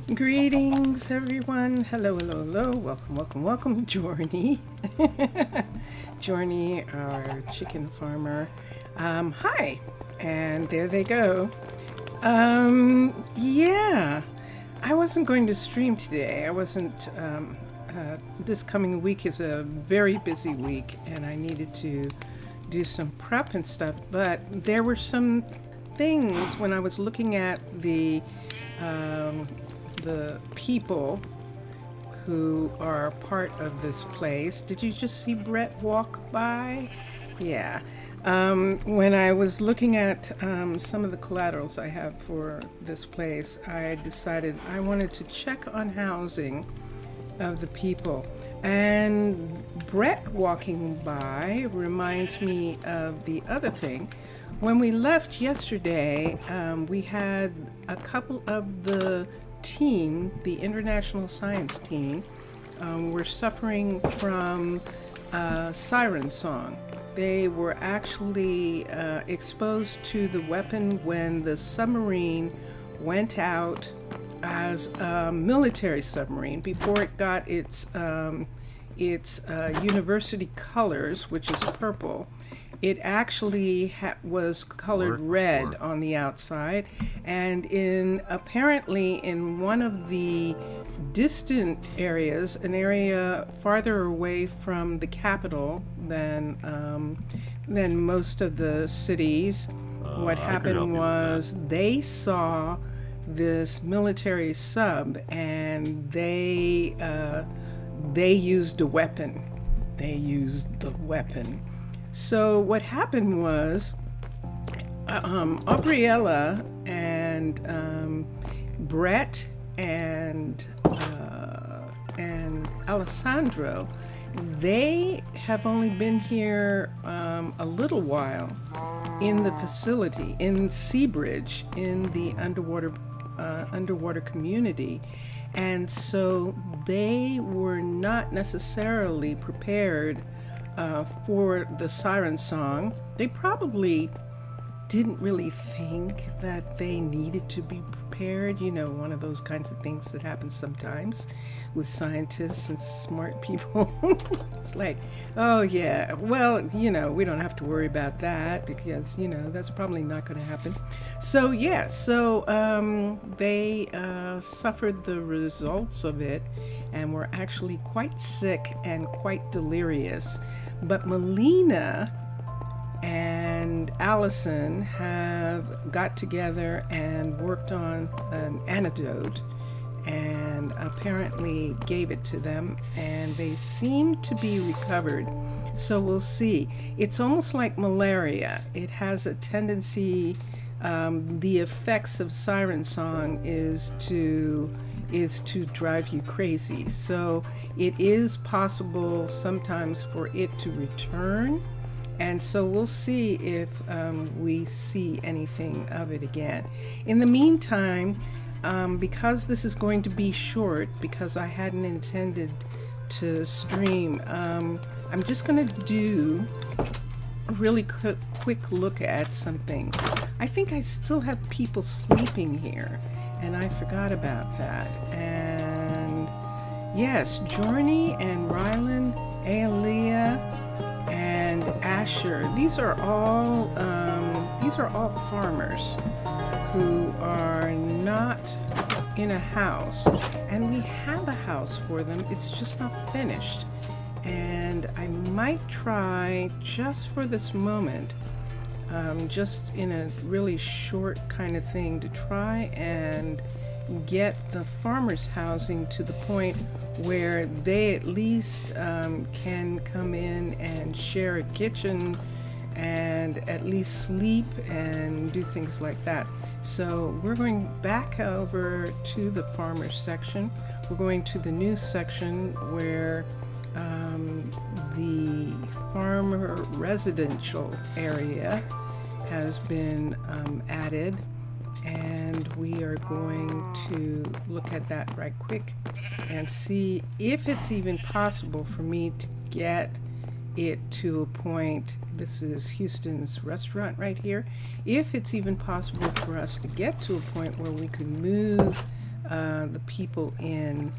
Greetings, everyone. Hello, hello, hello. Welcome. Journey. Journey, our chicken farmer. Hi. And there they go. Yeah. I wasn't going to stream today. I wasn't. This coming week is a very busy week, and I needed to do some prep and stuff. But there were some things when I was looking at the people who are part of this place. Did you just see Brett walk by? Yeah. When I was looking at some of the collaterals I have for this place, I decided I wanted to check on housing of the people. And Brett walking by reminds me of the other thing. When we left yesterday, we had a couple of the team, the international science team, were suffering from siren song. They were actually exposed to the weapon when the submarine went out as a military submarine before it got its university colors, which is purple. It actually was colored red on the outside, and apparently in one of the distant areas, an area farther away from the capital than most of the cities, what happened was they saw this military sub, and they used a weapon. So what happened was, Aubriella and Brett and Alessandro, they have only been here a little while in the facility in Seabridge, in the underwater community, and so they were not necessarily prepared for the siren song. They probably didn't really think that they needed to be prepared. You know, one of those kinds of things that happens sometimes with scientists and smart people. It's like, oh yeah, well, we don't have to worry about that because, that's probably not going to happen. So yeah, they suffered the results of it and were actually quite sick and quite delirious. But Melina and Allison have got together and worked on an antidote and apparently gave it to them, and they seem to be recovered. So we'll see. It's almost like malaria. It has a tendency, the effects of siren song is to drive you crazy. So it is possible sometimes for it to return. And so we'll see if we see anything of it again. In the meantime, because this is going to be short, because I hadn't intended to stream, I'm just going to do a really quick look at some things. I think I still have people sleeping here, and I forgot about that. And yes, Journey and Rylan, Aaliyah, and Asher. These are all farmers who are not in a house, and we have a house for them. It's just not finished, and I might try just for this moment, just in a really short kind of thing, to try and get the farmers' housing to the point where they at least can come in and share a kitchen and at least sleep and do things like that. So we're going back over to the farmers section. We're going to the new section where the farmer residential area has been added, and we are going to look at that right quick and see if it's even possible for me to get it to a point. This is Houston's restaurant right here. If it's even possible for us to get to a point where we can move the people in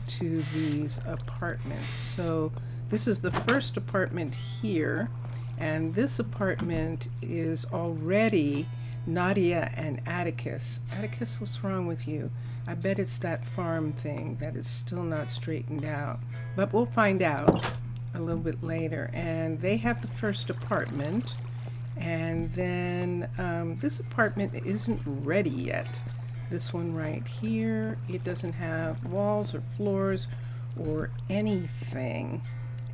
to these apartments. So this is the first apartment here, and this apartment is already Nadia and Atticus. Atticus, what's wrong with you? I bet it's that farm thing that is still not straightened out, but we'll find out a little bit later. And they have the first apartment, and then this apartment isn't ready yet. This one right here, it doesn't have walls or floors or anything.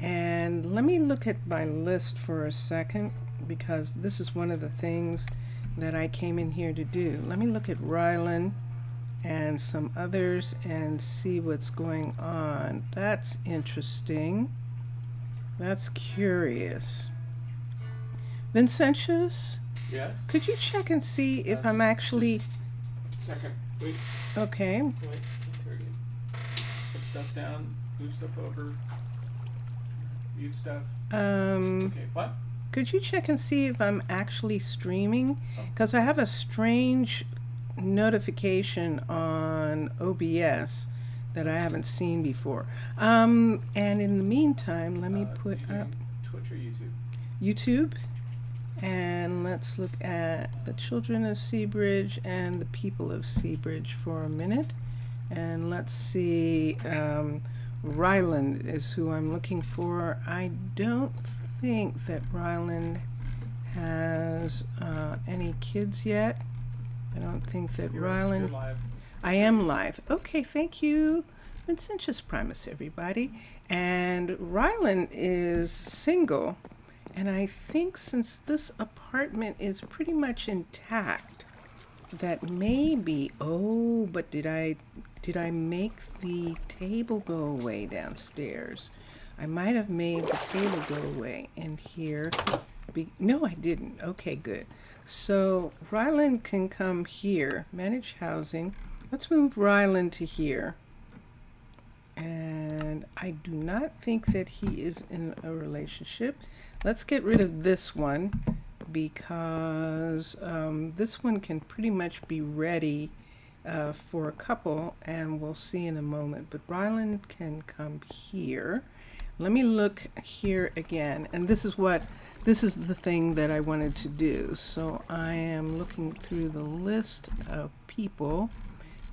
And let me look at my list for a second, because this is one of the things that I came in here to do. Let me look at Rylan and some others and see what's going on. That's interesting. That's curious. Vincentius? Yes? Could you check and see if I'm actually... Second. Wait. Okay. Wait. Interrogate. Put stuff down. Move stuff over. Mute stuff. Okay. What? Could you check and see if I'm actually streaming? Because I have a strange notification on OBS that I haven't seen before. And in the meantime, let me put up Twitch or YouTube? YouTube. And let's look at the children of Seabridge and the people of Seabridge for a minute. And let's see, Ryland is who I'm looking for. I don't think that Ryland has any kids yet. I don't think that Ryland... You're live. I am live. Okay, thank you. Vincentius Primus, everybody. And Ryland is single. And I think since this apartment is pretty much intact, that maybe, oh, but did I make the table go away downstairs? I might have made the table go away in here. No, I didn't. Okay, good. So Ryland can come here, manage housing. Let's move Ryland to here. And I do not think that he is in a relationship. Let's get rid of this one, because this one can pretty much be ready for a couple, and we'll see in a moment. But Ryland can come here. Let me look here again, and this is the thing that I wanted to do. So I am looking through the list of people,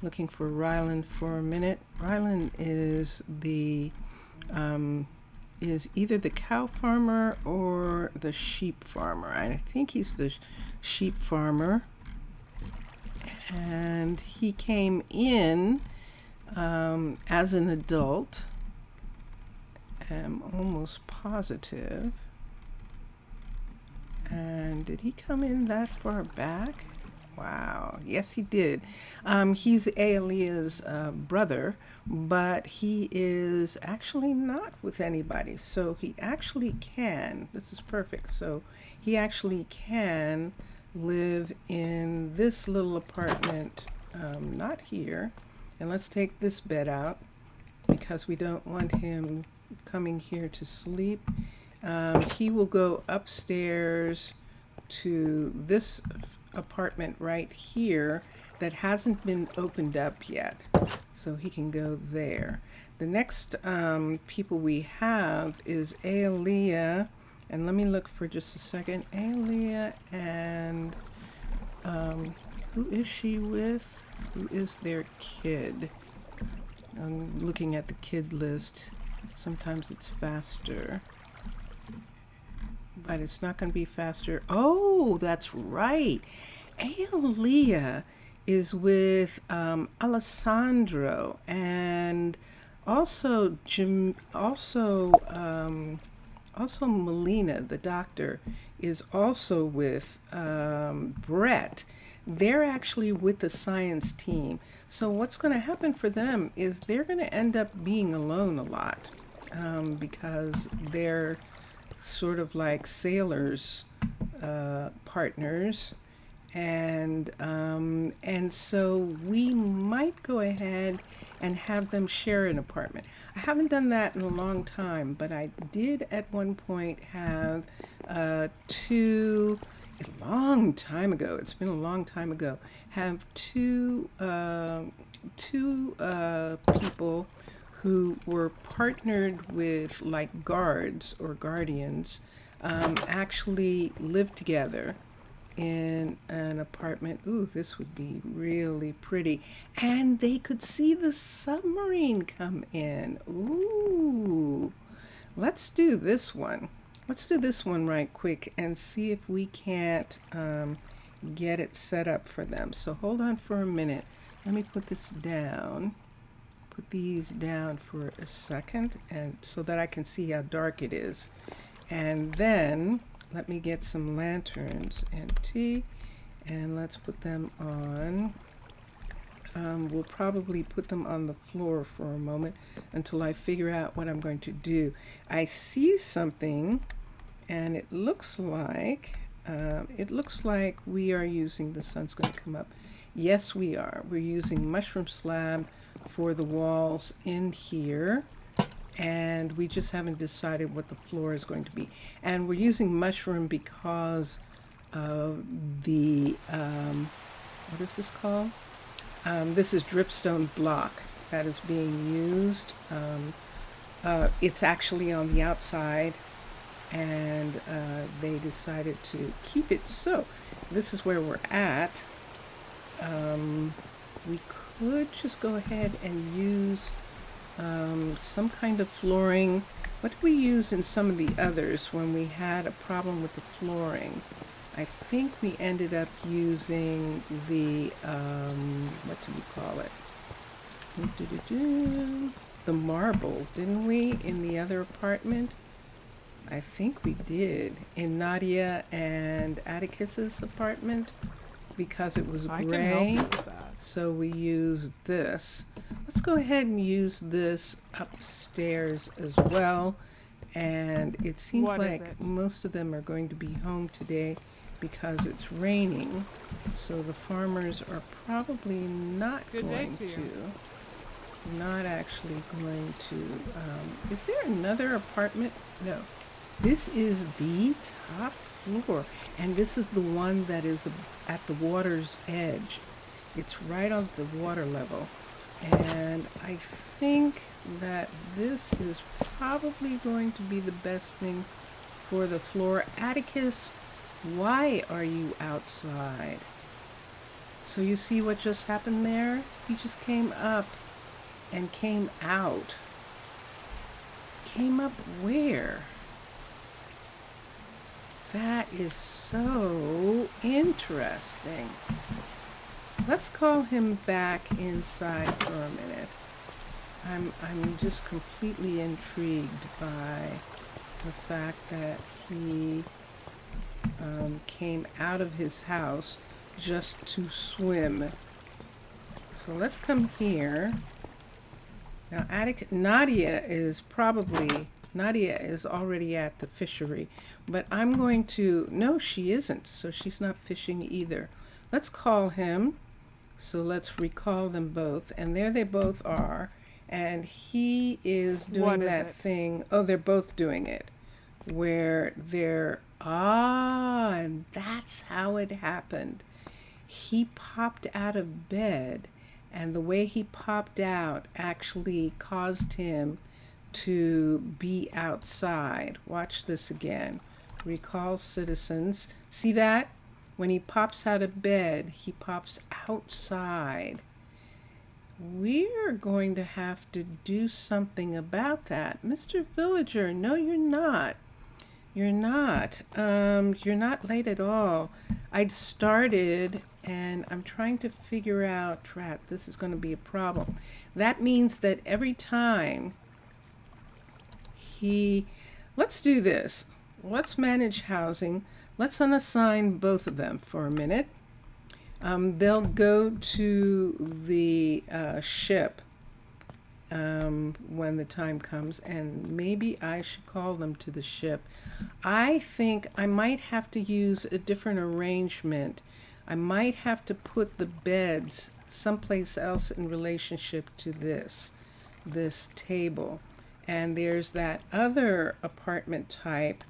looking for Ryland for a minute. Ryland is the is either the cow farmer or the sheep farmer. I think he's the sheep farmer, and he came in as an adult. I'm almost positive. And did he come in that far back? Wow. Yes, he did. He's Aelia's brother, but he is actually not with anybody. So he actually can. This is perfect. So he actually can live in this little apartment, not here. And let's take this bed out, because we don't want him coming here to sleep. He will go upstairs to this apartment right here that hasn't been opened up yet, so he can go there. The next people we have is Aelia, and let me look for just a second. Aelia, and who is she with? Who is their kid? I'm looking at the kid list. Sometimes it's faster, but it's not going to be faster. Oh, that's right. Aelia is with Alessandro, and also Melina, the doctor, is also with Brett. They're actually with the science team. So what's going to happen for them is they're going to end up being alone a lot, because they're sort of like sailors, partners, and so we might go ahead and have them share an apartment. I haven't done that in a long time, but I did at one point have two a long time ago, it's been a long time ago, have two people who were partnered with like guards or guardians actually lived together in an apartment. Ooh, this would be really pretty. And they could see the submarine come in. Ooh, let's do this one. Let's do this one right quick and see if we can't get it set up for them. So hold on for a minute. Let me put this down. Put these down for a second, and so that I can see how dark it is. And then let me get some lanterns and tea, and let's put them on. We'll probably put them on the floor for a moment until I figure out what I'm going to do. I see something, and it looks like we are using, the sun's going to come up. Yes, we are. We're using mushroom slab for the walls in here, and we just haven't decided what the floor is going to be. And we're using mushroom because of the what is this called? This is dripstone block that is being used. It's actually on the outside, and they decided to keep it. So this is where we're at. We could just go ahead and use some kind of flooring. What did we use in some of the others when we had a problem with the flooring? I think we ended up using the, what do we call it? The marble, didn't we, in the other apartment? I think we did. In Nadia and Atticus's apartment, because it was I can gray. help you with that. So we use this. Let's go ahead and use this upstairs as well. And it seems What is like it? most of them are going to be home today because it's raining. So the farmers are probably not Good day going to you. not actually going to. Is there another apartment? No. This is the top floor, and this is the one that is at the water's edge. It's right on the water level, and I think that this is probably going to be the best thing for the floor. Atticus, why are you outside? So you see what just happened there? He just came up and came out. Came up where? That is so interesting. Let's call him back inside for a minute. I'm just completely intrigued by the fact that he came out of his house just to swim. So let's come here. Now, Nadia is already at the fishery, but I'm going to, no, she isn't, so she's not fishing either. Let's call him. So let's recall them both, and there they both are, and he is doing that thing. Oh, they're both doing it, where they're, and that's how it happened. He popped out of bed, and the way he popped out actually caused him to be outside. Watch this again. Recall citizens. See that? When he pops out of bed, he pops outside. We're going to have to do something about that. Mr. Villager, no, you're not. You're not. You're not late at all. I started, and I'm trying to figure out, this is going to be a problem. That means that every time let's do this. Let's manage housing. Let's unassign both of them for a minute. They'll go to the ship when the time comes, and maybe I should call them to the ship. I think I might have to use a different arrangement. I might have to put the beds someplace else in relationship to this table. And there's that other apartment type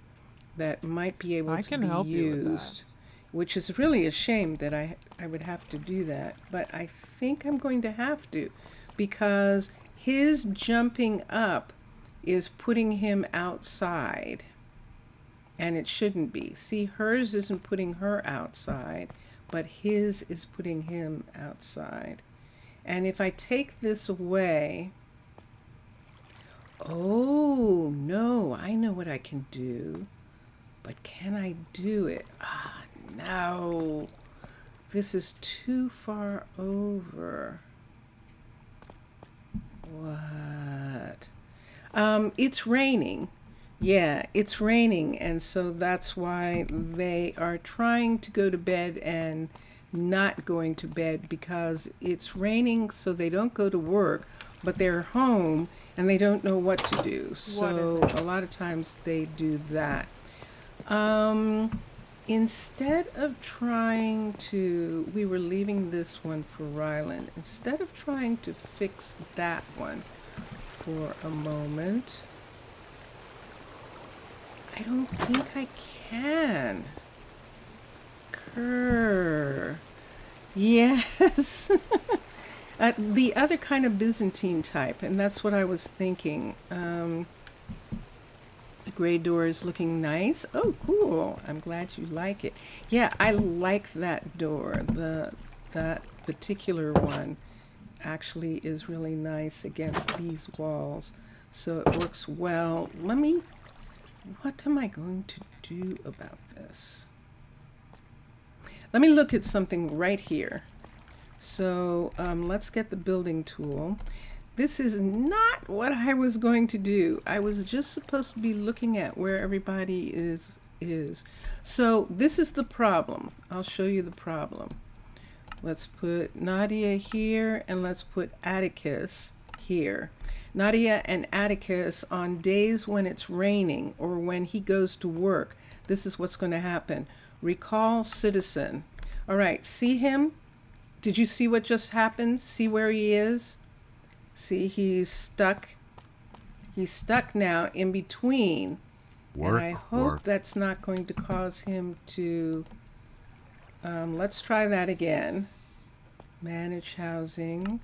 that might be able to be used. which is really a shame that I would have to do that. But I think I'm going to have to, because his jumping up is putting him outside. And it shouldn't be. See, hers isn't putting her outside, but his is putting him outside. And if I take this away, oh no, I know what I can do. But can I do it? Ah, no. This is too far over. What? It's raining. Yeah, it's raining, and so that's why they are trying to go to bed and not going to bed, because it's raining, so they don't go to work, but they're home and they don't know what to do. So a lot of times they do that. Instead of trying to, we were leaving this one for Ryland. Instead of trying to fix that one for a moment, I don't think I can. Grr. Yes. The other kind of Byzantine type, and that's what I was thinking. The gray door is looking nice. Oh, cool. I'm glad you like it. Yeah, I like that door. That particular one actually is really nice against these walls. So it works well. What am I going to do about this? Let me look at something right here. So let's get the building tool. This is not what I was going to do. I was just supposed to be looking at where everybody is. So this is the problem. I'll show you the problem. Let's put Nadia here, and let's put Atticus here. Nadia and Atticus, on days when it's raining or when he goes to work, this is what's going to happen. Recall citizen. All right, see him? Did you see what just happened? See where he is? See, he's stuck. He's stuck now in between. And I hope that's not going to cause him to... let's try that again. Manage housing.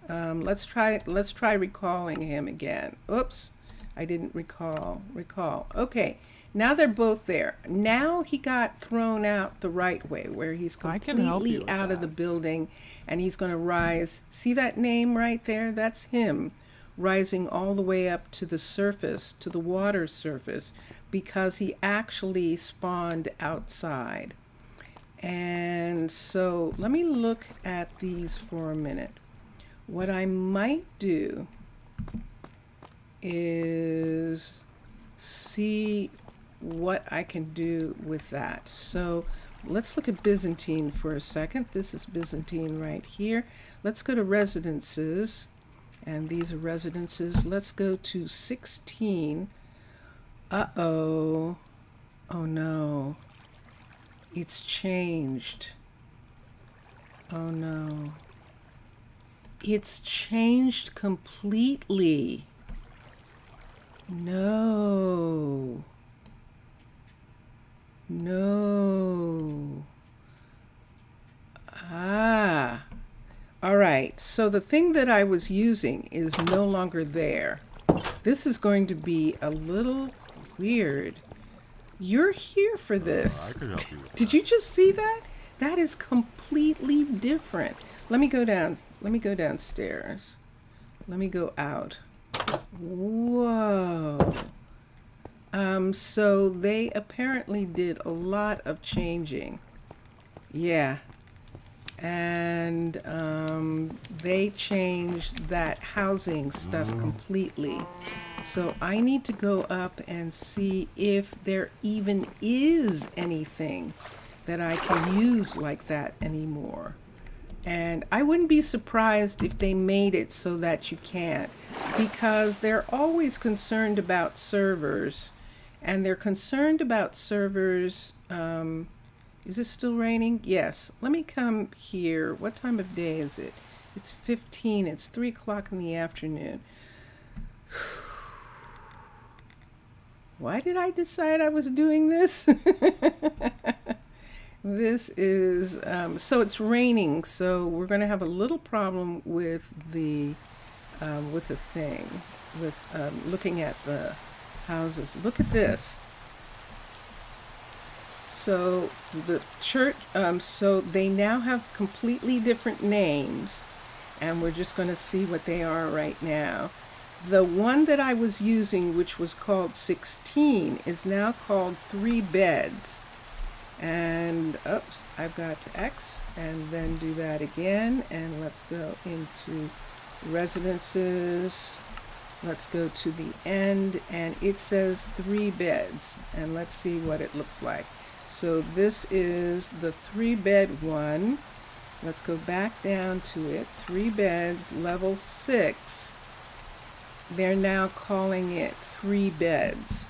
Let's try recalling him again. Oops, I didn't recall. Okay, now they're both there. Now he got thrown out the right way, where he's completely out of the building, and he's going to rise. See that name right there? That's him, rising all the way up to the surface, to the water surface, because he actually spawned outside. And so let me look at these for a minute. What I might do is see what I can do with that. So let's look at Byzantine for a second. This is Byzantine right here. Let's go to residences, and these are residences. Let's go to 16. Uh-oh. Oh no. It's changed. Oh no. It's changed completely. No. No. Ah. All right. So the thing that I was using is no longer there. This is going to be a little weird. You're here for this. I could help you with Did you just see that? That is completely different. Let me go down. Let me go downstairs. Let me go out. Whoa. So they apparently did a lot of changing. Yeah. And they changed that housing stuff completely. So I need to go up and see if there even is anything that I can use like that anymore. And I wouldn't be surprised if they made it so that you can't, because they're always concerned about servers, and they're concerned about servers. Is it still raining? Yes. Let me come here. What time of day is it? It's 15. It's 3 o'clock in the afternoon. Why did I decide I was doing this? This is, so it's raining, so we're going to have a little problem with the thing, with looking at the houses. Look at this. So the church, so they now have completely different names, and we're just going to see what they are right now. The one that I was using, which was called 16, is now called 3 beds. And oops, I've got to X and then do that again. And let's go into residences. Let's go to the end, and it says 3 beds. And let's see what it looks like. So this is the 3-bed one. Let's go back down to it. 3 beds, level 6. They're now calling it 3 beds.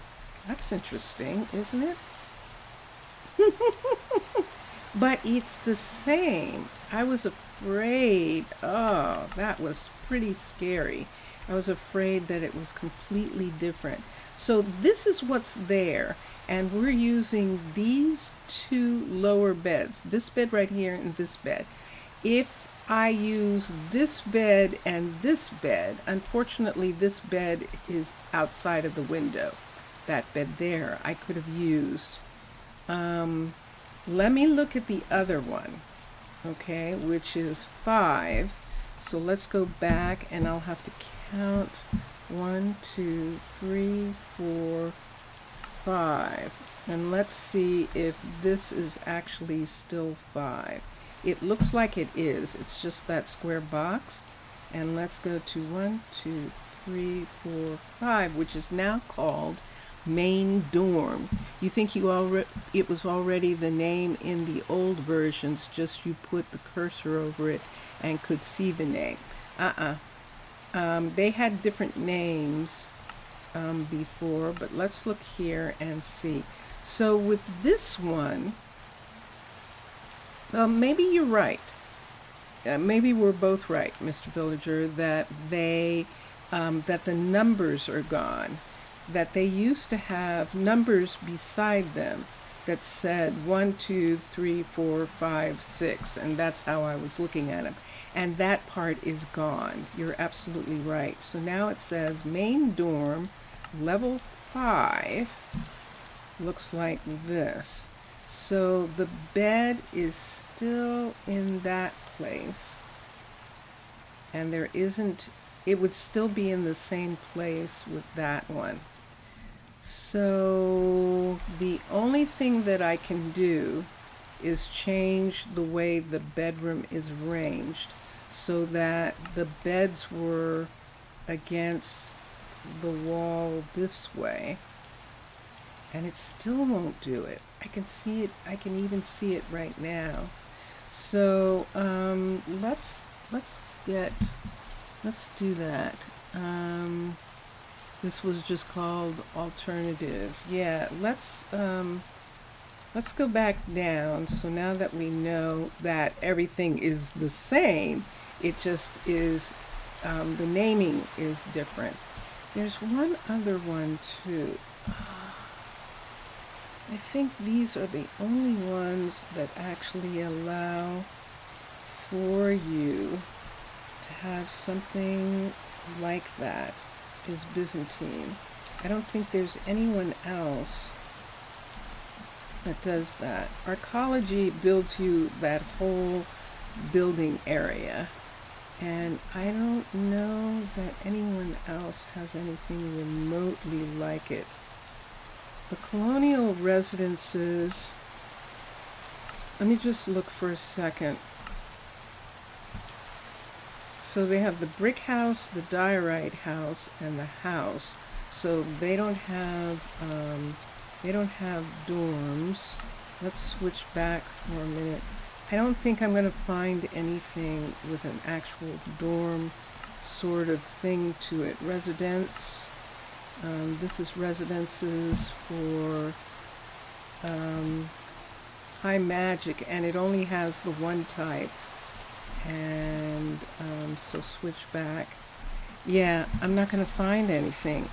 That's interesting, isn't it? But it's the same. I was afraid. Oh, that was pretty scary. I was afraid that it was completely different. So this is what's there. And we're using these 2 lower beds. This bed right here and this bed. If I use this bed and this bed, unfortunately this bed is outside of the window. That bed there I could have used. Let me look at the other one, okay, which is 5. So let's go back, and I'll have to count 1, 2, 3, 4, 5. And let's see if this is actually still 5. It looks like it is. It's just that square box. And let's go to 1, 2, 3, 4, 5, which is now called main dorm. You think it was already the name in the old versions, just you put the cursor over it and could see the name. They had different names before, but let's look here and see. So with this one, maybe you're right. Maybe we're both right, Mr. Villager, that that the numbers are gone. That they used to have numbers beside them that said 1, 2, 3, 4, 5, 6, and that's how I was looking at them. And that part is gone. You're absolutely right. So now it says main dorm, level 5, looks like this. So the bed is still in that place, and there isn't, it would still be in the same place with that one. So the only thing that I can do is change the way the bedroom is arranged so that the beds were against the wall this way, and it still won't do it. I can see it, I can even see it right now. So let's do that. This was just called alternative. Yeah, let's go back down. So now that we know that everything is the same, it just is, the naming is different. There's one other one too. I think these are the only ones that actually allow for you to have something like that, is Byzantine. I don't think there's anyone else that does that. Arcology builds you that whole building area, and I don't know that anyone else has anything remotely like it. The colonial residences, let me just look for a second. So they have the brick house, the diorite house, and the house. So they don't have dorms. Let's switch back for a minute. I don't think I'm going to find anything with an actual dorm sort of thing to it. Residence. This is residences for high magic, and it only has the one type. And so switch back. Yeah, I'm not going to find anything.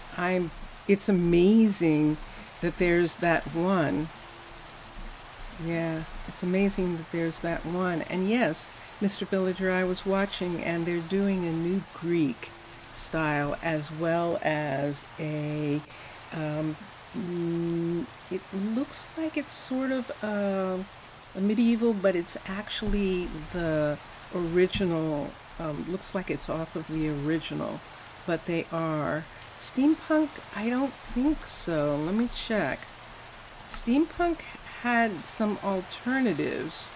It's amazing that there's that one. Yeah, it's amazing that there's that one. And yes, Mr. Villager, I was watching, and they're doing a new Greek style as well as um, it looks like it's sort of a medieval, but it's actually the original. Looks like it's off of the original, but they are. Steampunk, I don't think so. Let me check. Steampunk had some alternatives,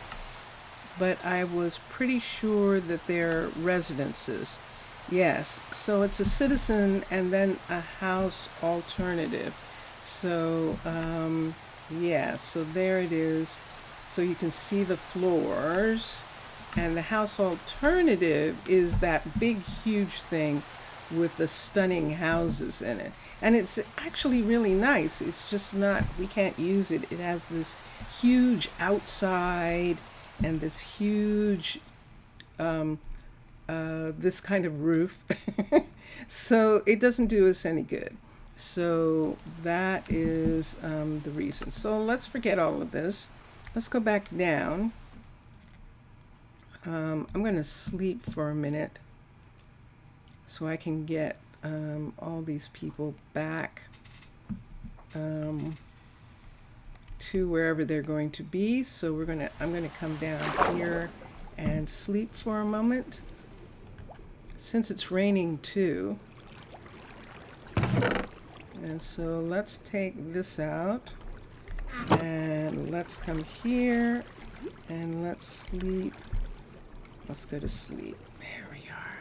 but I was pretty sure that they're residences. Yes, so it's a citizen and then a house alternative. So, yeah, so there it is. So you can see the floors. And the house alternative is that big, huge thing with the stunning houses in it. And it's actually really nice. It's just not, we can't use it. It has this huge outside and this huge, this kind of roof. So it doesn't do us any good. So that is the reason. So let's forget all of this. Let's go back down. I'm going to sleep for a minute so I can get all these people back to wherever they're going to be. So I'm going to come down here and sleep for a moment. Since it's raining too. And so let's take this out and let's come here and let's sleep. Let's go to sleep. There we are.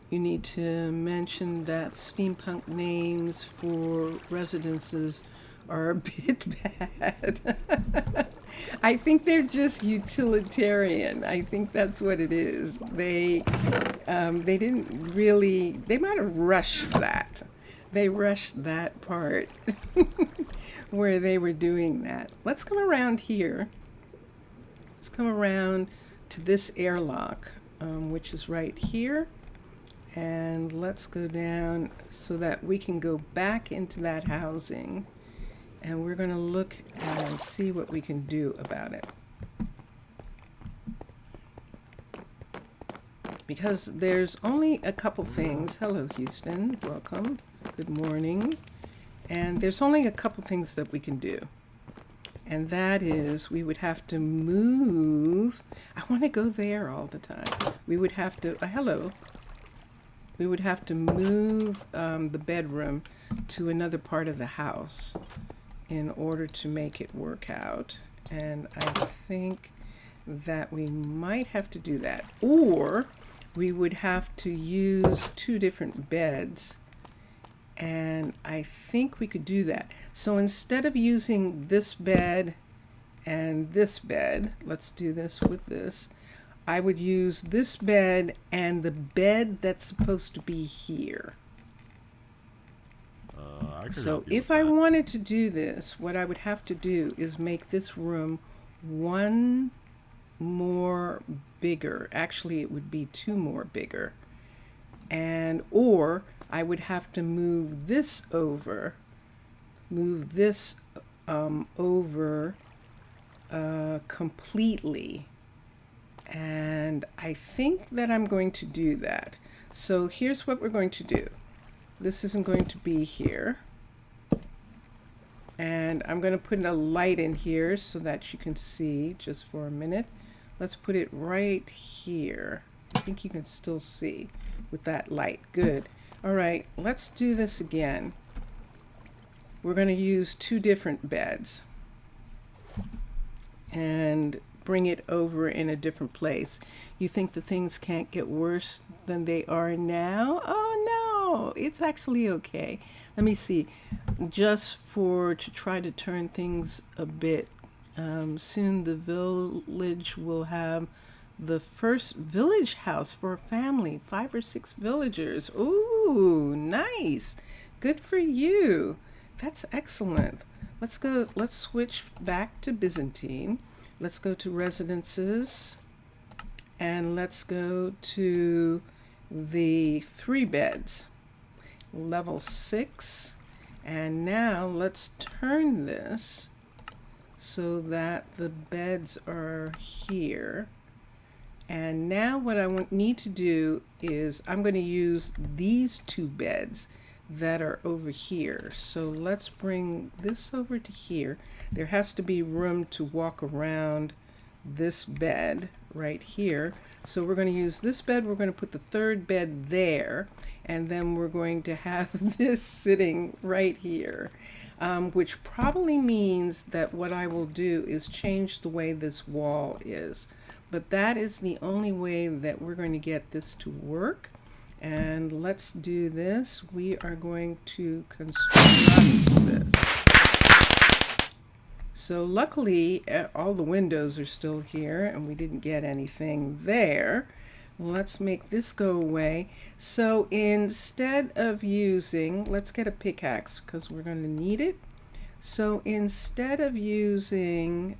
You need to mention that steampunk names for residences are a bit bad. I think they're just utilitarian. I think that's what it is. They didn't really. They might have rushed that. They rushed that part where they were doing that. Let's come around here. Let's come around to this airlock, which is right here. And let's go down so that we can go back into that housing. And we're going to look and see what we can do about it. Because there's only a couple things. Hello, Houston. Welcome. Good morning. And there's only a couple things that we can do. And that is, we would have to move. I want to go there all the time. We would have to, hello. We would have to move the bedroom to another part of the house in order to make it work out. And I think that we might have to do that. Or we would have to use two different beds. And I think we could do that. So instead of using this bed and this bed, let's do this with this. I would use this bed and the bed that's supposed to be here. So if I wanted to do this, what I would have to do is make this room one more bigger. Actually, it would be two more bigger. And or I would have to move this over completely. And I think that I'm going to do that. So here's what we're going to do. This isn't going to be here. And I'm going to put a light in here so that you can see just for a minute. Let's put it right here. I think you can still see with that light. Good. All right, let's do this again. We're going to use two different beds and bring it over in a different place. You think the things can't get worse than they are now? Oh no, it's actually okay. Let me see. Just to try to turn things a bit. Soon the village will have the first village house for a family, 5 or 6 villagers. Ooh, nice. Good for you. That's excellent. Let's switch back to Byzantine. Let's go to residences and let's go to the 3 beds, level 6. And now let's turn this so that the beds are here. And now what I need to do is I'm going to use these two beds that are over here. So let's bring this over to here. There has to be room to walk around this bed right here. So we're going to use this bed. We're going to put the third bed there, and then we're going to have this sitting right here, which probably means that what I will do is change the way this wall is. But that is the only way that we're going to get this to work. And let's do this. We are going to construct this. So luckily, all the windows are still here and we didn't get anything there. Let's make this go away. So instead of using, let's get a pickaxe because we're going to need it. So instead of using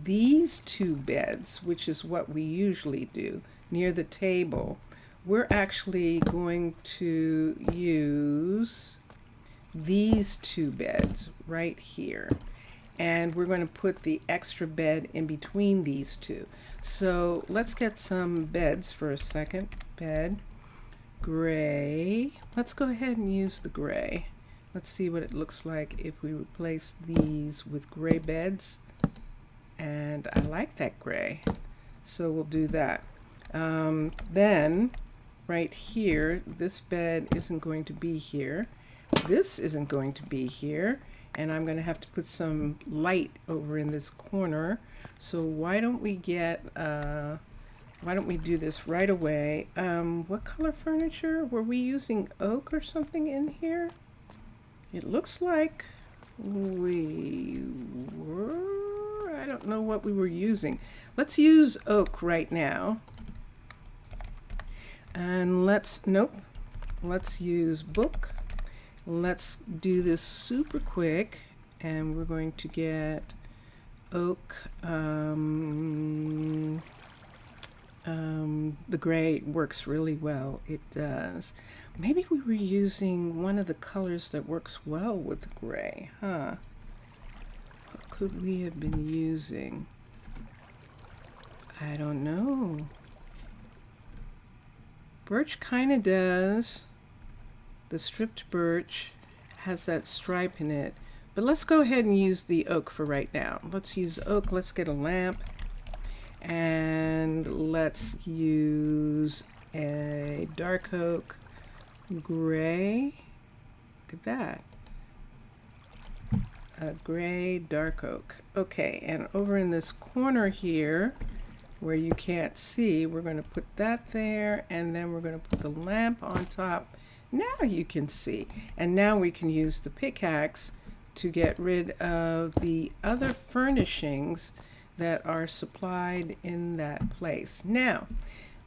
these two beds, which is what we usually do near the table, we're actually going to use these two beds right here, and we're going to put the extra bed in between these two. So let's get some beds for a second. Bed, gray. Let's go ahead and use the gray. Let's see what it looks like if we replace these with gray beds. And I like that gray, so we'll do that. Then right here, this bed isn't going to be here. This isn't going to be here, and I'm going to have to put some light over in this corner. So why don't we do this right away? What color furniture? Were we using oak or something in here? It looks like we were. I don't know what we were using. Let's use oak right now. And let's use book. Let's do this super quick, and we're going to get oak. The gray works really well. It does. Maybe we were using one of the colors that works well with the gray, huh? What could we have been using? I don't know. Birch kind of does. The stripped birch has that stripe in it. But let's go ahead and use the oak for right now. Let's use oak. Let's get a lamp. And let's use a dark oak gray. Look at that. A gray dark oak. Okay, and over in this corner here, where you can't see, we're going to put that there, and then we're going to put the lamp on top. Now you can see. And now we can use the pickaxe to get rid of the other furnishings that are supplied in that place. Now,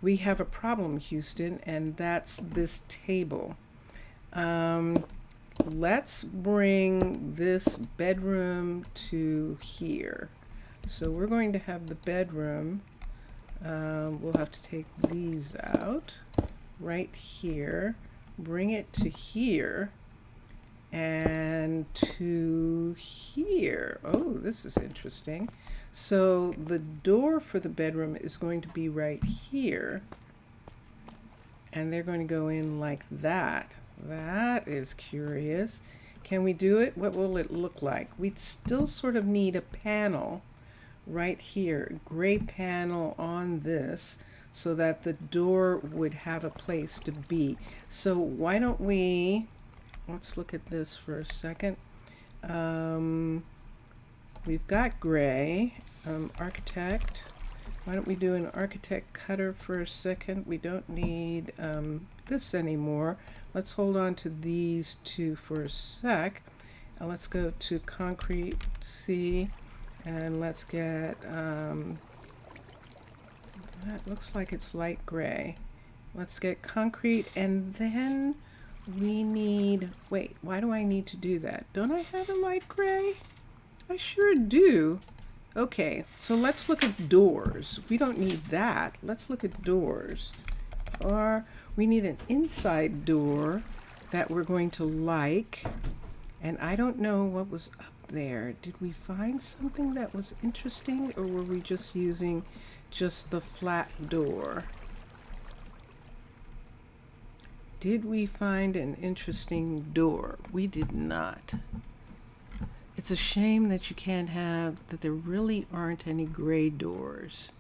we have a problem, Houston, and that's this table. Let's bring this bedroom to here. So we're going to have the bedroom. We'll have to take these out right here, bring it to here, and to here. Oh, this is interesting. So the door for the bedroom is going to be right here, and they're going to go in like that. That is curious. Can we do it? What will it look like? We'd still sort of need a panel right here, gray panel on this, so that the door would have a place to be. So why don't we, let's look at this for a second. We've got gray, architect. Why don't we do an architect cutter for a second? We don't need this anymore. Let's hold on to these two for a sec. Let's go to concrete, C, and let's get, that looks like it's light gray. Let's get concrete, and then we need, wait, why do I need to do that? Don't I have a light gray? I sure do. Okay, so let's look at doors. We don't need that. Let's look at doors. Or we need an inside door that we're going to like. And I don't know what was up there? Did we find something that was interesting, or were we just using just the flat door? Did we find an interesting door? We did not. It's a shame that you can't have, that there really aren't any gray doors.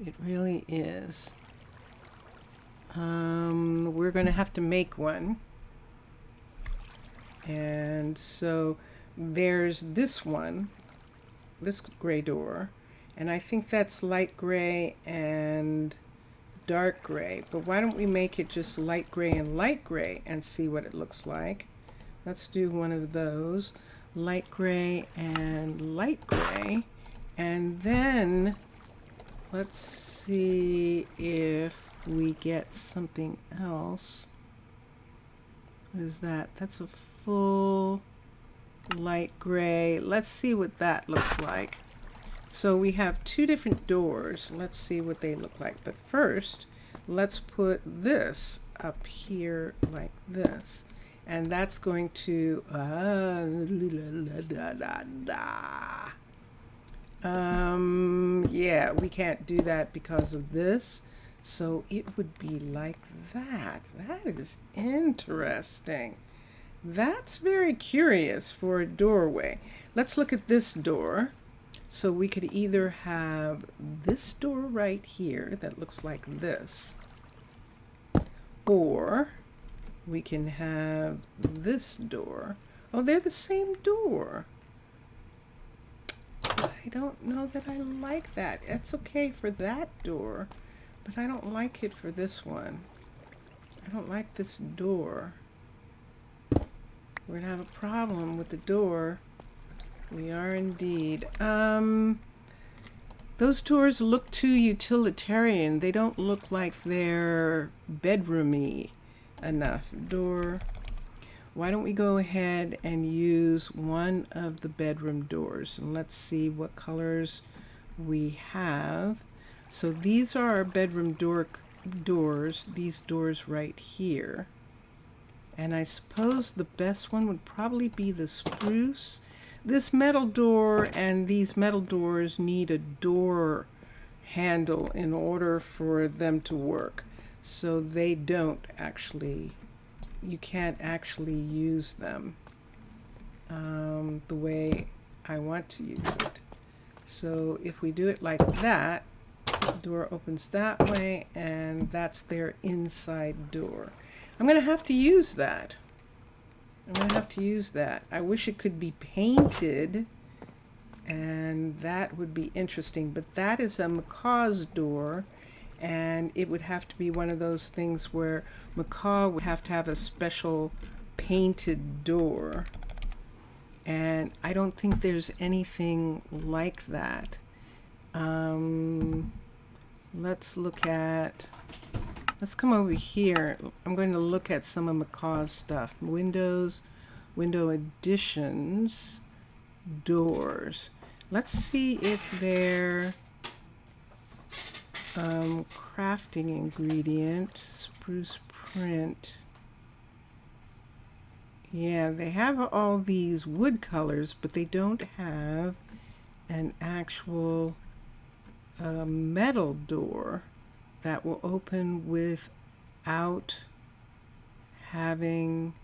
It really is. We're going to have to make one. And so there's this one, this gray door, and I think that's light gray and dark gray. But why don't we make it just light gray and see what it looks like? Let's do one of those, light gray and light gray, and then let's see if we get something else. What is that? That's a full light gray. Let's see what that looks like. So we have two different doors. Let's see what they look like. But first, let's put this up here like this. And that's going to, yeah, we can't do that because of this. So it would be like that. That is interesting. That's very curious for a doorway. Let's look at this door. So we could either have this door right here that looks like this, or we can have this door. Oh, they're the same door. I don't know that I like that. It's okay for that door, but I don't like it for this one. I don't like this door. We're gonna have a problem with the door. We are indeed. Those doors look too utilitarian. They don't look like they're bedroomy enough. Door. Why don't we go ahead and use one of the bedroom doors, and let's see what colors we have. So these are our bedroom doors, these doors right here. And I suppose the best one would probably be the spruce. This metal door and these metal doors need a door handle in order for them to work. So they don't actually, you can't actually use them the way I want to use it. So if we do it like that, the door opens that way, and that's their inside door. I'm going to have to use that. I wish it could be painted, and that would be interesting. But that is a macaw's door, and it would have to be one of those things where macaw would have to have a special painted door. And I don't think there's anything like that. Let's come over here. I'm going to look at some of macaw's stuff. Windows, window additions, doors. Let's see if they're crafting ingredient, spruce print. Yeah, they have all these wood colors, but they don't have an actual metal door that will open without having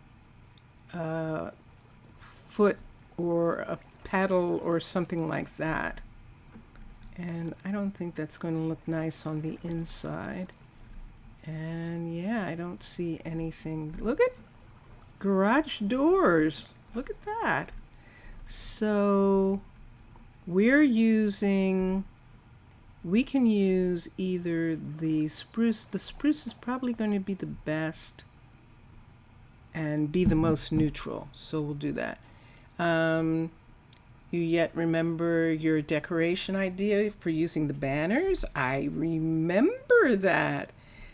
a foot or a pedal or something like that. And I don't think that's going to look nice on the inside. And yeah, I don't see anything. Look at garage doors. Look at that. So we can use either the spruce. The spruce is probably going to be the best and be the most neutral. So we'll do that. You yet remember your decoration idea for using the banners? I remember that.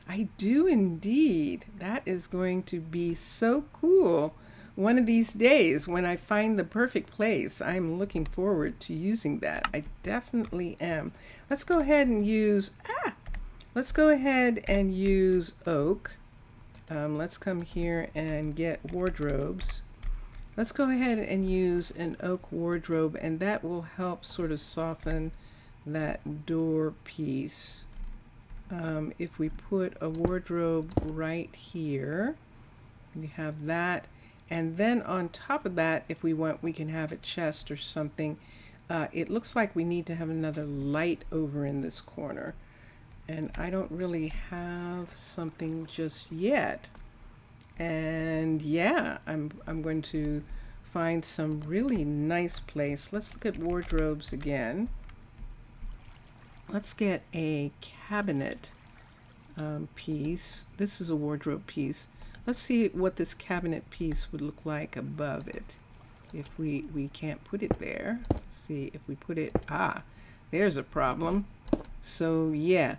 I do indeed. That is going to be so cool. One of these days, when I find the perfect place, I'm looking forward to using that. I definitely am. Let's go ahead and use oak. Let's come here and get wardrobes. Let's go ahead and use an oak wardrobe, and that will help sort of soften that door piece. If we put a wardrobe right here, we have that, and then on top of that, if we want, we can have a chest or something. It looks like we need to have another light over in this corner, and I don't really have something just yet. And yeah, I'm going to find some really nice place. Let's look at wardrobes again. Let's get a cabinet piece. This is a wardrobe piece. Let's see what this cabinet piece would look like above it. If we can't put it there. Let's see if we put it, there's a problem. So yeah,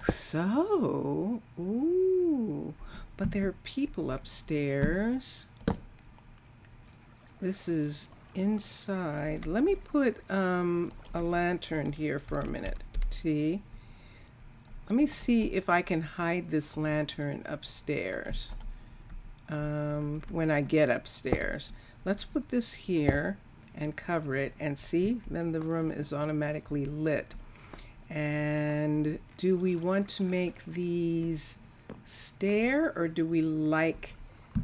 so, ooh, but there are people upstairs. This is inside. Let me put a lantern here for a minute. Let me see if I can hide this lantern upstairs when I get upstairs. Let's put this here and cover it, and see, then the room is automatically lit. And do we want to make these stair, or do we like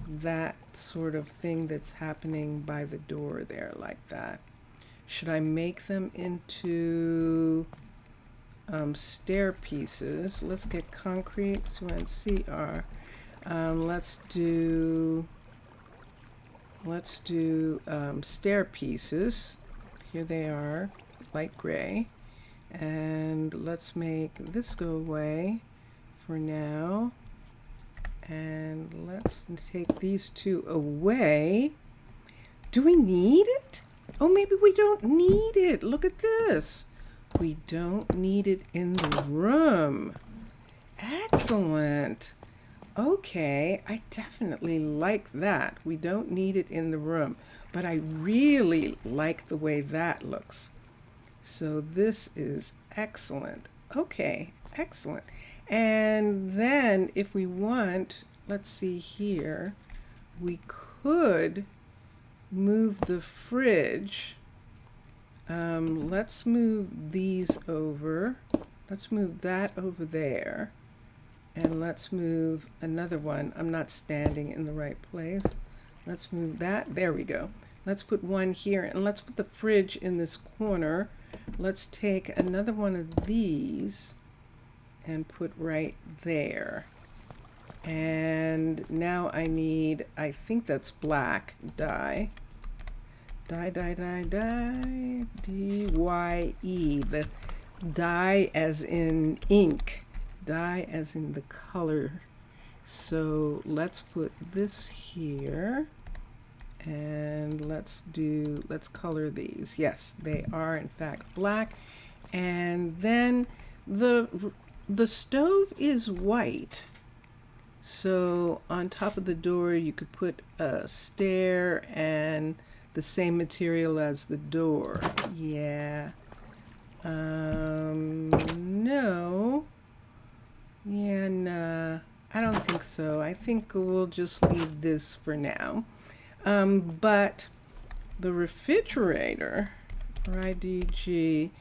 that sort of thing that's happening by the door there, like that? Should I make them into stair pieces? Let's get concrete, CR. Let's do stair pieces. Here they are, light gray. And let's make this go away for now. And let's take these two away. Do we need it? Oh, maybe we don't need it. Look at this. We don't need it in the room. Excellent. Okay, I definitely like that. We don't need it in the room, but I really like the way that looks. So this is excellent. Okay, excellent. And then if we want, let's see here, we could move the fridge. Let's move these over. Let's move that over there. And let's move another one. I'm not standing in the right place. Let's move that. There we go. Let's put one here, and let's put the fridge in this corner. Let's take another one of these and put right there. And now I need, I think that's black dye. Dye, D-Y-E. The dye as in ink. Dye as in the color. So let's put this here. And let's color these. Yes, they are in fact black. And then the stove is white. So on top of the door you could put a stair and the same material as the door. Yeah. No. Yeah, nah. I don't think so. I think we'll just leave this for now. But the refrigerator, RIDG,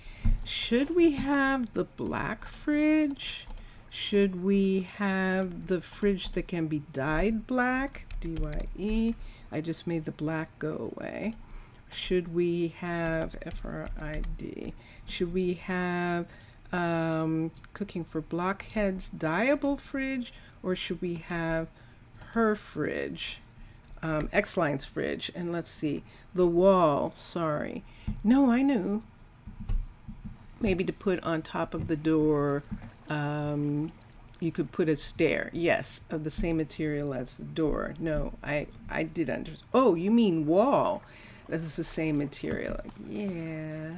should we have the black fridge? Should we have the fridge that can be dyed black? DYE. I just made the black go away. Should we have FRID? Should we have cooking for blockheads dyeable fridge, or should we have her fridge? X-Line's fridge. And let's see, the wall, sorry. No, I knew. Maybe to put on top of the door, you could put a stair. Yes, of the same material as the door. No, I did understand. Oh, you mean wall. This is the same material. Yeah.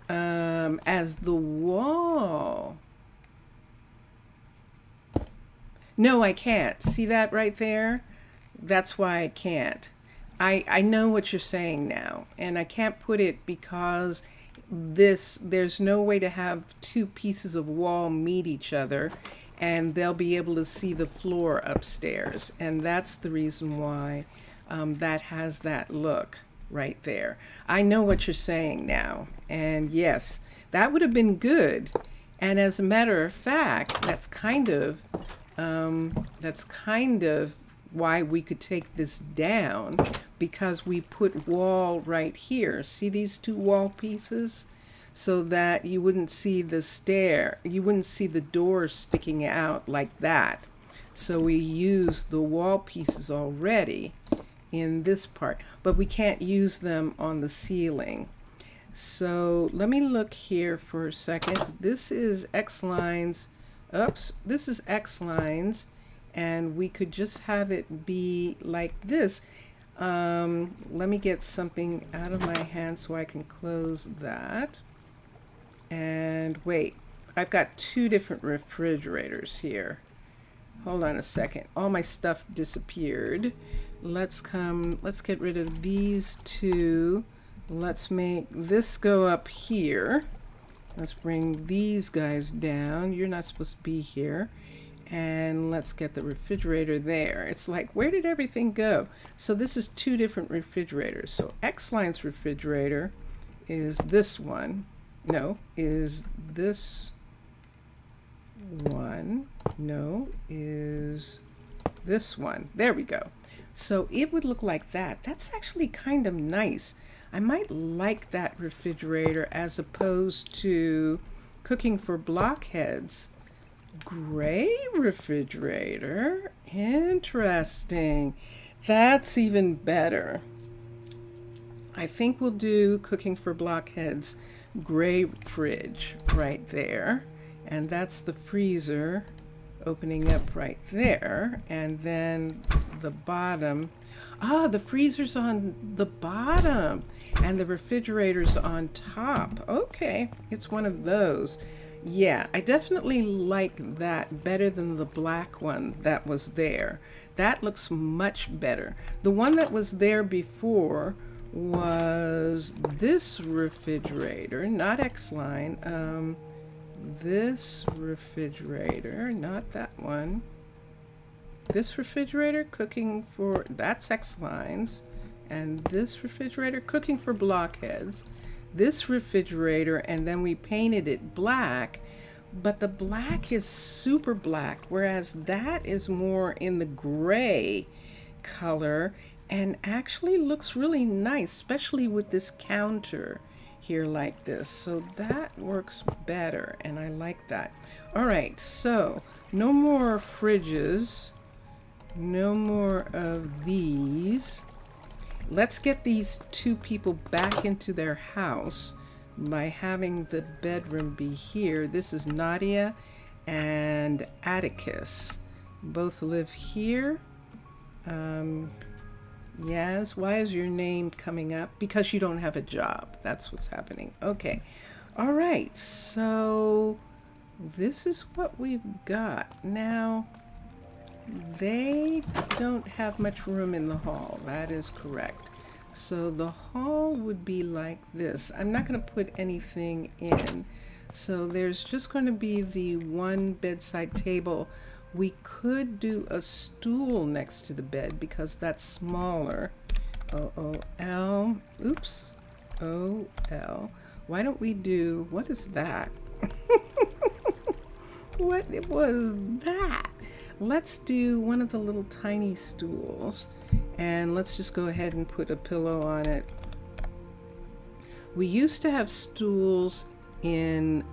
As the wall. No, I can't. See that right there? That's why I can't. I know what you're saying now, and I can't put it because there's no way to have two pieces of wall meet each other and they'll be able to see the floor upstairs. And that's the reason why that has that look right there. I know what you're saying now. And yes, that would have been good. And as a matter of fact, that's kind of why we could take this down, because we put wall right here. See these two wall pieces? So that you wouldn't see the stair, you wouldn't see the door sticking out like that. So we use the wall pieces already in this part, but we can't use them on the ceiling. So let me look here for a second. This is X lines. Oops, this is X lines, and we could just have it be like this. Let me get something out of my hand so I can close that. And wait, I've got two different refrigerators here. Hold on a second. All my stuff disappeared. Let's get rid of these two. Let's make this go up here. Let's bring these guys down. You're not supposed to be here. And let's get the refrigerator there. It's like, where did everything go? So this is two different refrigerators. So X-Line's refrigerator is this one. No, is this one. No, is this one. There we go. So it would look like that. That's actually kind of nice. I might like that refrigerator as opposed to cooking for blockheads. Gray refrigerator. Interesting. That's even better. I think we'll do cooking for blockheads. Gray fridge right there, and that's the freezer opening up right there, and then the bottom, the freezer's on the bottom and the refrigerator's on top. Okay, it's one of those. Yeah, I definitely like that better than the black one that was there. That looks much better. The one that was there before was this refrigerator, not X-Line, this refrigerator, not that one. This refrigerator cooking for, that's X-Lines, and this refrigerator cooking for blockheads. This refrigerator, and then we painted it black, but the black is super black, whereas that is more in the gray color and actually looks really nice, especially with this counter here like this. So that works better, and I like that. All right, so no more fridges, no more of these. Let's get these two people back into their house by having the bedroom be here. This is Nadia and Atticus. Both live here. Yes, why is your name coming up? Because you don't have a job. That's what's happening. Okay. All right. So this is what we've got. Now, they don't have much room in the hall. That is correct. So the hall would be like this. I'm not going to put anything in. So there's just going to be the one bedside table. We could do a stool next to the bed because that's smaller. O-O-L. Oops. O-L. Why don't we do, what is that? What was that? Let's do one of the little tiny stools, and let's just go ahead and put a pillow on it. We used to have stools in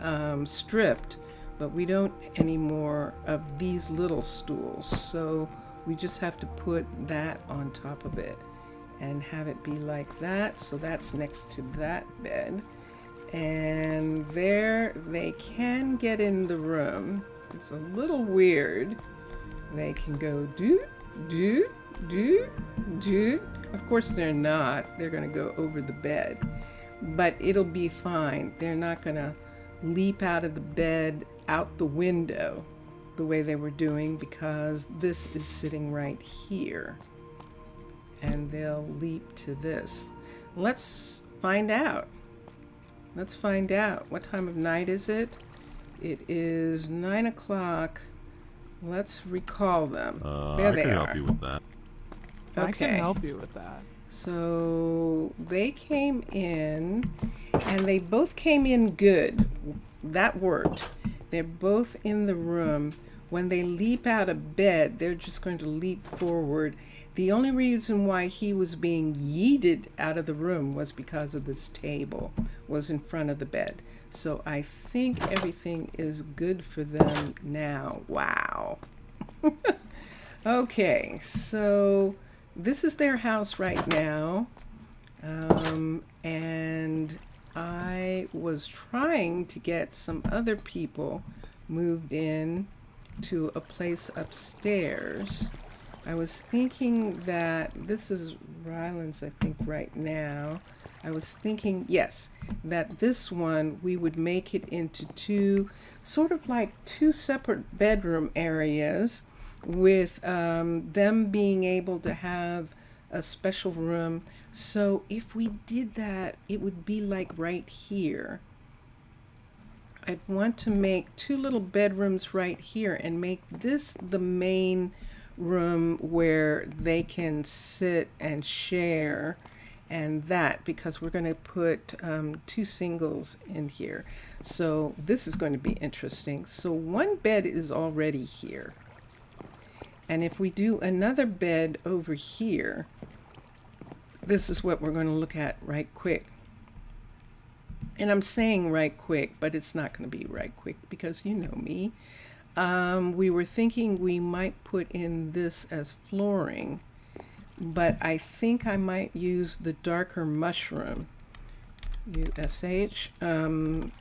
stripped, but we don't anymore of these little stools. So we just have to put that on top of it and have it be like that. So that's next to that bed. And there they can get in the room. It's a little weird. They can go doot, doot, doot, doot. Of course they're not. They're going to go over the bed. But it'll be fine. They're not going to leap out of the bed out the window the way they were doing, because this is sitting right here. And they'll leap to this. Let's find out. Let's find out. What time of night is it? It is 9 o'clock. Let's recall them. There I they can are. help you with that. I Okay. can help you with that. So they came in, and they both came in good. That worked. They're both in the room. When they leap out of bed, they're just going to leap forward. The only reason why he was being yeeted out of the room was because of this table was in front of the bed. So I think everything is good for them now. Wow. Okay, so this is their house right now. And I was trying to get some other people moved in to a place upstairs. I was thinking that this is Ryland's, I think, right now. I was thinking, yes, that this one we would make it into two, sort of like two separate bedroom areas with them being able to have a special room. So if we did that, it would be like right here. I'd want to make two little bedrooms right here and make this the main room where they can sit and share, and that because we're going to put two singles in here. So this is going to be interesting. So one bed is already here. And if we do another bed over here, this is what we're going to look at right quick. And I'm saying right quick, but it's not going to be right quick because you know me. We were thinking we might put in this as flooring, but I think I might use the darker mushroom, USH,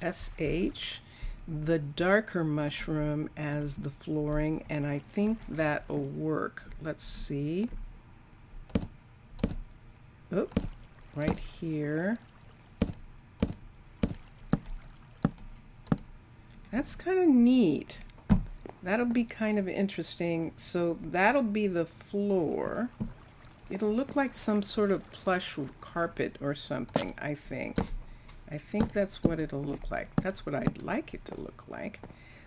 SH, the darker mushroom as the flooring, and I think that'll work. Let's see. Oh, right here. That's kind of neat. That'll be kind of interesting. So that'll be the floor. It'll look like some sort of plush carpet or something, I think. I think that's what it'll look like. That's what I'd like it to look like.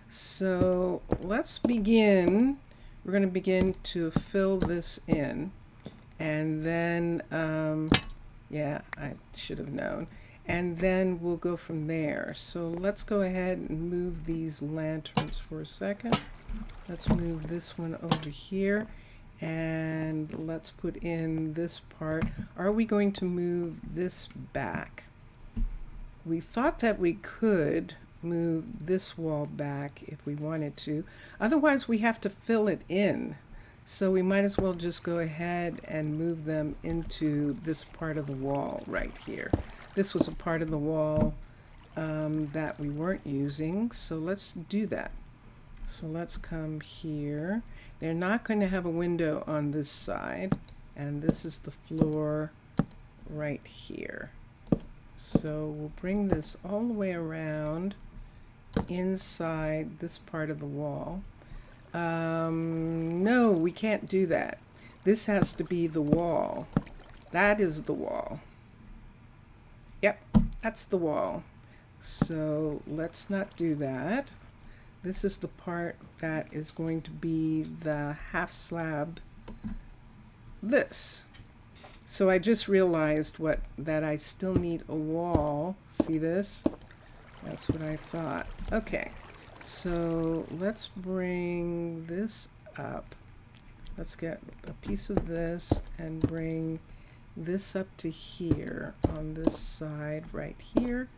So let's begin. We're going to begin to fill this in. And then, yeah, I should have known. And then we'll go from there. So let's go ahead and move these lanterns for a second. Let's move this one over here. And let's put in this part. Are we going to move this back? We thought that we could move this wall back if we wanted to. Otherwise, we have to fill it in. So we might as well just go ahead and move them into this part of the wall right here. This was a part of the wall that we weren't using, so let's do that. So let's come here. They're not going to have a window on this side, and this is the floor right here. So we'll bring this all the way around inside this part of the wall. No, we can't do that. This has to be the wall. That is the wall. Yep, that's the wall. So let's not do that. This is the part that is going to be the half slab. This. So I just realized that I still need a wall. See this? That's what I thought. Okay. So let's bring this up. Let's get a piece of this and bring this up to here on this side right here.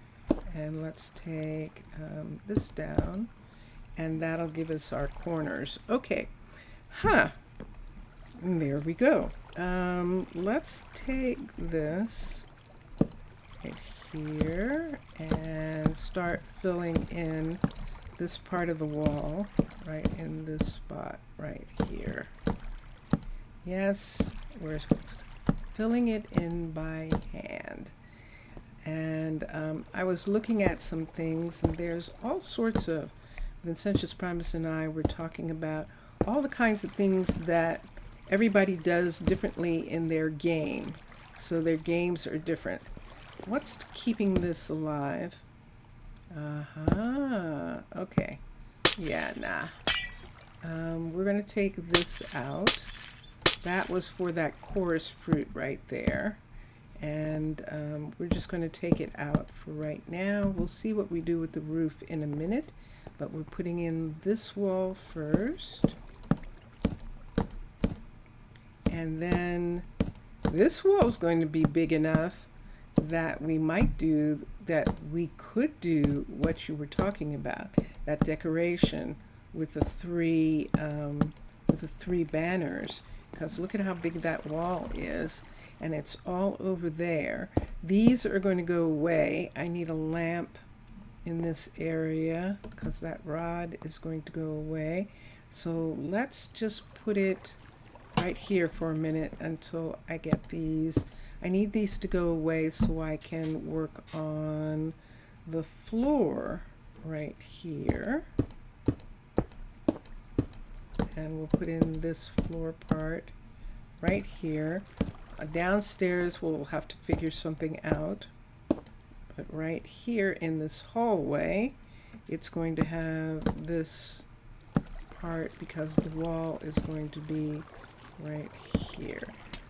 And let's take this down, and that'll give us our corners. Okay. Huh. And there we go. Let's take this right here and start filling in this part of the wall right in this spot right here. Yes, we're filling it in by hand. And I was looking at some things, and there's all sorts of, Vincentius Primus and I were talking about all the kinds of things that everybody does differently in their game. So their games are different. what's keeping this alive? Okay. Yeah, nah. We're going to take this out. That was for that chorus fruit right there. And we're just going to take it out for right now. We'll see what we do with the roof in a minute. But we're putting in this wall first. And then this wall is going to be big enough that we could do what you were talking about, that decoration with the three banners, because look at how big that wall is, and it's all over there. These are going to go away. I need a lamp in this area because that rod is going to go away. So let's just put it right here for a minute until I get these. I need these to go away so I can work on the floor right here. And we'll put in this floor part right here. Downstairs we'll have to figure something out. But right here in this hallway, it's going to have this part because the wall is going to be right here.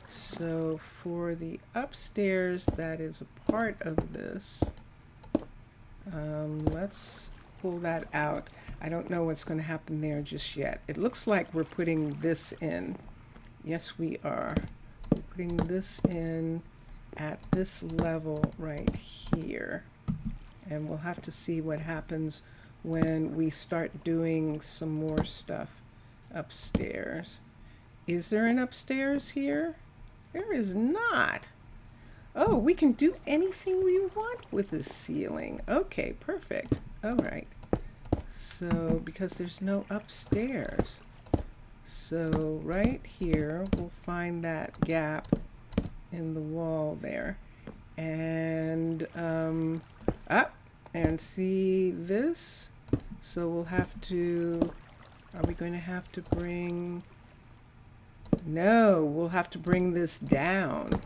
So for the upstairs, that is a part of this. Let's pull that out. I don't know what's going to happen there just yet. It looks like we're putting this in. Yes, we are. We're putting this in at this level right here. And we'll have to see what happens when we start doing some more stuff upstairs. Is there an upstairs here? There is not. Oh, we can do anything we want with this ceiling. Okay, perfect. All right. So, because there's no upstairs. So, right here, we'll find that gap in the wall there. And, and see this? So we'll have to, are we going to have to bring, no, we'll have to bring this down.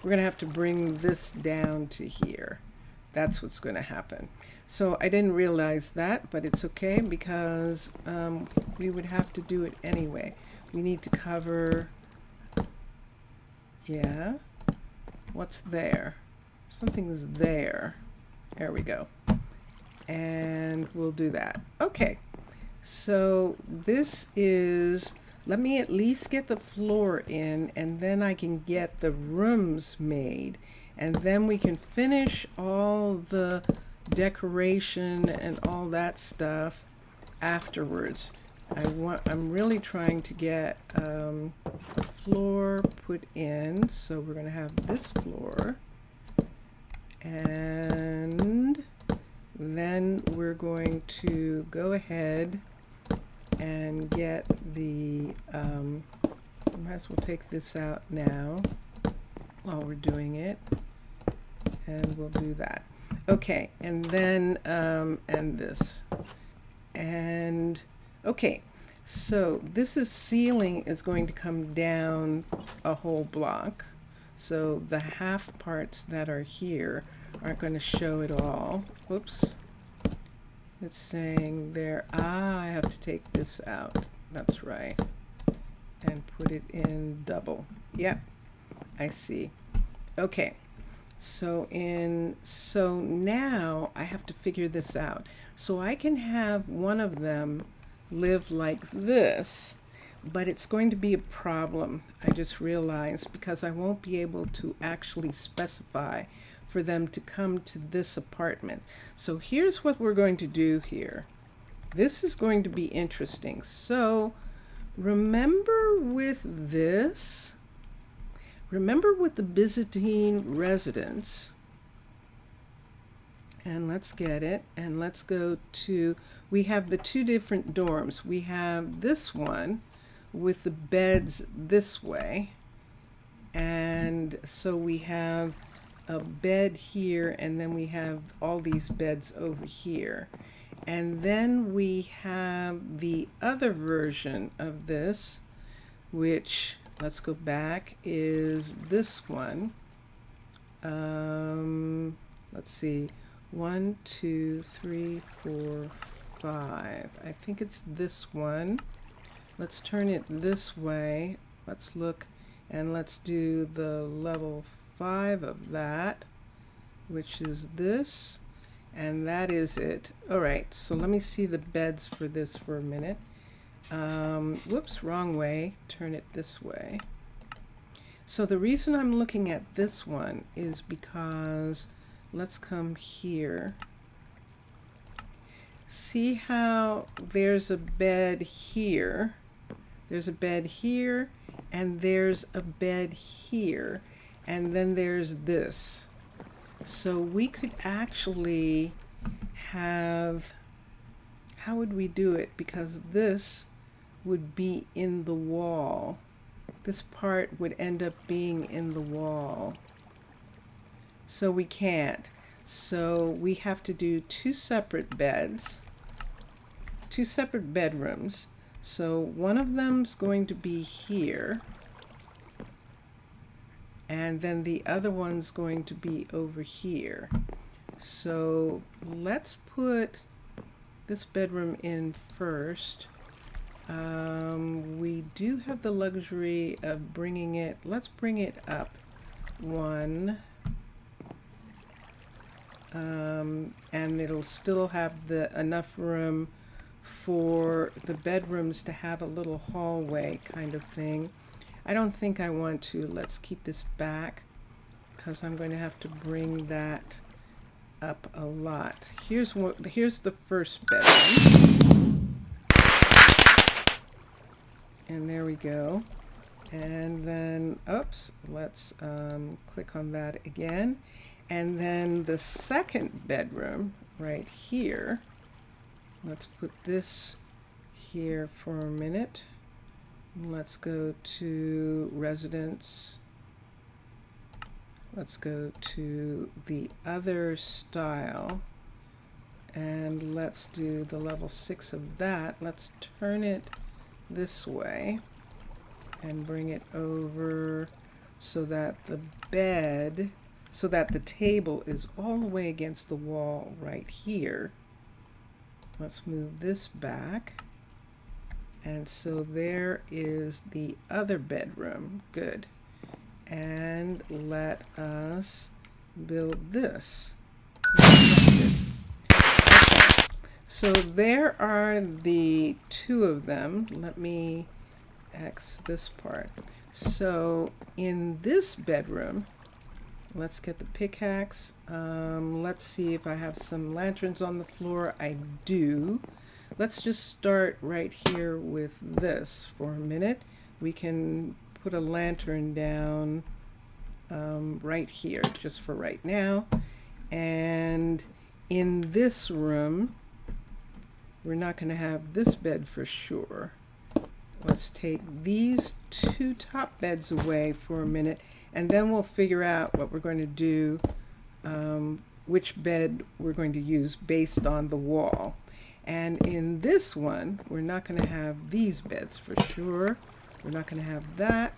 We're going to have to bring this down to here. That's what's going to happen. So I didn't realize that, but it's okay because we would have to do it anyway. We need to cover, yeah, what's there? Something's there. There we go. And we'll do that. Okay, so this is, let me at least get the floor in, and then I can get the rooms made, and then we can finish all the decoration and all that stuff afterwards. I'm really trying to get the floor put in, so we're going to have this floor, and then we're going to go ahead and get the, might as well take this out now while we're doing it, and we'll do that. Okay, and then, and this. And, okay, so this is ceiling is going to come down a whole block. So the half parts that are here aren't going to show it all. Whoops. It's saying there, I have to take this out. That's right. And put it in double. Yep, I see. Okay. So now I have to figure this out. So I can have one of them live like this, but it's going to be a problem, I just realized, because I won't be able to actually specify for them to come to this apartment. So here's what we're going to do here. This is going to be interesting. So remember with this, remember with the Byzantine residence, and let's get it, and let's go to, we have the two different dorms. We have this one with the beds this way, and so we have a bed here, and then we have all these beds over here. And then we have the other version of this, which, let's go back, is this one. Let's see, 1, 2, 3, 4, 5. I think it's this one. Let's turn it this way. Let's look and let's do the level 5 of that, which is this, and that is it. All right, so let me see the beds for this for a minute. Whoops, wrong way. Turn it this way. So the reason I'm looking at this one is because, let's come here. See how there's a bed here, there's a bed here, and there's a bed here, and then there's this. So we could actually have, how would we do it? Because this would be in the wall. This part would end up being in the wall. So we can't. So we have to do two separate beds, two separate bedrooms. So one of them's going to be here, and then the other one's going to be over here. So let's put this bedroom in first. We do have the luxury of bringing it, let's bring it up one, and it'll still have enough room for the bedrooms to have a little hallway kind of thing. I don't think I want to. Let's keep this back because I'm going to have to bring that up a lot. Here's the first bedroom. And there we go. And then, oops, let's click on that again. And then the second bedroom right here. Let's put this here for a minute. Let's go to residence. Let's go to the other style. And let's do the level 6 of that. Let's turn it this way and bring it over so that the bed, so that the table is all the way against the wall right here. Let's move this back. And so there is the other bedroom. Good. And let us build this. Okay. So there are the two of them. Let me X this part. So in this bedroom, let's get the pickaxe. Let's see if I have some lanterns on the floor. I do. Let's just start right here with this for a minute. We can put a lantern down right here just for right now. And in this room, we're not going to have this bed for sure. Let's take these two top beds away for a minute, and then we'll figure out what we're going to do, which bed we're going to use based on the wall. And in this one, we're not going to have these beds for sure. We're not going to have that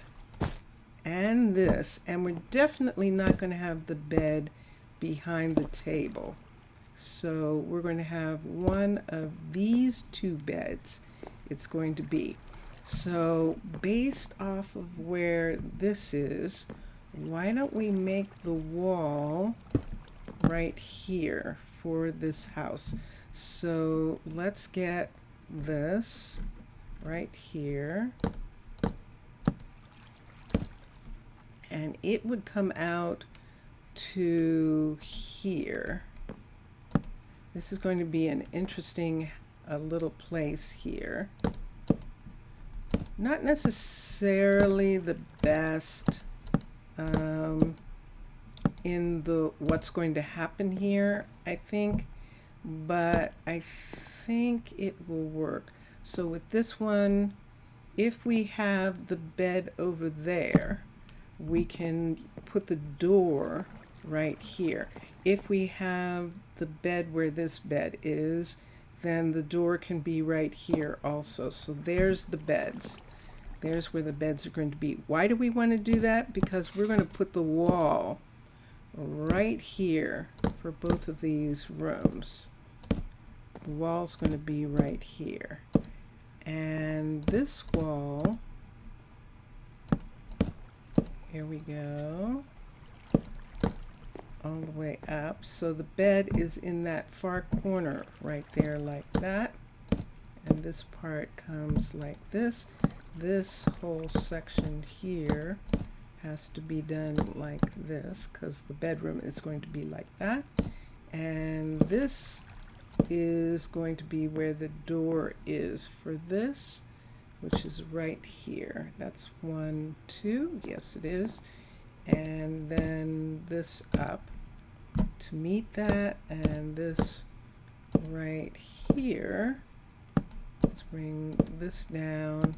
and this, and we're definitely not going to have the bed behind the table. So we're going to have one of these two beds. It's going to be. So based off of where this is, why don't we make the wall right here for this house? So let's get this right here. And it would come out to here. This is going to be an interesting little place here. Not necessarily the best in the what's going to happen here, I think, but I think it will work. So with this one, if we have the bed over there, we can put the door right here. If we have the bed where this bed is, then the door can be right here also. So there's the beds. There's where the beds are going to be. Why do we want to do that? Because we're going to put the wall right here for both of these rooms. The wall's going to be right here. And this wall, here we go, all the way up. So the bed is in that far corner right there like that. And this part comes like this. This whole section here has to be done like this because the bedroom is going to be like that. And this is going to be where the door is for this, which is right here. That's 1, 2, yes it is. And then this up to meet that, and this right here. Let's bring this down,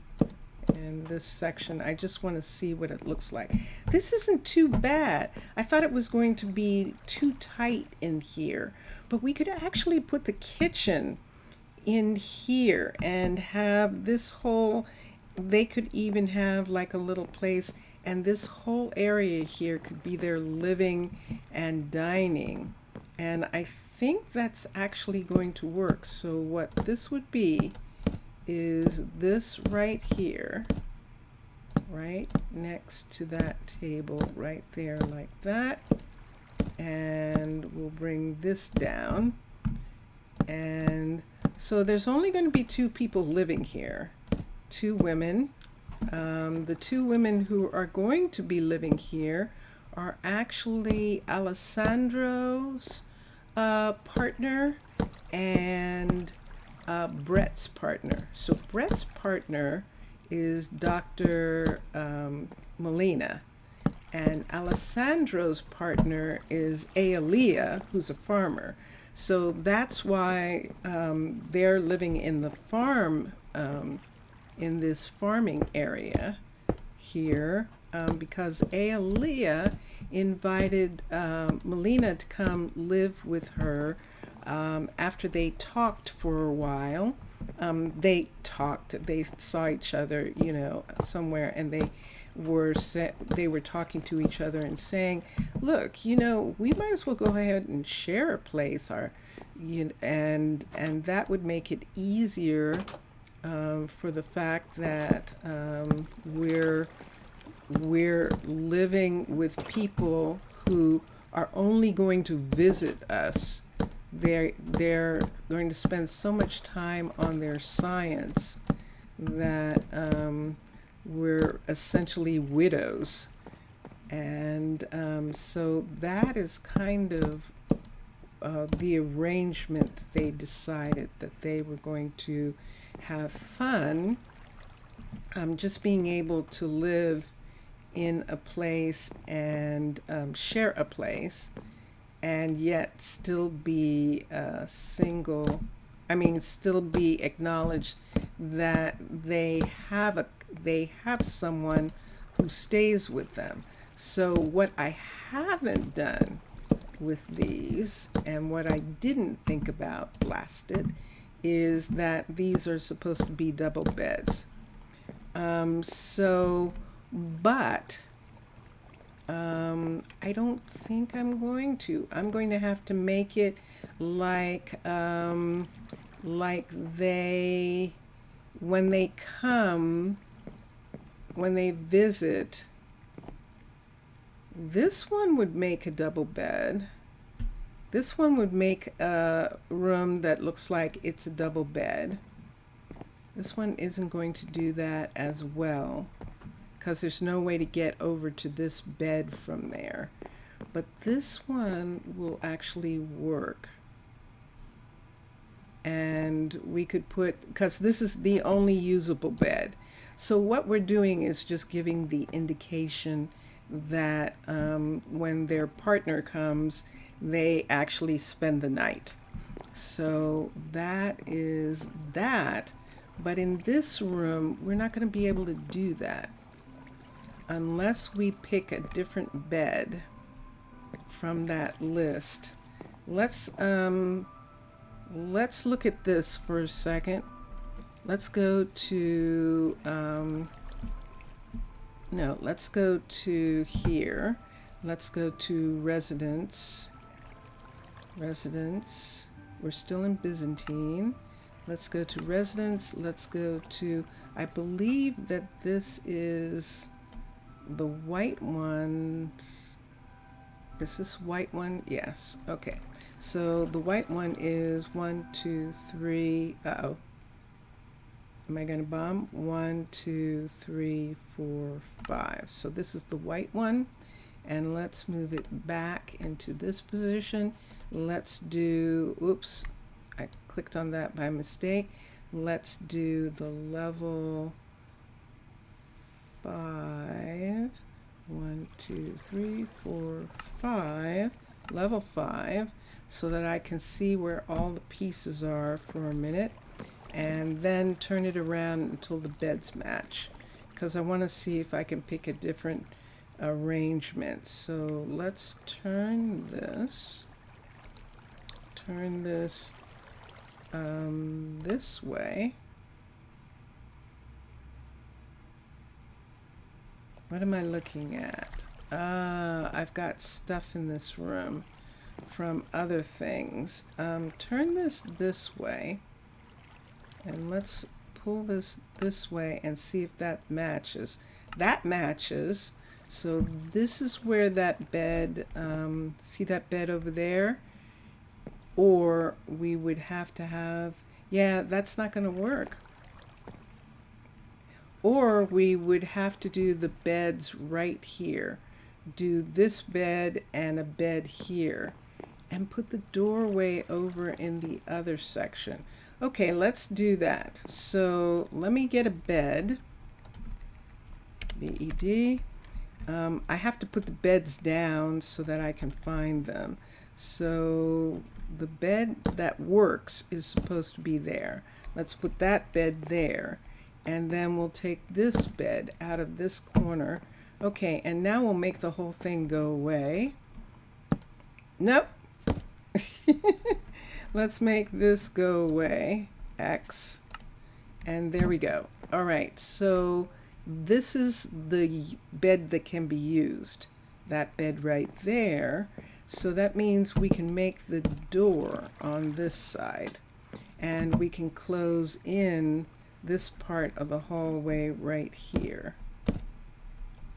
and this section, I just want to see what it looks like. This isn't too bad. I thought it was going to be too tight in here, but we could actually put the kitchen in here and have this whole, they could even have like a little place, and this whole area here could be their living and dining. And I think that's actually going to work. So what this would be is this right here, right next to that table right there like that. And we'll bring this down. And so there's only going to be 2 people living here, 2 women. The 2 women who are going to be living here are actually Alessandro's partner and Brett's partner. So Brett's partner is Dr. Molina, and Alessandro's partner is Aelia, who's a farmer. So that's why they're living in the farm, in this farming area here, because Aelia invited Molina to come live with her after they talked for a while. They saw each other, you know, somewhere, and they were talking to each other and saying, look, you know, we might as well go ahead and share a place, and that would make it easier for the fact that we're living with people who are only going to visit us. They're going to spend so much time on their science that we're essentially widows. And so that is kind of the arrangement that they decided, that they were going to have fun, just being able to live in a place and share a place, and yet still be single. I mean, still be acknowledged that they have someone who stays with them. So what I haven't done with these, and what I didn't think about blasted, is that these are supposed to be double beds. But I don't think I'm going to. I'm going to have to make it like they, when they come, when they visit, this one would make a double bed. This one would make a room that looks like it's a double bed. This one isn't going to do that as well, because there's no way to get over to this bed from there. But this one will actually work. And we could put, because this is the only usable bed. So what we're doing is just giving the indication that when their partner comes, they actually spend the night. So that is that. But in this room, we're not going to be able to do that unless we pick a different bed from that list. Let's look at this for a second. Let's go to let's go to here. Let's go to residence. Residence. We're still in Byzantine. Let's go to residence. Let's go to, I believe that this is the white ones. Is this white one? Yes. Okay. So the white one is 1, 2, 3. Uh-oh. Am I going to bomb? 1, 2, 3, 4, 5. So this is the white one. And let's move it back into this position. Let's do, oops, I clicked on that by mistake. Let's do the level 5. 1, 2, 3, 4, 5. Level 5, so that I can see where all the pieces are for a minute. And then turn it around until the beds match, because I want to see if I can pick a different arrangement. So let's turn this this way. What am I looking at? I've got stuff in this room from other things. Turn this way, and let's pull this way and see if that matches. That matches. So this is where that bed, see that bed over there? Or we would have to have, yeah, that's not going to work. Or we would have to do the beds right here. Do this bed and a bed here. And put the doorway over in the other section. Okay, let's do that. So let me get a bed. B-E-D. I have to put the beds down so that I can find them. So the bed that works is supposed to be there. Let's put that bed there. And then we'll take this bed out of this corner. Okay, and now we'll make the whole thing go away. Nope. Let's make this go away. X. And there we go. All right, so this is the bed that can be used. That bed right there. So that means we can make the door on this side. And we can close in this part of the hallway right here.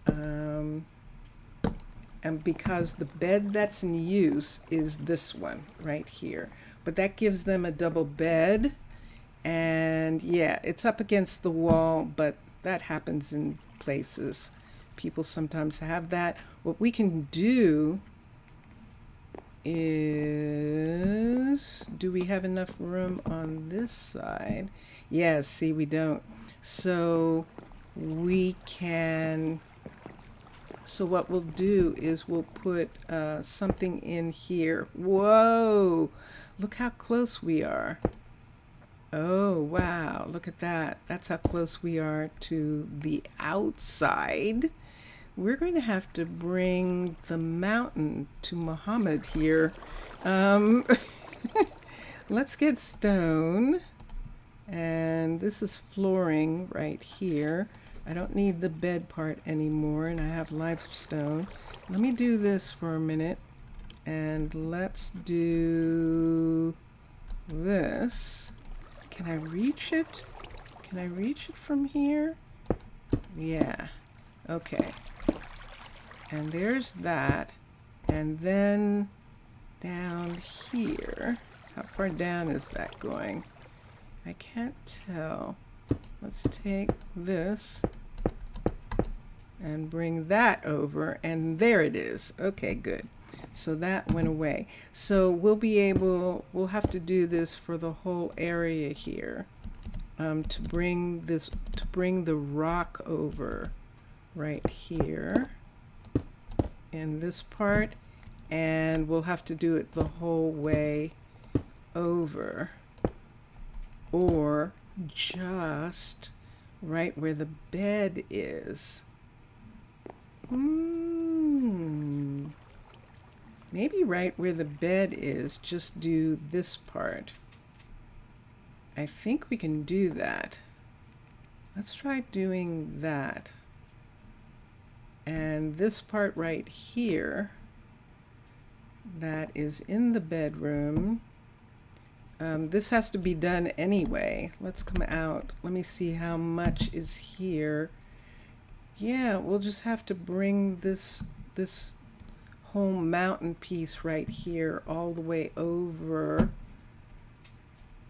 And because the bed that's in use is this one right here. But that gives them a double bed. And yeah, it's up against the wall, but that happens in places. People sometimes have that. What we can do is, do we have enough room on this side? Yes, see, we don't. So we can, so what we'll do is we'll put something in here. Whoa, look how close we are. Oh, wow, look at that. That's how close we are to the outside. We're going to have to bring the mountain to Muhammad here. Let's get stone. And this is flooring right here. I don't need the bed part anymore, and I have limestone. Let me do this for a minute. And let's do this. Can I reach it? Can I reach it from here? Yeah. Okay. And there's that. And then down here, how far down is that going? I can't tell. Let's take this and bring that over, and there it is. Okay, good. So that went away. So we'll have to do this for the whole area here, to bring the rock over right here in this part, and we'll have to do it the whole way over, or just right where the bed is. Maybe right where the bed is, just do this part. I think we can do that. Let's try doing that. And this part right here, that is in the bedroom, this has to be done anyway. Let's come out. Let me see how much is here. Yeah, we'll just have to bring this whole mountain piece right here all the way over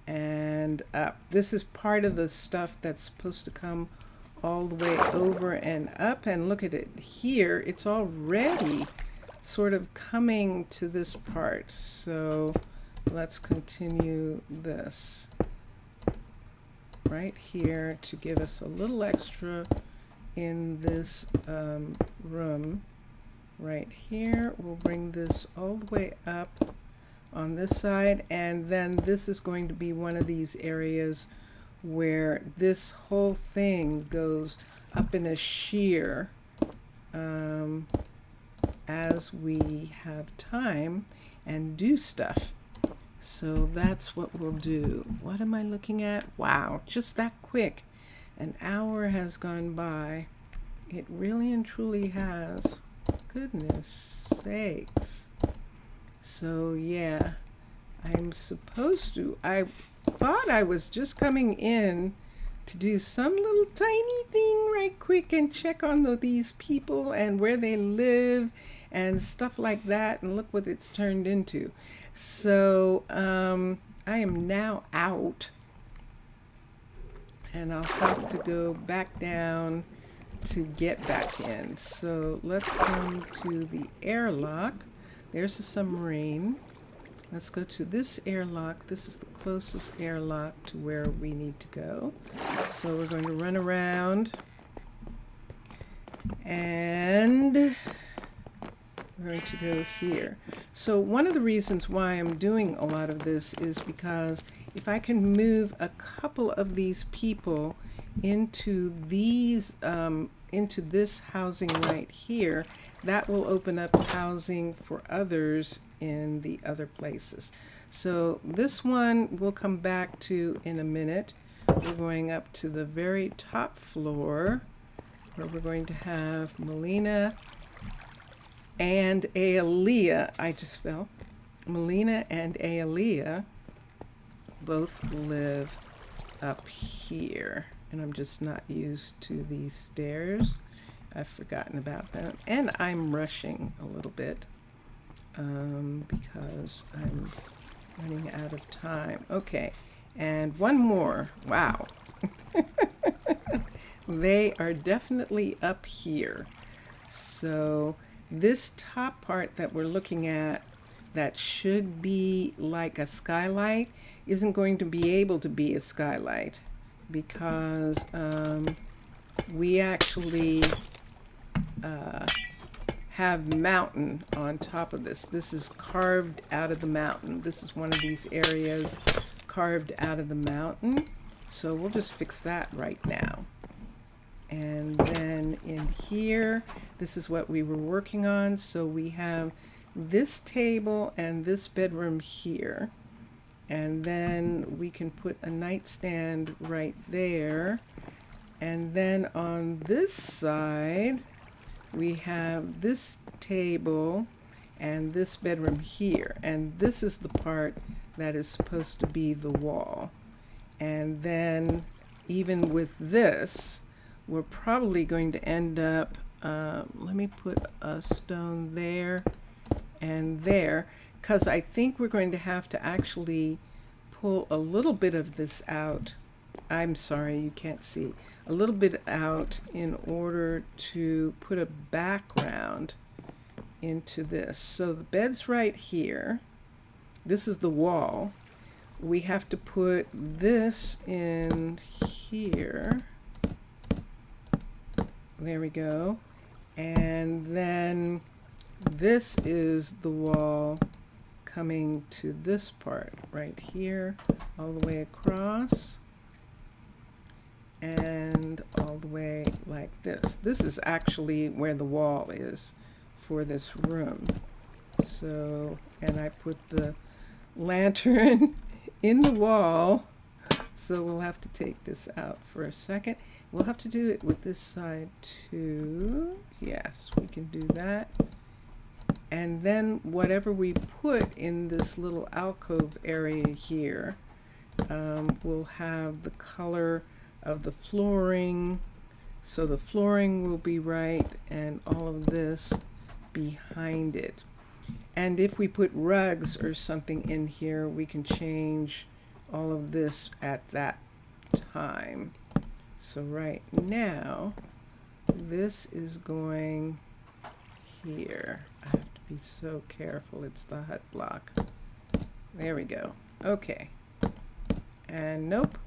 and up. This is part of the stuff that's supposed to come all the way over and up, and look at it here. It's already sort of coming to this part. So let's continue this right here to give us a little extra in this room. Right here, we'll bring this all the way up on this side, and then this is going to be one of these areas where this whole thing goes up in a shear as we have time and do stuff. So that's what we'll do. What am I looking at? Wow, just that quick. An hour has gone by. It really and truly has. Goodness sakes. So yeah, I'm supposed to, I thought I was just coming in to do some little tiny thing right quick and check on these people and where they live and stuff like that, and look what it's turned into. So I am now out, and I'll have to go back down to get back in. So let's come to the airlock. There's a submarine. Let's go to this airlock. This is the closest airlock to where we need to go. So we're going to run around, and we're going to go here. So one of the reasons why I'm doing a lot of this is because if I can move a couple of these people into these into this housing right here, that will open up housing for others in the other places. So this one we'll come back to in a minute. We're going up to the very top floor where we're going to have Melina and Aaliyah. I just fell. Melina and Aaliyah both live up here, and I'm just not used to these stairs. I've forgotten about them, and I'm rushing a little bit because I'm running out of time. Okay, and one more. Wow. They are definitely up here. So this top part that we're looking at that should be like a skylight isn't going to be able to be a skylight because we actually have mountain on top of this. This is carved out of the mountain. This is one of these areas carved out of the mountain. So we'll just fix that right now. And then in here, this is what we were working on. So we have this table and this bedroom here. And then we can put a nightstand right there. And then on this side, we have this table and this bedroom here. And this is the part that is supposed to be the wall. And then even with this, we're probably going to end up, let me put a stone there and there, because I think we're going to have to actually pull a little bit of this out. I'm sorry, you can't see. A little bit out in order to put a background into this. So the bed's right here. This is the wall. We have to put this in here. There we go. And then this is the wall coming to this part right here, all the way across, and all the way like this. This is actually where the wall is for this room. So, and I put the lantern in the wall So we'll have to take this out for a second. We'll have to do it with this side too. Yes, we can do that. And then whatever we put in this little alcove area here will have the color of the flooring. So the flooring will be right and all of this behind it. And if we put rugs or something in here, we can change all of this at that time. So right now, this is going here. I have to be so careful. It's the hut block. There we go. Okay. And nope.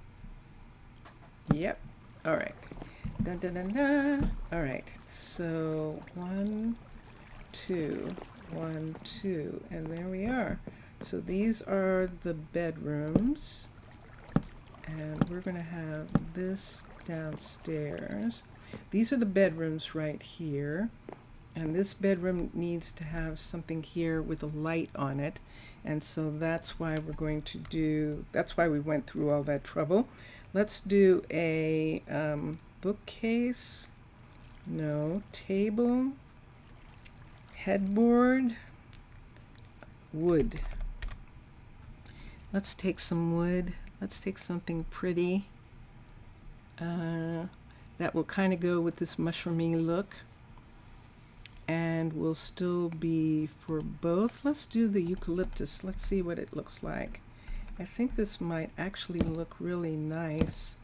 Yep. All right. Dun, dun, dun, dun. All right. So 1, 2, 1, 2, and there we are. So these are the bedrooms, and we're going to have this downstairs. These are the bedrooms right here, and this bedroom needs to have something here with a light on it, and so that's why we're going to do, that's why we went through all that trouble. Let's do a bookcase, no, table, headboard, wood. Let's take some wood. Let's take something pretty. That will kind of go with this mushroomy look and will still be for both. Let's do the eucalyptus. Let's see what it looks like. I think this might actually look really nice.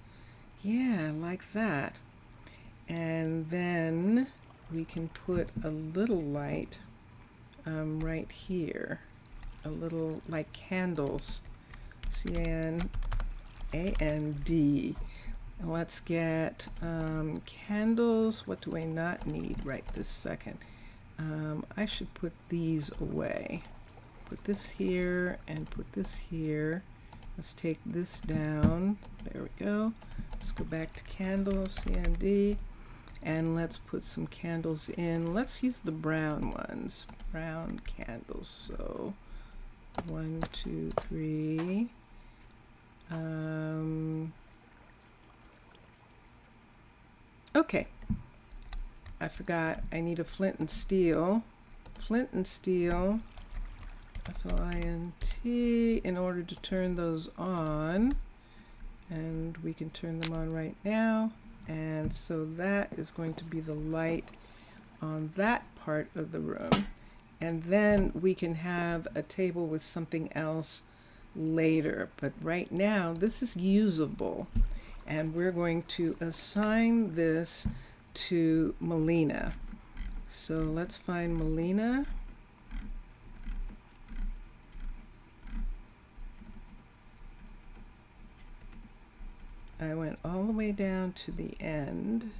Yeah, like that. And then we can put a little light right here. A little like candles. C-A-N-A-N-D. Let's get candles. What do I not need right this second? I should put these away. Put this here and put this here. Let's take this down. There we go. Let's go back to candles, C-N-D. And let's put some candles in. Let's use the brown ones. Brown candles. So 1, 2, 3. Okay. I forgot. I need a flint and steel. Flint and steel. F-L-I-N-T in order to turn those on. And we can turn them on right now. And so that is going to be the light on that part of the room. And then we can have a table with something else later. But right now, this is usable. And we're going to assign this to Melina. So let's find Melina. I went all the way down to the end.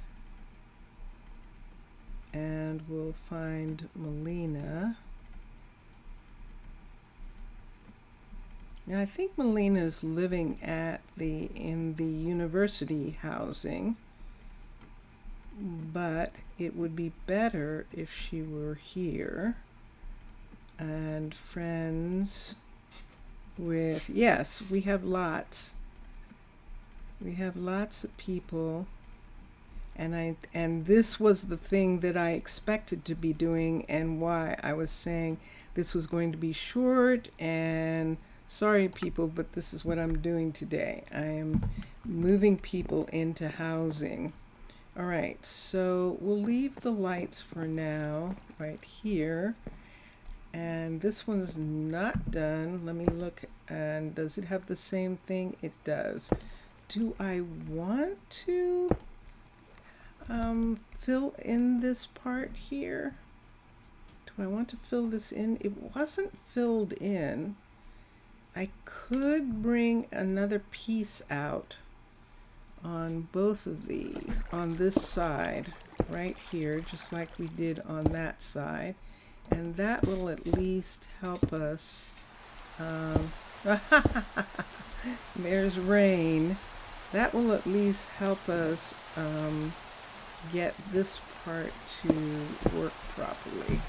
And we'll find Melina. Now I think Melina is living at in the university housing, but it would be better if she were here and friends with, yes, we have lots. We have lots of people. And this was the thing that I expected to be doing and why I was saying this was going to be short, and sorry people, but this is what I'm doing today. I am moving people into housing. All right, so we'll leave the lights for now right here. And this one's not done. Let me look, and does it have the same thing? It does. Do I want to fill in this part here? Do I want to fill this in? It wasn't filled in. I could bring another piece out on both of these, on this side right here, just like we did on that side, and that will at least help us. There's rain. That will at least help us get this part to work properly.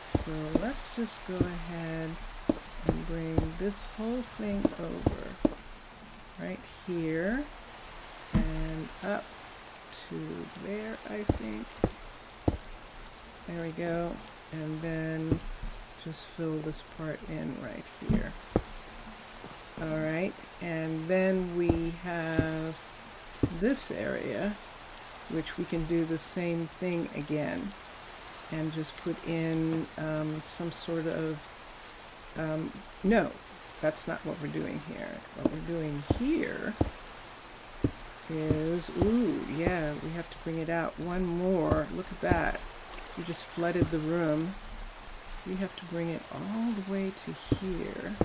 So let's just go ahead and bring this whole thing over. right here and up to there, I think. There we go. And then just fill this part in right here. All right, and then we have this area, which we can do the same thing again and just put in some sort of, no, that's not what we're doing here. What we're doing here is, ooh, yeah, we have to bring it out one more. Look at that. We just flooded the room. We have to bring it all the way to here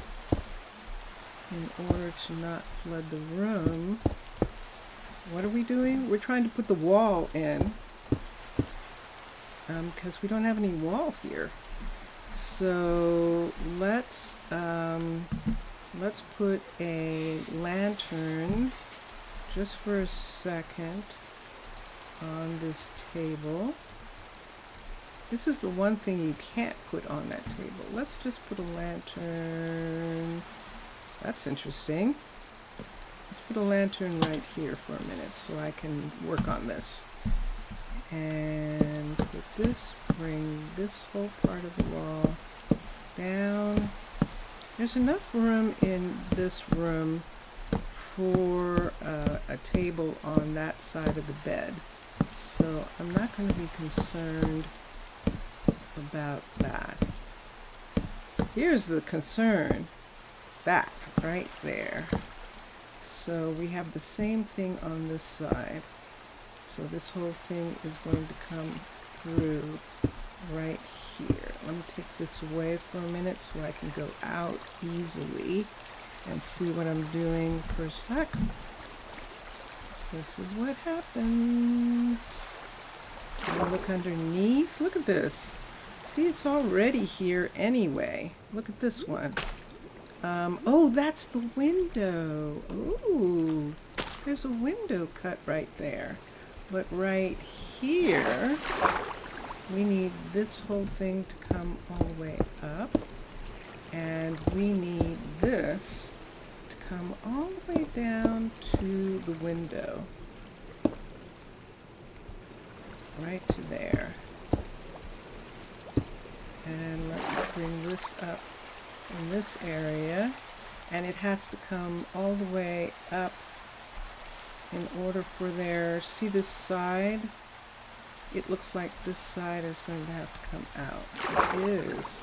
in order to not flood the room. What are we doing? We're trying to put the wall in because we don't have any wall here. So let's put a lantern just for a second on this table. This is the one thing you can't put on that table. Let's just put a lantern. That's interesting. Let's put a lantern right here for a minute so I can work on this. And put this, bring this whole part of the wall down. There's enough room in this room for a table on that side of the bed. So I'm not going to be concerned about that. Here's the concern. That right there. So we have the same thing on this side. So this whole thing is going to come through right here. Let me take this away for a minute so I can go out easily and see what I'm doing for a sec. This is what happens. Look underneath. Look at this. See, it's already here anyway. Look at this one. Oh, that's the window. Ooh, there's a window cut right there. But right here, we need this whole thing to come all the way up. And we need this to come all the way down to the window. Right to there. And let's bring this up in this area, and it has to come all the way up in order for there, see this side? It looks like this side is going to have to come out. It is.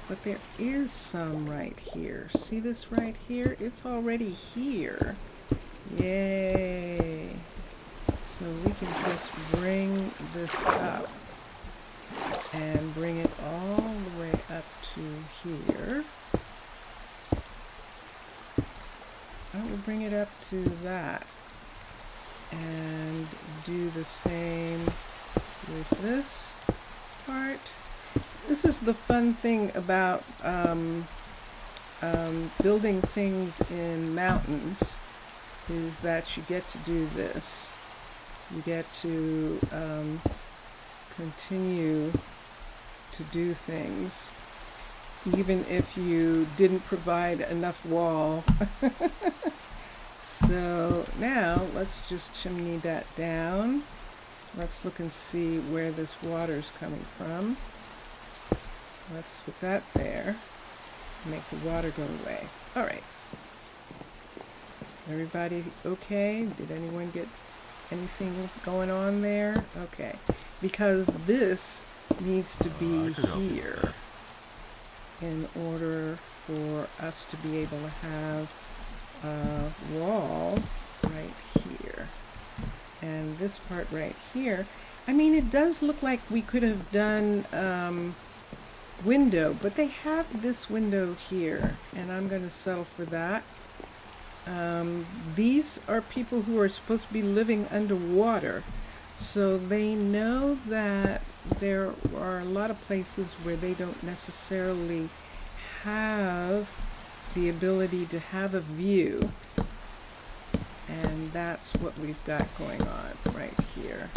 But there is some right here. See this right here? It's already here. Yay. So we can just bring this up and bring it all the way up to here. Why don't we bring it up to that and do the same with this part. This is the fun thing about building things in mountains, is that you get to do this. You get to continue to do things even if you didn't provide enough wall. So now let's just chimney that down. Let's look and see where this water's coming from. Let's put that there. Make the water go away. All right. Everybody okay? Did anyone get anything going on there? Okay. Because this needs to be here in order for us to be able to have a wall right here. And this part right here, I mean, it does look like we could have done window, but they have this window here, and I'm going to settle for that. These are people who are supposed to be living underwater, so they know that there are a lot of places where they don't necessarily have the ability to have a view, and that's what we've got going on right here.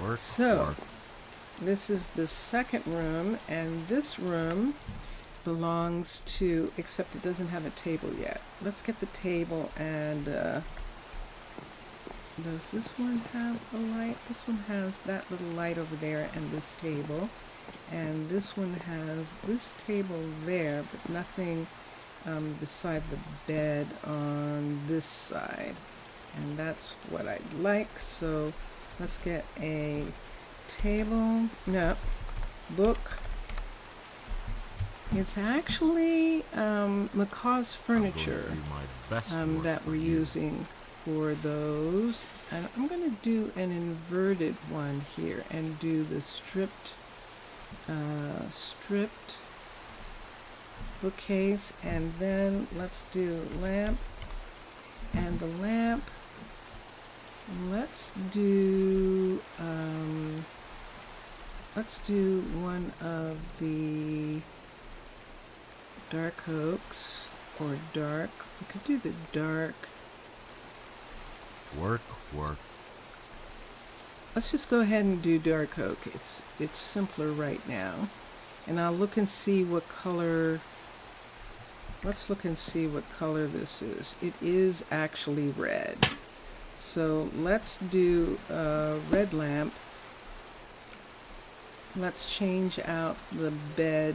Work, So, work. This is the second room, and this room belongs to, except it doesn't have a table yet. Let's get the table. And does this one have a light? This one has that little light over there and this table. And this one has this table there, but nothing beside the bed on this side. And that's what I'd like. So let's get a table. No, book. It's actually McCaw's furniture that we're using for those. And I'm going to do an inverted one here and do the stripped bookcase. And then let's do lamp. And the lamp, let's do one of the dark oaks, or dark. We could do the dark. Work. Let's just go ahead and do dark oak. It's simpler right now. And I'll look and see what color. Let's look and see what color this is. It is actually red. So let's do a red lamp. Let's change out the bed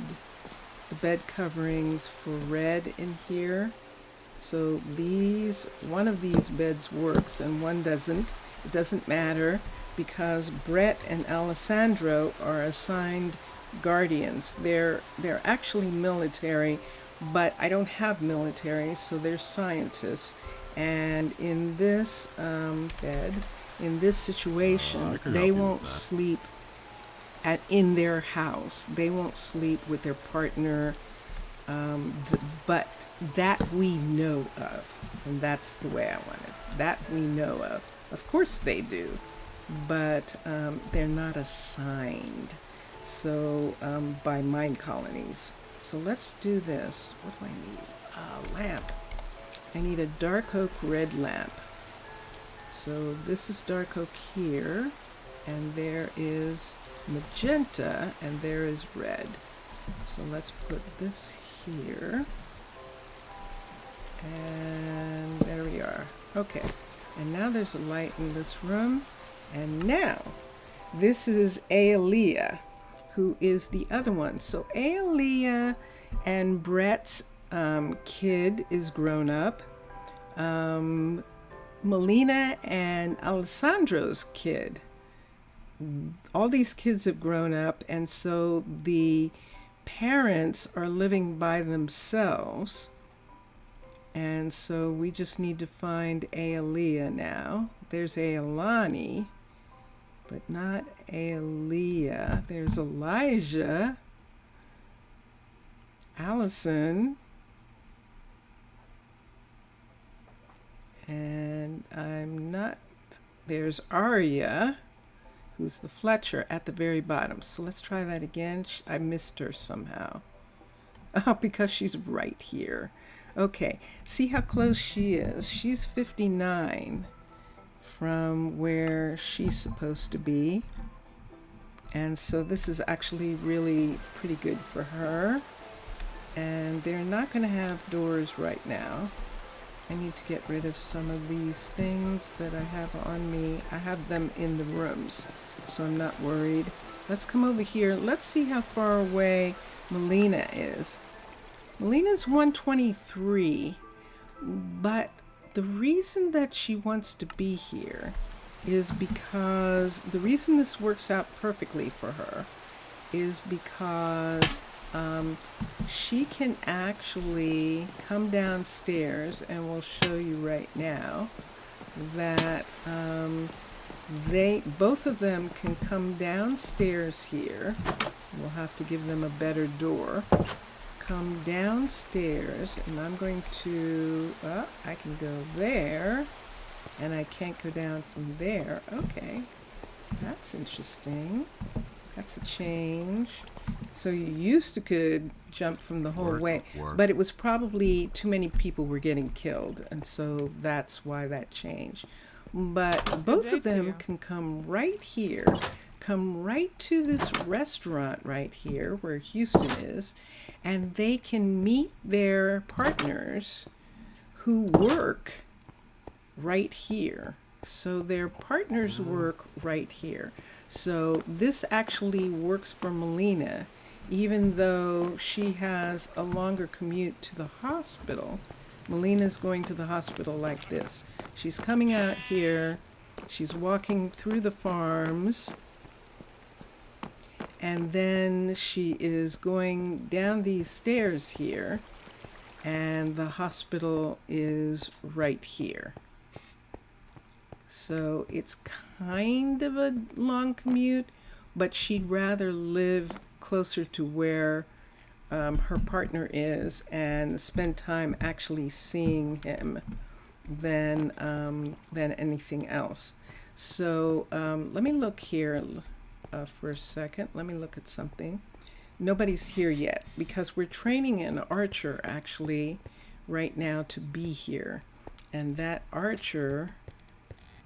coverings for red in here. So one of these beds works and one doesn't. It doesn't matter because Brett and Alessandro are assigned guardians. They're actually military, but I don't have military, so they're scientists. And in this bed, in this situation, they won't sleep in their house. They won't sleep with their partner, but that we know of. And that's the way I want it. That we know of. Of course they do, but they're not assigned. So by Minecolonies. So let's do this. What do I need? A lamp. I need a dark oak red lamp. So this is dark oak here, and there is magenta, and there is red. So let's put this here. And there we are. Okay. And now there's a light in this room. And now, this is Aaliyah, who is the other one. So Aaliyah and Brett's kid is grown up. Melina and Alessandro's kid. All these kids have grown up, and so the parents are living by themselves. And so we just need to find Aaliyah now. There's Ailani, but not Aaliyah. There's Elijah, Allison, and there's Arya, who's the Fletcher at the very bottom. So let's try that again. I missed her somehow. Oh, because she's right here. Okay, see how close she is. She's 59 from where she's supposed to be. And so this is actually really pretty good for her. And they're not going to have doors right now. I need to get rid of some of these things that I have on me. I have them in the rooms, so I'm not worried. Let's come over here. Let's see how far away Melina is. Melina's 123, but the reason that she wants to be here is because the reason this works out perfectly for her is because she can actually come downstairs, and we'll show you right now that both of them can come downstairs here. We'll have to give them a better door. Come downstairs, and I'm going to, I can go there, and I can't go down from there. Okay, that's interesting. That's a change. So you used to could jump from the whole way, but it was probably too many people were getting killed, and so that's why that changed. But both of them can come right here, come right to this restaurant right here where Houston is, and they can meet their partners who work right here. So their partners work right here. So this actually works for Melina, even though she has a longer commute to the hospital. Melina's going to the hospital like this. She's coming out here, she's walking through the farms, and then she is going down these stairs here, and the hospital is right here. So it's kind of a long commute, but she'd rather live closer to where her partner is and spend time actually seeing him than anything else. So let me look here for a second. Let me look at something. Nobody's here yet because we're training an archer actually right now to be here. And that archer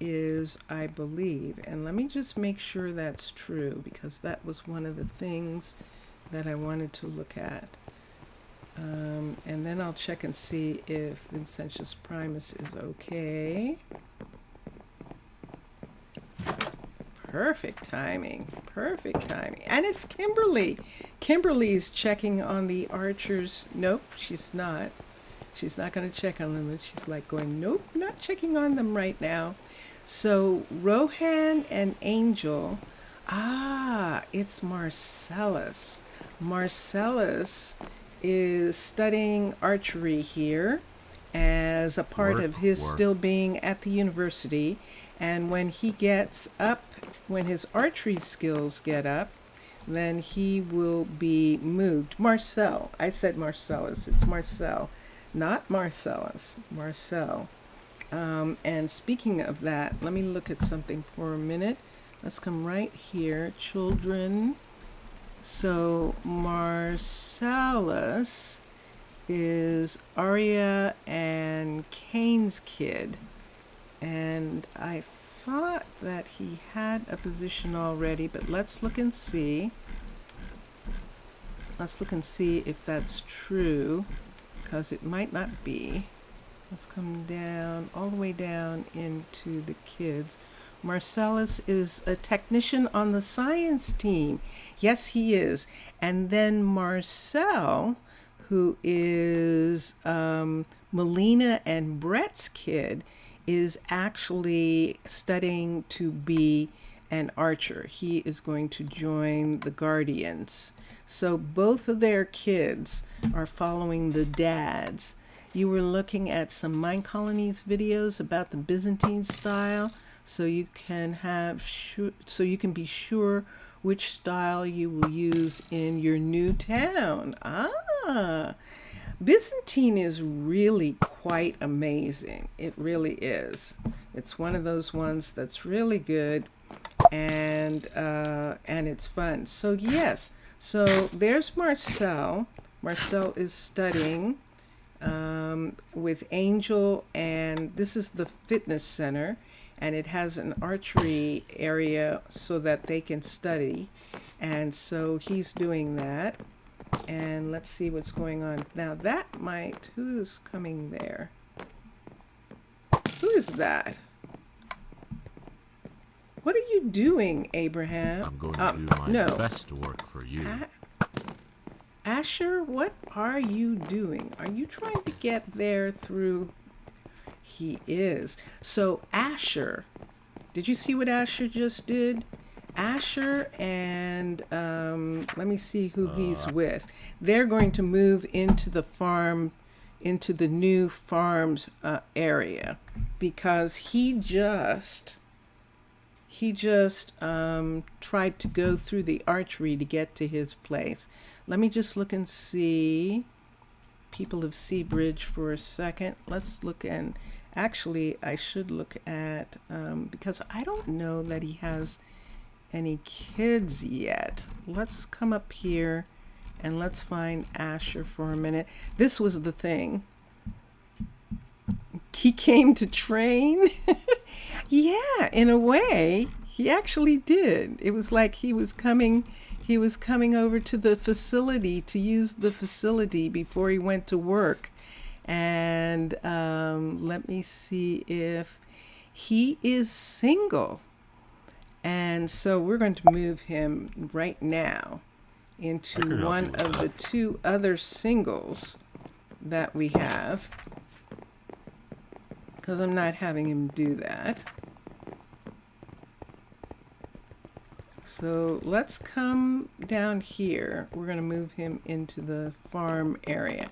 is, I believe, and let me just make sure that's true because that was one of the things that I wanted to look at. And then I'll check and see if Vincentius Primus is okay. Perfect timing. Perfect timing. And it's Kimberly. Kimberly's checking on the archers. Nope, she's not. She's not going to check on them. And she's like going, nope, not checking on them right now. So Rohan and Angel. Ah, it's Marcellus. Marcellus is studying archery here as a part of his still being at the university. And when he gets up, when his archery skills get up, then he will be moved. Marcel. I said Marcellus. It's Marcel, not Marcellus. Marcel. And speaking of that, let me look at something for a minute. Let's come right here. Children. So Marcellus is Arya and Cain's kid. And I thought that he had a position already, but let's look and see. Let's look and see if that's true, because it might not be. Let's come down, all the way down into the kids. Marcellus is a technician on the science team. Yes, he is. And then Marcel, who is Melina and Brett's kid, is actually studying to be an archer. He is going to join the Guardians. So both of their kids are following the dads. You were looking at some Minecolonies videos about the Byzantine style, so you can be sure which style you will use in your new town. Ah, Byzantine is really quite amazing. It really is. It's one of those ones that's really good, and it's fun. So yes, so there's Marcel. Marcel is studying with Angel, and this is the fitness center, and it has an archery area so that they can study, and so he's doing that. And let's see what's going on now. That might, who's coming there? Who is that? What are you doing, Abraham? I'm going to do my best to work for you. Asher, what are you doing? Are you trying to get there through? He is. So Asher, did you see what Asher just did? Asher and let me see who he's with. They're going to move into the farm, into the new farm area, because he just tried to go through the archery to get to his place. Let me just look and see people of Seabridge for a second. Let's look, and actually I should look at because I don't know that he has any kids yet. Let's come up here and let's find Asher for a minute. This was the thing. He came to train. Yeah, in a way, He actually did. It was like he was coming over to the facility to use the facility before he went to work. And let me see if he is single. And so we're going to move him right now into one of the two other singles that we have, because I'm not having him do that. So let's come down here. We're going to move him into the farm area.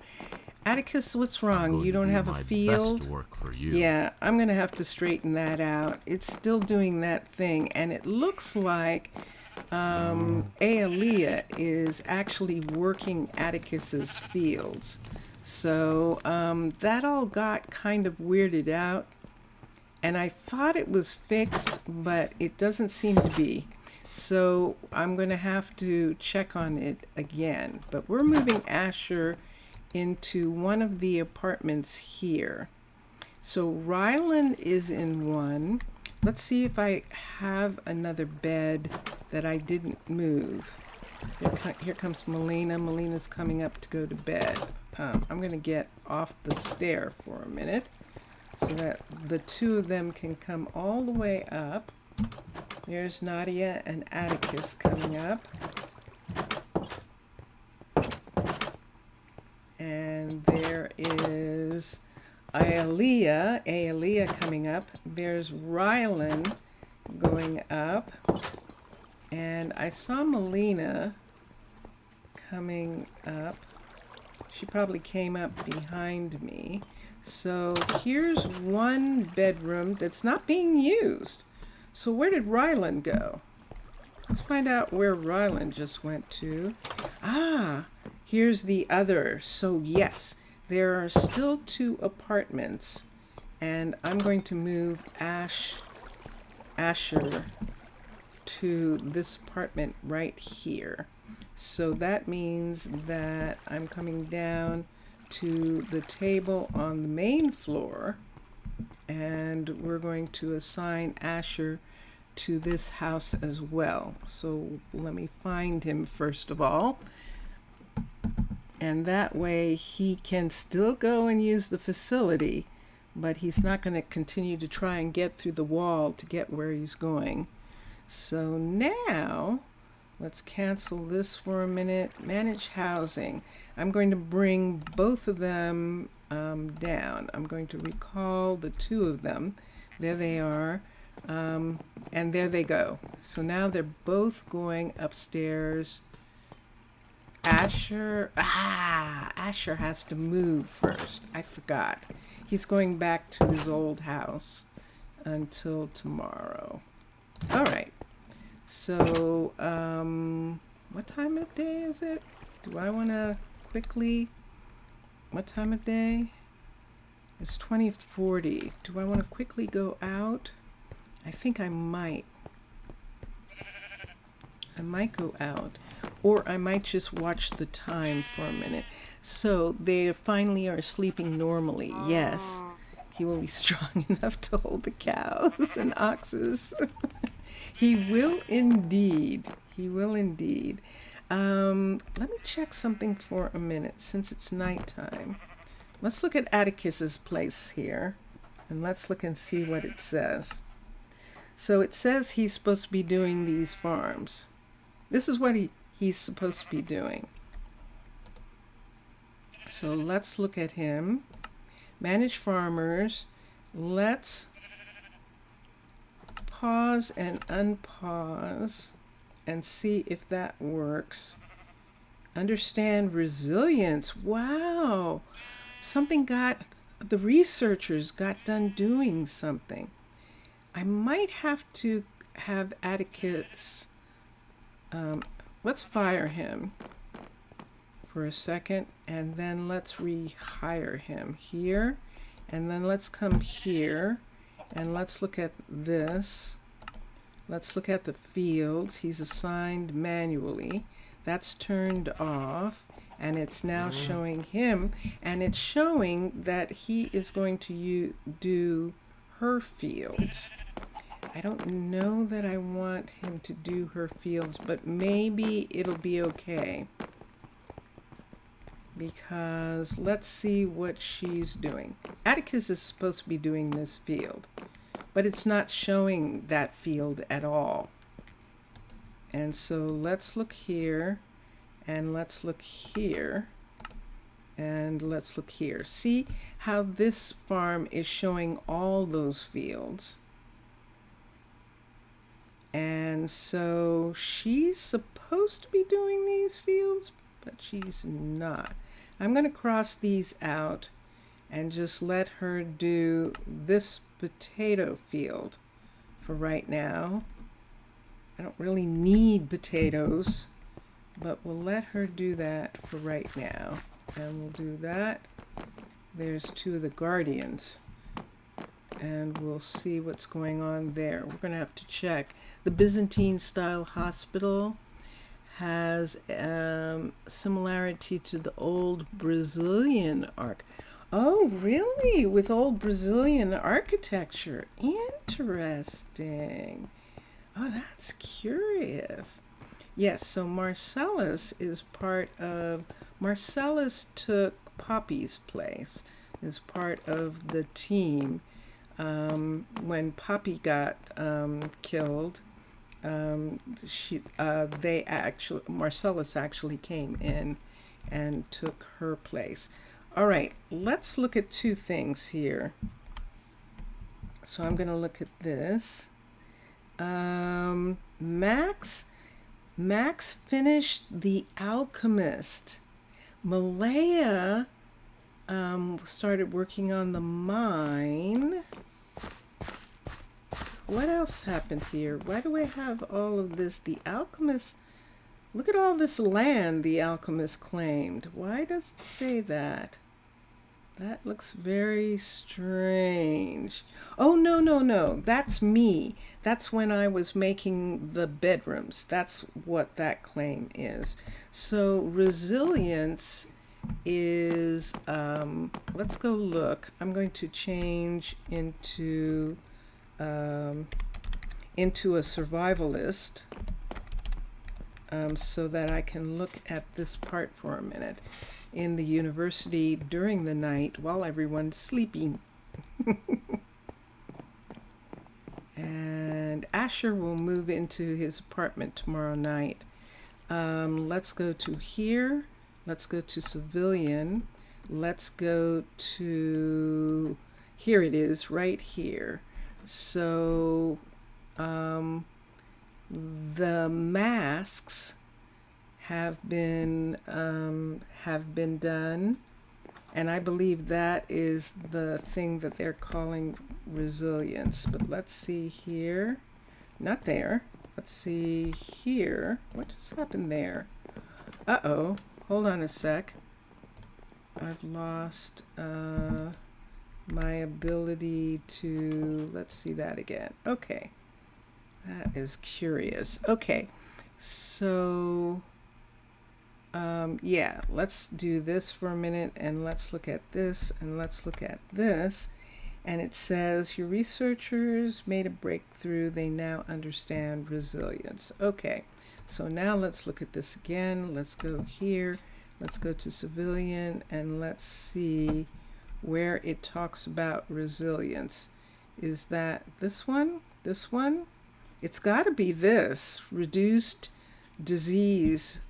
Atticus, what's wrong? You don't have a field? Best work for you. Yeah, I'm going to have to straighten that out. It's still doing that thing, and it looks like Aaliyah is actually working Atticus's fields. So that all got kind of weirded out, and I thought it was fixed, but it doesn't seem to be. So I'm going to have to check on it again. But we're moving Asher into one of the apartments here. So Rylan is in one. Let's see if I have another bed that I didn't move. Here comes Melina. Melina's coming up to go to bed. I'm going to get off the stair for a minute so that the two of them can come all the way up. There's Nadia and Atticus coming up. And there is Aaliyah coming up. There's Rylan going up. And I saw Melina coming up. She probably came up behind me. So here's one bedroom that's not being used. So where did Rylan go? Let's find out where Rylan just went to. Ah, here's the other. So yes, there are still two apartments, and I'm going to move Asher to this apartment right here. So that means that I'm coming down to the table on the main floor, and we're going to assign Asher to this house as well. So let me find him first of all. And that way he can still go and use the facility, but he's not going to continue to try and get through the wall to get where he's going. So now, let's cancel this for a minute. Manage housing. I'm going to bring both of them down. I'm going to recall the two of them. There they are. And there they go. So now they're both going upstairs. Asher has to move first. I forgot. He's going back to his old house until tomorrow. All right. So, what time of day is it? Do I want to quickly... What time of day? It's 20:40. Do I want to quickly go out? I think I might. I might go out. Or I might just watch the time for a minute. So they finally are sleeping normally. Yes. He will be strong enough to hold the cows and oxes. He will indeed. He will indeed. Let me check something for a minute since it's nighttime. Let's look at Atticus's place here. And let's look and see what it says. So it says he's supposed to be doing these farms. This is what he's supposed to be doing. So let's look at him. Manage farmers. Let's pause and unpause and see if that works. Understand resilience. Wow. The researchers got done doing something. I might have to have Atticus, let's fire him for a second, and then let's rehire him here, and then let's come here, and let's look at this. Let's look at the fields. He's assigned manually. That's turned off, and it's now showing him, and it's showing that he is going to do her fields. I don't know that I want him to do her fields, but maybe it'll be okay. Because let's see what she's doing. Atticus is supposed to be doing this field, but it's not showing that field at all. And so let's look here, and let's look here, and let's look here. See how this farm is showing all those fields. And so she's supposed to be doing these fields, but she's not. I'm going to cross these out and just let her do this potato field for right now. I don't really need potatoes, but we'll let her do that for right now. And we'll do that. There's two of the guardians. And we'll see what's going on there. We're going to have to check. The Byzantine style hospital has similarity to the old Brazilian Oh, really? With old Brazilian architecture. Interesting. Oh, that's curious. Yes, so Marcellus took Poppy's place as part of the team. When Poppy got killed, Marcellus actually came in and took her place. All right, let's look at two things here. So I'm going to look at this. Max finished The Alchemist. Malaya started working on the mine. What else happened here? Why do I have all of this? The Alchemist, look at all this land the Alchemist claimed. Why does it say that? That looks very strange. Oh, no. That's me. That's when I was making the bedrooms. That's what that claim is. So resilience is, let's go look. I'm going to change into a survivalist so that I can look at this part for a minute. In the university during the night while everyone's sleeping. And Asher will move into his apartment tomorrow night. Let's go to here. Let's go to civilian. Let's go to, here it is, right here. So the masks have been done, and I believe that is the thing that they're calling resilience. But let's see here. Not there. Let's see here. What just happened there? Uh-oh. Hold on a sec. I've lost my ability to, let's see that again. Okay. That is curious. Okay. So yeah, let's do this for a minute, and let's look at this, and let's look at this. And it says, your researchers made a breakthrough. They now understand resilience. Okay, so now let's look at this again. Let's go here. Let's go to civilian, and let's see where it talks about resilience. Is that this one? This one? It's got to be this. Reduced disease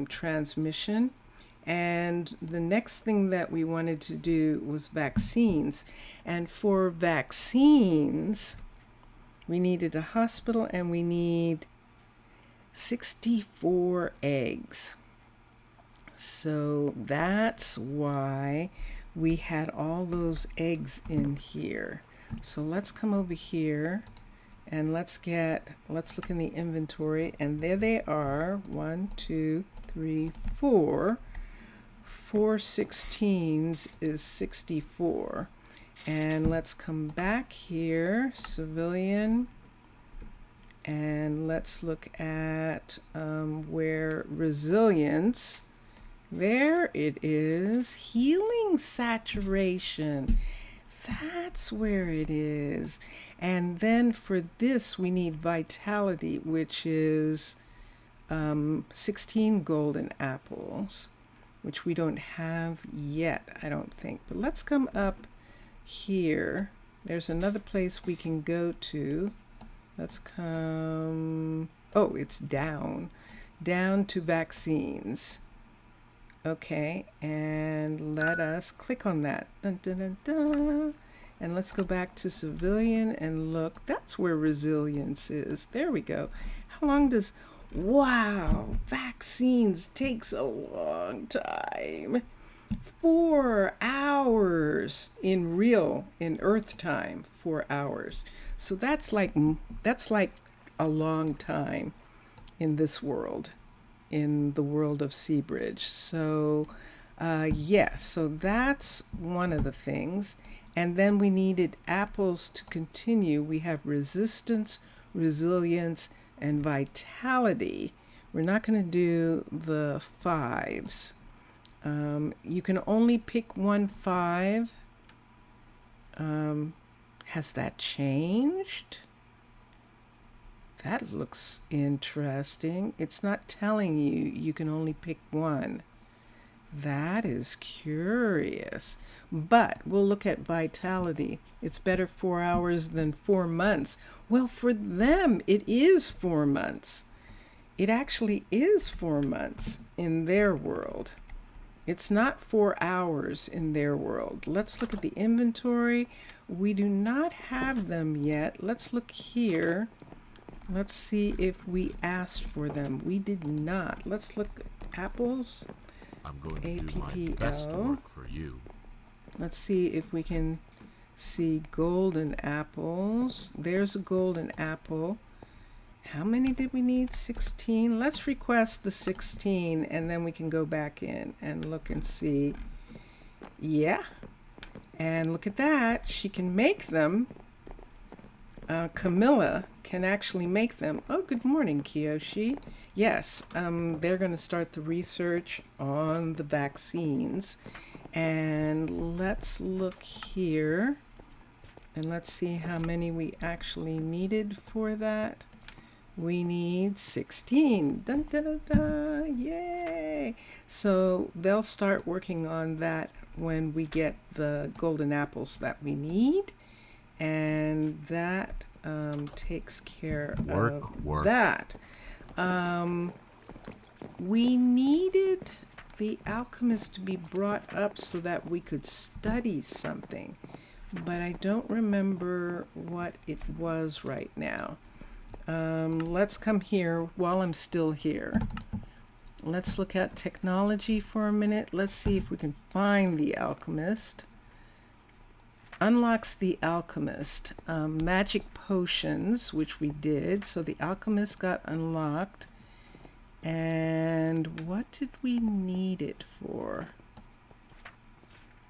transmission. And the next thing that we wanted to do was vaccines. And for vaccines, we needed a hospital, and we need 64 eggs. So that's why we had all those eggs in here. So let's come over here. And let's look in the inventory, and there they are. 1, 2, 3, 4. 4 16s is 64. And let's come back here, civilian, and let's look at where resilience, there it is, healing saturation. that's where it is. And then for this, we need vitality, which is 16 golden apples, which we don't have yet, I don't think. But let's come up here. There's another place we can go to. Let's come, oh, it's down to vaccines. Okay, and let us click on that. Dun, dun, dun, dun. And let's go back to civilian and look. That's where resilience is. There we go. How long does, wow, vaccines takes a long time. 4 hours in Earth time, 4 hours. So that's like a long time in this world, in the world of Seabridge. So yes, so that's one of the things. And then we needed apples to continue. We have resistance, resilience, and vitality. We're not going to do the 5s. You can only pick 1 5. Has that changed? That looks interesting. It's not telling you can only pick 1. That is curious. But we'll look at vitality. It's better 4 hours than 4 months. Well, for them, it is 4 months. It actually is 4 months in their world. It's not 4 hours in their world. Let's look at the inventory. We do not have them yet. Let's look here. Let's see if we asked for them. We did not. Let's look at apples. I'm going to do my best to work for you. Let's see if we can see golden apples. There's a golden apple. How many did we need? 16. Let's request the 16 and then we can go back in and look and see. Yeah. And look at that. She can make them. Camilla can actually make them. Oh, good morning, Kiyoshi. Yes, they're going to start the research on the vaccines. And let's look here. And let's see how many we actually needed for that. We need 16. Dun, dun, dun, dun. Yay! So they'll start working on that when we get the golden apples that we need. And that takes care of that. We needed the alchemist to be brought up so that we could study something. But I don't remember what it was right now. Let's come here while I'm still here. Let's look at technology for a minute. Let's see if we can find the alchemist. Unlocks the alchemist. Magic potions, which we did. So the alchemist got unlocked. And what did we need it for?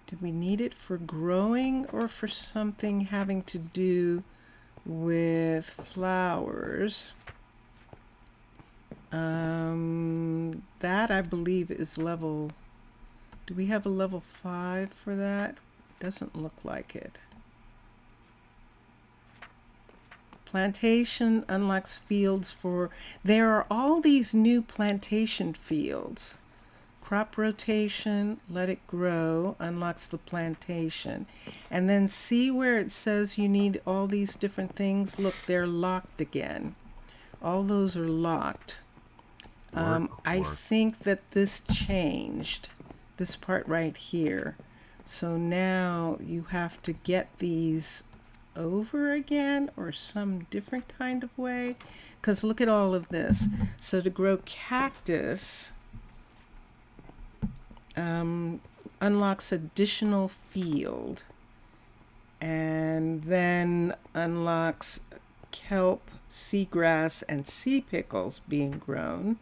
Did we need it for growing or for something having to do with flowers? That I believe is level. Do we have a level 5 for that? Doesn't look like it. Plantation unlocks fields for. There are all these new plantation fields. Crop rotation, let it grow, unlocks the plantation. And then see where it says you need all these different things? Look, they're locked again. All those are locked. I think that this changed. This part right here. So now you have to get these over again or some different kind of way. Because look at all of this. So to grow cactus, unlocks additional field, and then unlocks kelp, seagrass, and sea pickles being grown,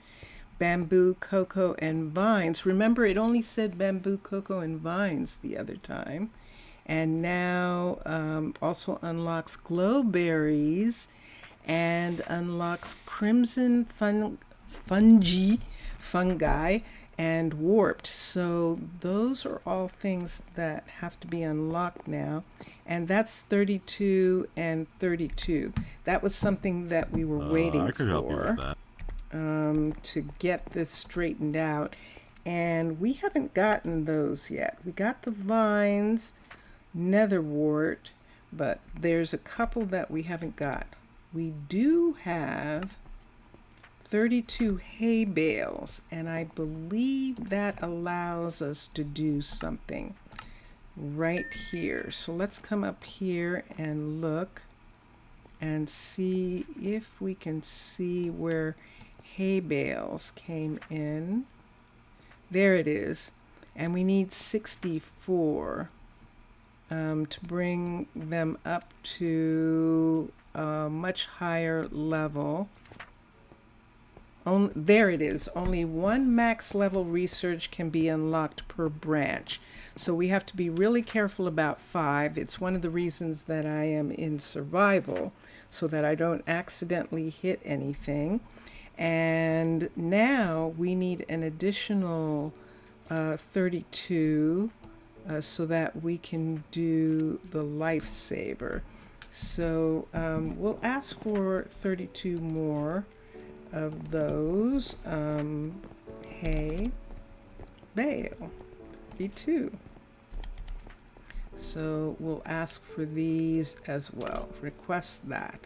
bamboo, cocoa, and vines. Remember, it only said bamboo, cocoa, and vines the other time. And now also unlocks glowberries and unlocks crimson fungi, and warped. So those are all things that have to be unlocked now. And that's 32 and 32. That was something that we were waiting I could help you for with that. to get this straightened out. And we haven't gotten those yet. We got the vines, netherwort, but there's a couple that we haven't got. We do have 32 hay bales, and I believe that allows us to do something right here. So let's come up here and look and see if we can see where hay bales came in. There it is. And we need 64 to bring them up to a much higher level. There it is. Only one max level research can be unlocked per branch. So we have to be really careful about 5. It's one of the reasons that I am in survival, so that I don't accidentally hit anything. And now we need an additional 32 so that we can do the lifesaver. So we'll ask for 32 more of those. Hay bale 32. So we'll ask for these as well. Request that.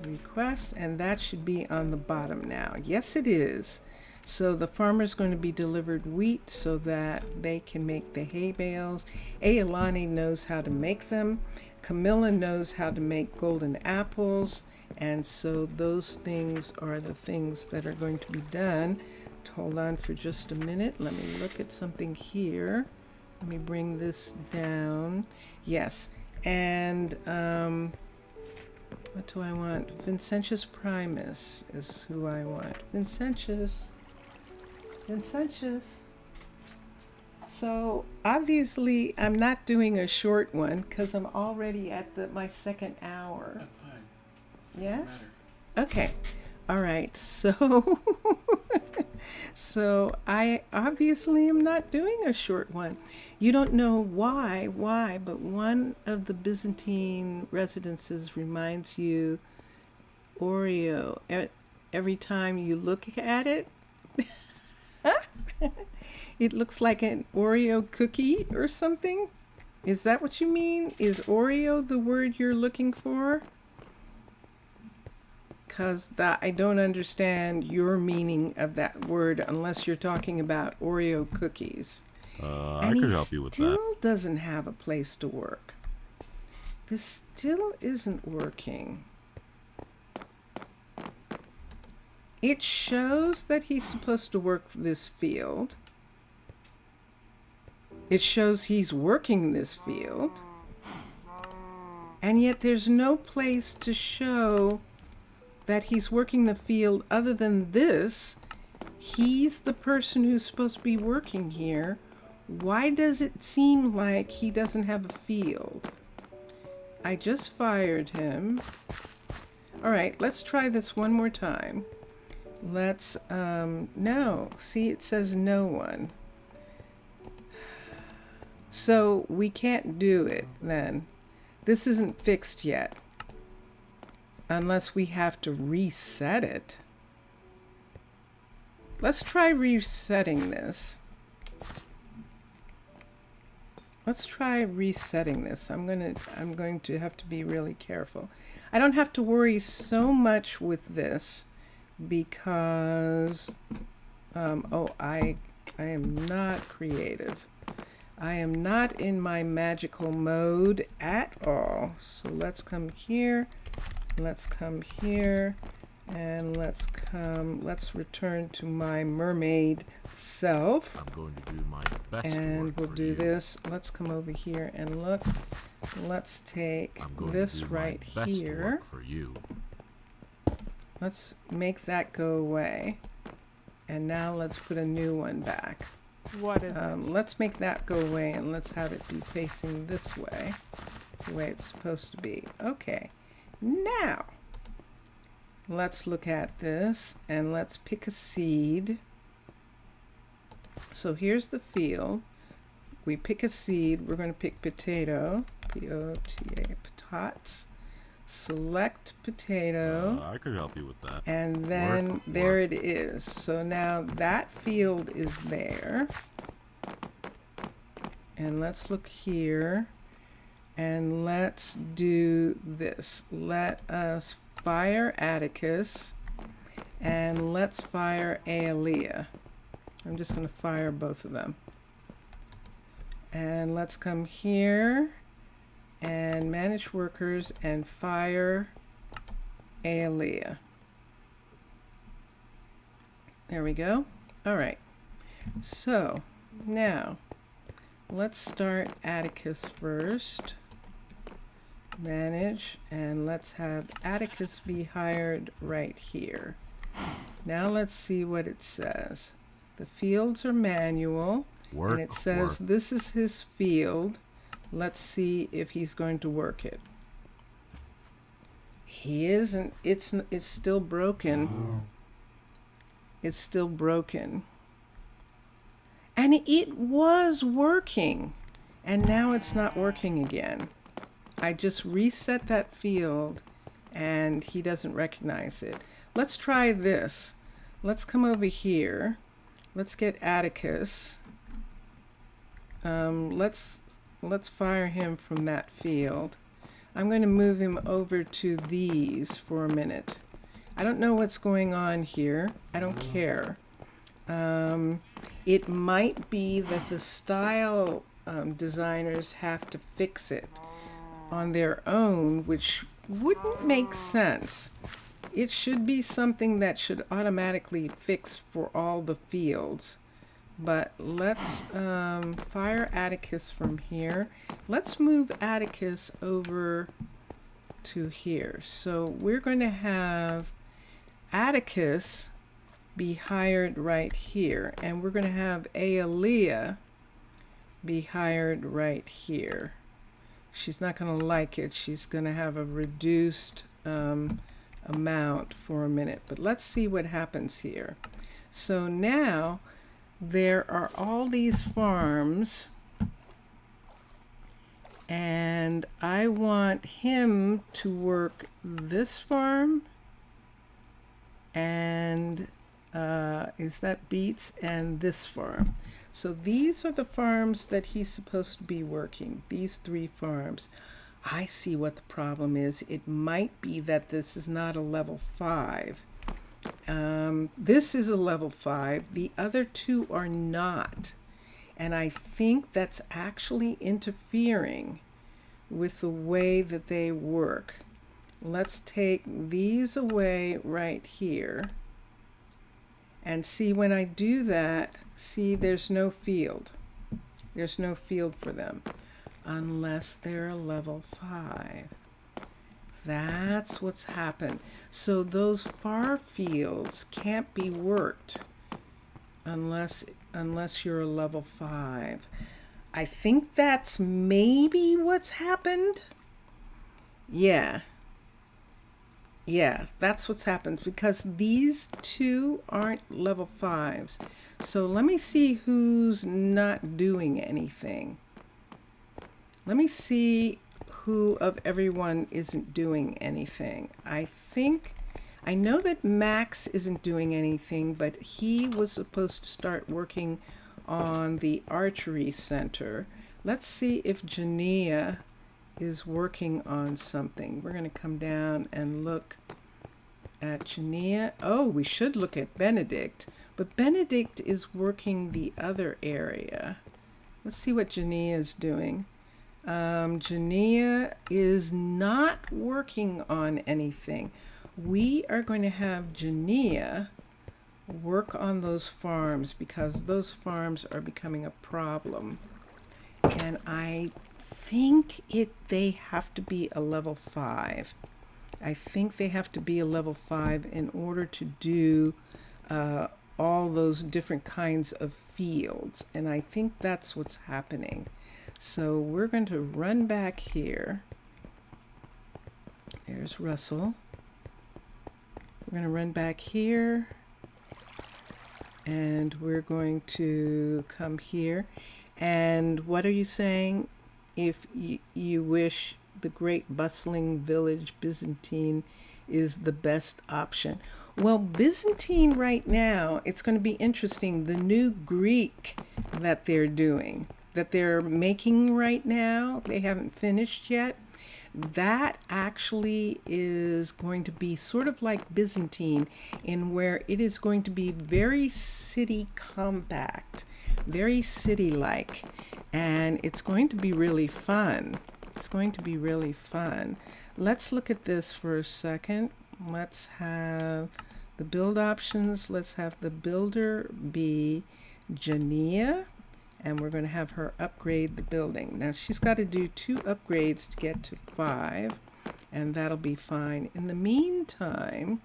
Request, and that should be on the bottom now. Yes, it is. So the farmer's going to be delivered wheat so that they can make the hay bales. Ailani knows how to make them. Camilla knows how to make golden apples. And so those things are the things that are going to be done. Hold on for just a minute. Let me look at something here. Let me bring this down. Yes. And what do I want? Vincentius Primus is who I want. Vincentius. So obviously I'm not doing a short one because I'm already at my second hour. I'm fine. Yes? Okay. All right. So so I obviously am not doing a short one. You don't know why, but one of the Byzantine residences reminds you Oreo every time you look at it. It looks like an Oreo cookie or something. Is that what you mean? Is Oreo the word you're looking for? Because I don't understand your meaning of that word unless you're talking about Oreo cookies. I could help you with that. Still doesn't have a place to work. This still isn't working. It shows that he's supposed to work this field. It shows he's working this field. And yet there's no place to show that he's working the field other than this. He's the person who's supposed to be working here. Why does it seem like he doesn't have a field? I just fired him. All right, let's try this one more time. Let's, no. See, it says no one. So we can't do it then. This isn't fixed yet. Unless we have to reset it. Let's try resetting this. Let's try resetting this. I'm going to have to be really careful. I don't have to worry so much with this because I am not creative. I am not in my magical mode at all. So let's come here. Let's come here. And let's return to my mermaid self. I'm going to do my best And work we'll for do you. this. Let's come over here and look. Let's take I'm going this to do right my best here. work for you. Let's make that go away. And now let's put a new one back. What is it? Let's make that go away and let's have it be facing this way, the way it's supposed to be. Okay. Now, let's look at this and let's pick a seed. So here's the field. We pick a seed. We're going to pick potato. P-O-T-A, potats. Select potato. I could help you with that. And then Work, there work. it is. So now that field is there. And let's look here. And let's do this. Let us fire Atticus. And let's fire Aelia. I'm just going to fire both of them. And let's come here and manage workers and fire Aelia. There we go. All right. So now let's start Atticus first. Manage, and let's have Atticus be hired right here. Now let's see what it says. The fields are manual, Work, and it says work. this is his field. Let's see if he's going to work it. He isn't. It's still broken. It's still broken. And it was working, and now it's not working again. I just reset that field, and he doesn't recognize it. Let's try this. Let's come over here. Let's get Atticus. Let's fire him from that field. I'm going to move him over to these for a minute. I don't know what's going on here. I don't care. It might be that the style designers have to fix it on their own, which wouldn't make sense. It should be something that should automatically fix for all the fields. But let's fire Atticus from here. Let's move Atticus over to here. So we're going to have Atticus be hired right here, and we're going to have Aelia be hired right here. She's not going to like it. She's going to have a reduced amount for a minute. But let's see what happens here. So now there are all these farms, and I want him to work this farm, and is that beets, and this farm. So these are the farms that he's supposed to be working, these 3 farms. I see what the problem is. It might be that this is not a level 5. This is a level 5. The other 2 are not. And I think that's actually interfering with the way that they work. Let's take these away right here. And see, when I do that, see, there's no field. There's no field for them unless they're a level 5. That's what's happened. So those far fields can't be worked unless you're a level 5. I think that's maybe what's happened. Yeah, that's what's happened, because these 2 aren't level 5s. So let me see who's not doing anything. Let me see who of everyone isn't doing anything. I know that Max isn't doing anything, but he was supposed to start working on the archery center. Let's see if Jania is working on something. We're going to come down and look at Jania. Oh, we should look at Benedict, but Benedict is working the other area. Let's see what Jania is doing. Jania is not working on anything. We are going to have Jania work on those farms, because those farms are becoming a problem. And I think they have to be a level 5. I think they have to be a level 5 in order to do all those different kinds of fields. And I think that's what's happening. So we're going to run back here. There's Russell. We're going to run back here. And we're going to come here. And what are you saying? If you wish the great bustling village Byzantine is the best option. Well, Byzantine right now, it's going to be interesting. The new Greek that they're doing, that they're making right now, they haven't finished yet. That actually is going to be sort of like Byzantine, in where it is going to be very city compact, very city-like, and it's going to be really fun. It's going to be really fun. Let's look at this for a second. Let's have the build options. Let's have the builder be Jania, and we're going to have her upgrade the building. Now she's got to do 2 upgrades to get to 5, and that'll be fine. In the meantime,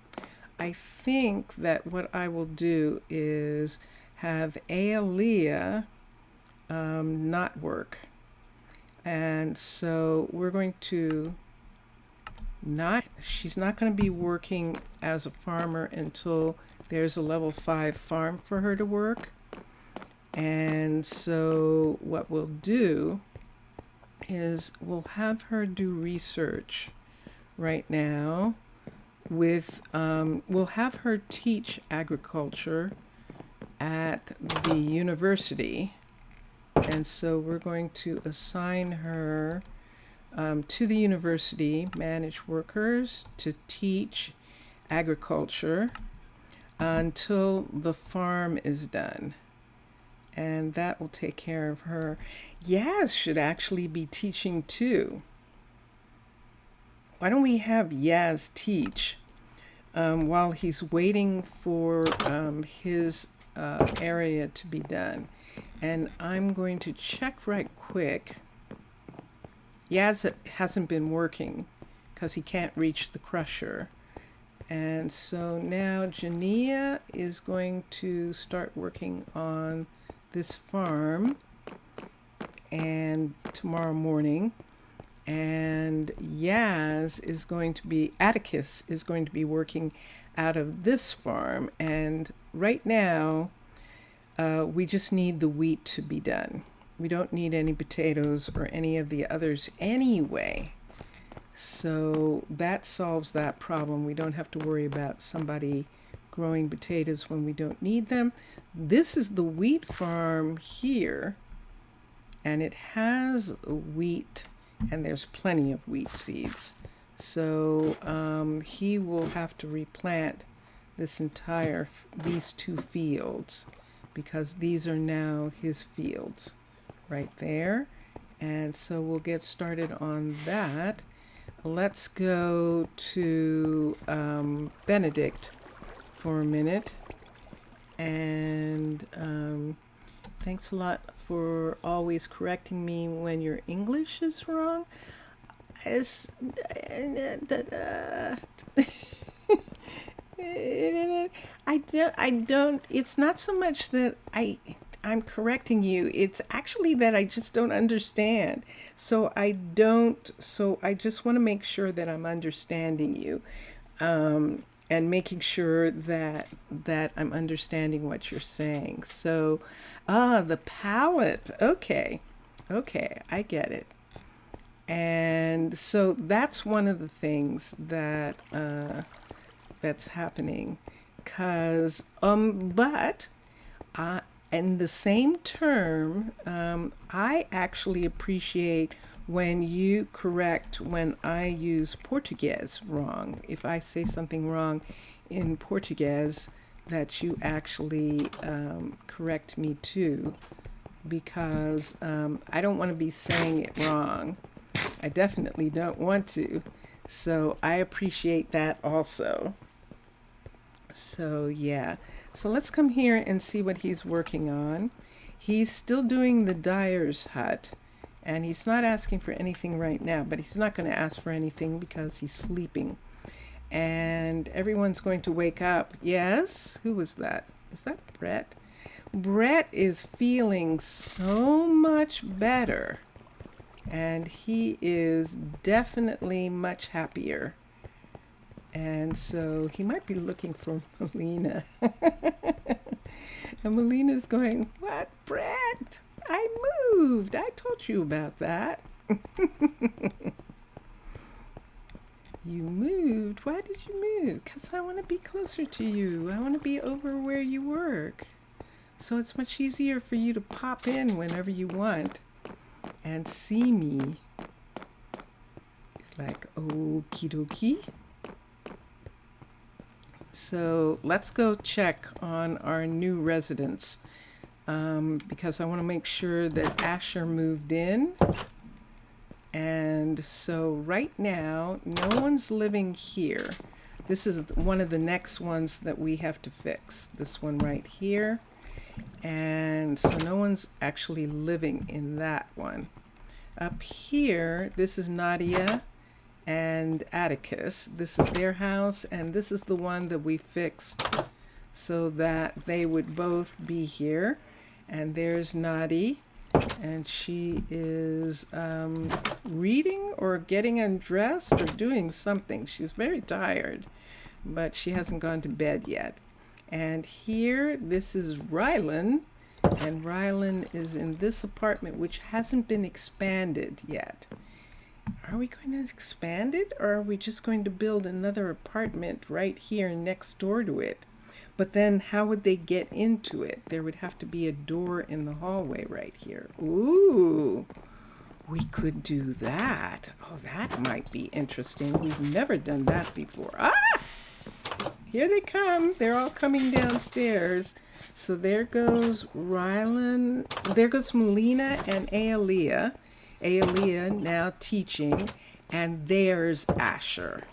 I think that what I will do is have Aaliyah not work. And so we're going to she's not going to be working as a farmer until there's a level 5 farm for her to work. And so what we'll do is we'll have her do research right now with, we'll have her teach agriculture at the university. And so we're going to assign her to the university, manage workers, to teach agriculture until the farm is done. And that will take care of her. Yaz should actually be teaching too. Why don't we have Yaz teach while he's waiting for his area to be done. And I'm going to check right quick. Yaz hasn't been working because he can't reach the crusher. And so now Jania is going to start working on this farm and tomorrow morning, and Yaz is going to be, Atticus is going to be working out of this farm, and right now we just need the wheat to be done. We don't need any potatoes or any of the others anyway, so that solves that problem. We don't have to worry about somebody growing potatoes when we don't need them. This is the wheat farm here, and it has wheat, and there's plenty of wheat seeds. So he will have to replant these 2 fields, because these are now his fields right there. And so we'll get started on that. Let's go to Benedict for a minute. And thanks a lot for always correcting me when your English is wrong. I don't, it's not so much that I'm correcting you. It's actually that I just don't understand. So I just want to make sure that I'm understanding you. And making sure that I'm understanding what you're saying. So, the palette. Okay, I get it. And so that's one of the things that that's happening. Cause, but in the same term, I actually appreciate when you correct when I use Portuguese wrong. If I say something wrong in Portuguese, that you actually correct me too, because I don't want to be saying it wrong. I definitely don't want to. So I appreciate that also. So yeah. So let's come here and see what he's working on. He's still doing the dyer's hut. And he's not asking for anything right now, but he's not going to ask for anything because he's sleeping. And everyone's going to wake up. Yes? Who was that? Is that Brett? Brett is feeling so much better. And he is definitely much happier. And so he might be looking for Melina. And Melina's going, what, Brett? I moved. I told you about that. You moved. Why did you move? Because I want to be closer to you. I want to be over where you work. So it's much easier for you to pop in whenever you want and see me. It's like, okie dokie. So let's go check on our new residents because I want to make sure that Asher moved in. And so right now, no one's living here. This is one of the next ones that we have to fix. This one right here. And so no one's actually living in that one. Up here, this is Nadia and Atticus. This is their house, and this is the one that we fixed so that they would both be here. And there's Nadi, and she is reading or getting undressed or doing something. She's very tired, but she hasn't gone to bed yet. And here, this is Rylan, and Rylan is in this apartment, which hasn't been expanded yet. Are we going to expand it, or are we just going to build another apartment right here next door to it? But then how would they get into it? There would have to be a door in the hallway right here. Ooh, we could do that. Oh, that might be interesting. We've never done that before. Ah! Here they come. They're all coming downstairs. So there goes Rylan. There goes Melina and Aaliyah. Aaliyah now teaching. And there's Asher.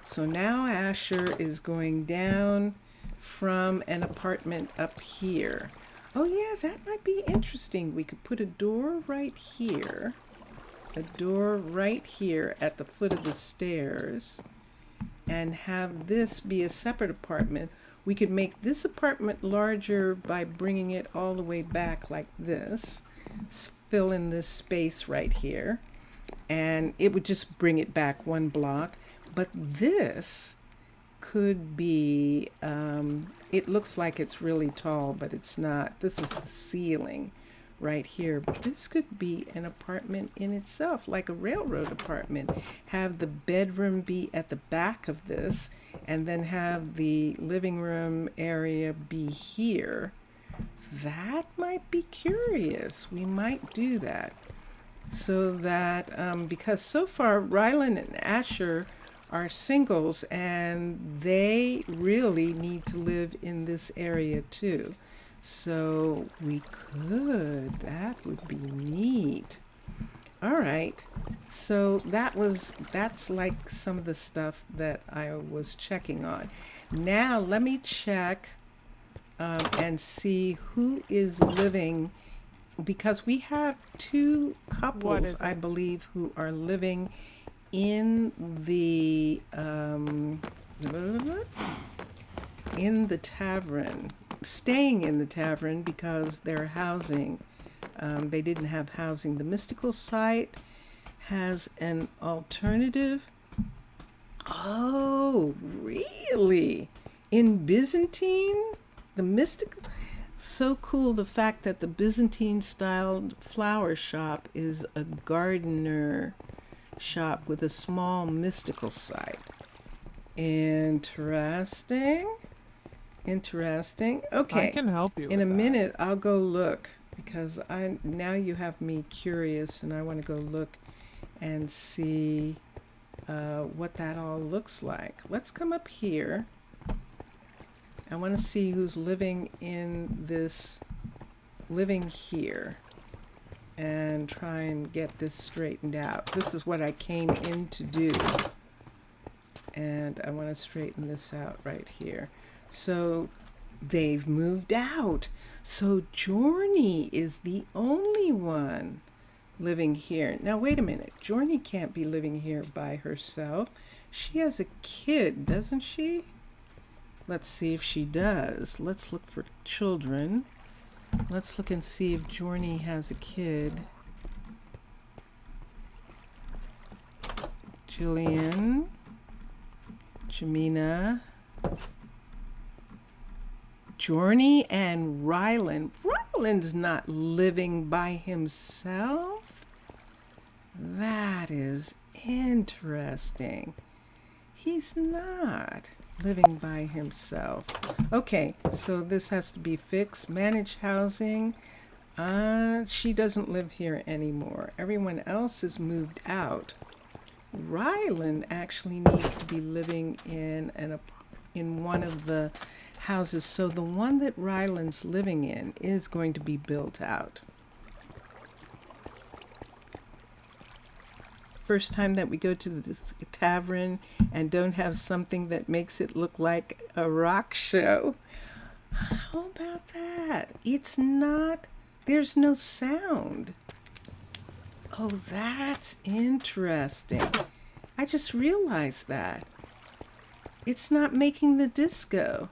So now Asher is going down from an apartment up here. Oh yeah, that might be interesting. We could put a door right here. A door right here at the foot of the stairs. And have this be a separate apartment. We could make this apartment larger by bringing it all the way back like this. Fill in this space right here. And it would just bring it back one block. But this could be, it looks like it's really tall, but it's not. This is the ceiling right here. But this could be an apartment in itself, like a railroad apartment. Have the bedroom be at the back of this, and then have the living room area be here. That might be curious. We might do that. So that, because so far Rylan and Asher are singles, and they really need to live in this area too. So we could, that would be neat. All right, so that's like some of the stuff that I was checking on. Now let me check and see who is living, because we have two couples, I believe, who are living in the tavern, staying in the tavern because their housing, they didn't have housing. The mystical site has an alternative. Oh, really? In Byzantine? The mystical? So cool, the fact that the Byzantine-styled flower shop is a gardener shop with a small mystical site. Interesting. Okay. I can help you In a with that. minute, I'll go look, because now you have me curious, and I want to go look and see what that all looks like. Let's come up here. I want to see who's living here and try and get this straightened out. This is what I came in to do. And I want to straighten this out right here. So they've moved out. So Jorny is the only one living here. Now wait a minute. Jorny can't be living here by herself. She has a kid, doesn't she? Let's see if she does. Let's look for children. Let's look and see if Jorny has a kid. Jillian, Jamina, Jorny and Ryland. Ryland's not living by himself. That is interesting. He's not living by himself. Okay, so this has to be fixed. Manage housing. She doesn't live here anymore. Everyone else is moved out. Ryland actually needs to be living in one of the houses. So the one that Ryland's living in is going to be built out. First time that we go to the tavern and don't have something that makes it look like a rock show. How about that? It's not, there's no sound. Oh, that's interesting. I just realized that. It's not making the disco.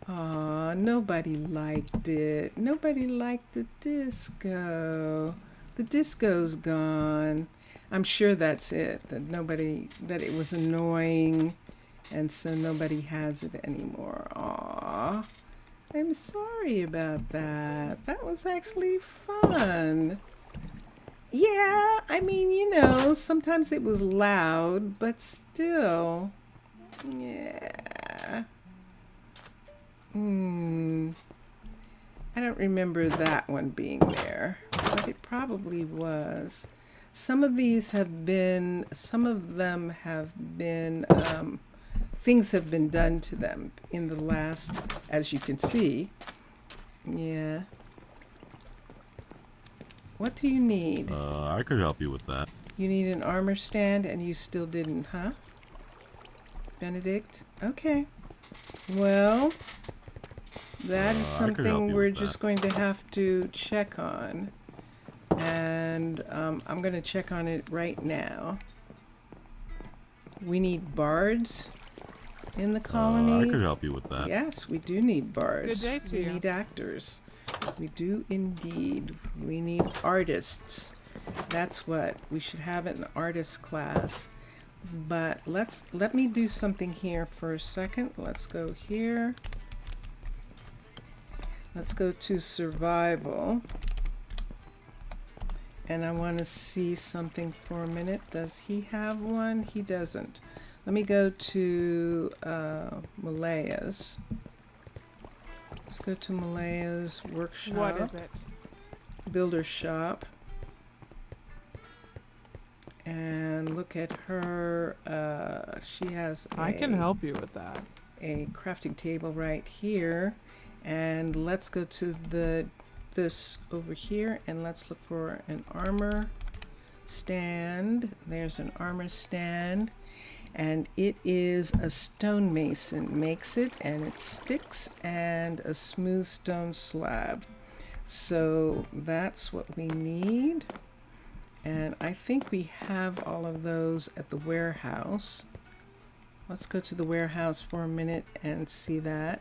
Aw, nobody liked it. Nobody liked the disco. The disco's gone. I'm sure that's it. That it was annoying, and so nobody has it anymore. Aw, I'm sorry about that. That was actually fun. Yeah, I mean, sometimes it was loud, but still. Yeah. I don't remember that one being there, but it probably was. Some of them have been, things have been done to them in the last, as you can see. Yeah. What do you need? I could help you with that. You need an armor stand, and you still didn't, huh? Benedict? Okay. Well, that is something we're just going to have to check on. And I'm going to check on it right now. We need bards in the colony. I could help you with that. Yes, we do need bards. Good day to we you. need actors. We do indeed. We need artists. That's what we should have, an artist class. But let me do something here for a second. Let's go here. Let's go to survival. And I want to see something for a minute. Does he have one? He doesn't. Let me go to Malaya's. Let's go to Malaya's workshop. What is it? Builder shop. And look at her. She has I can help you with that. a crafting table right here. And let's go to this over here, and let's look for an armor stand. There's an armor stand, and it is a stonemason makes it, and it's sticks and a smooth stone slab. So that's what we need, and I think we have all of those at the warehouse. Let's go to the warehouse for a minute and see that.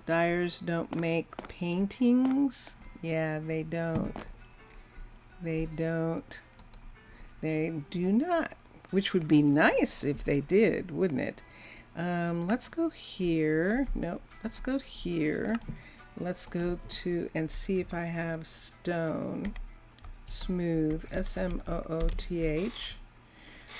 Dyers don't make paintings. Yeah, they don't. They don't. They do not. Which would be nice if they did, wouldn't it? Let's go here. Nope. Let's go here. Let's go to and see if I have stone. Smooth. S-M-O-O-T-H.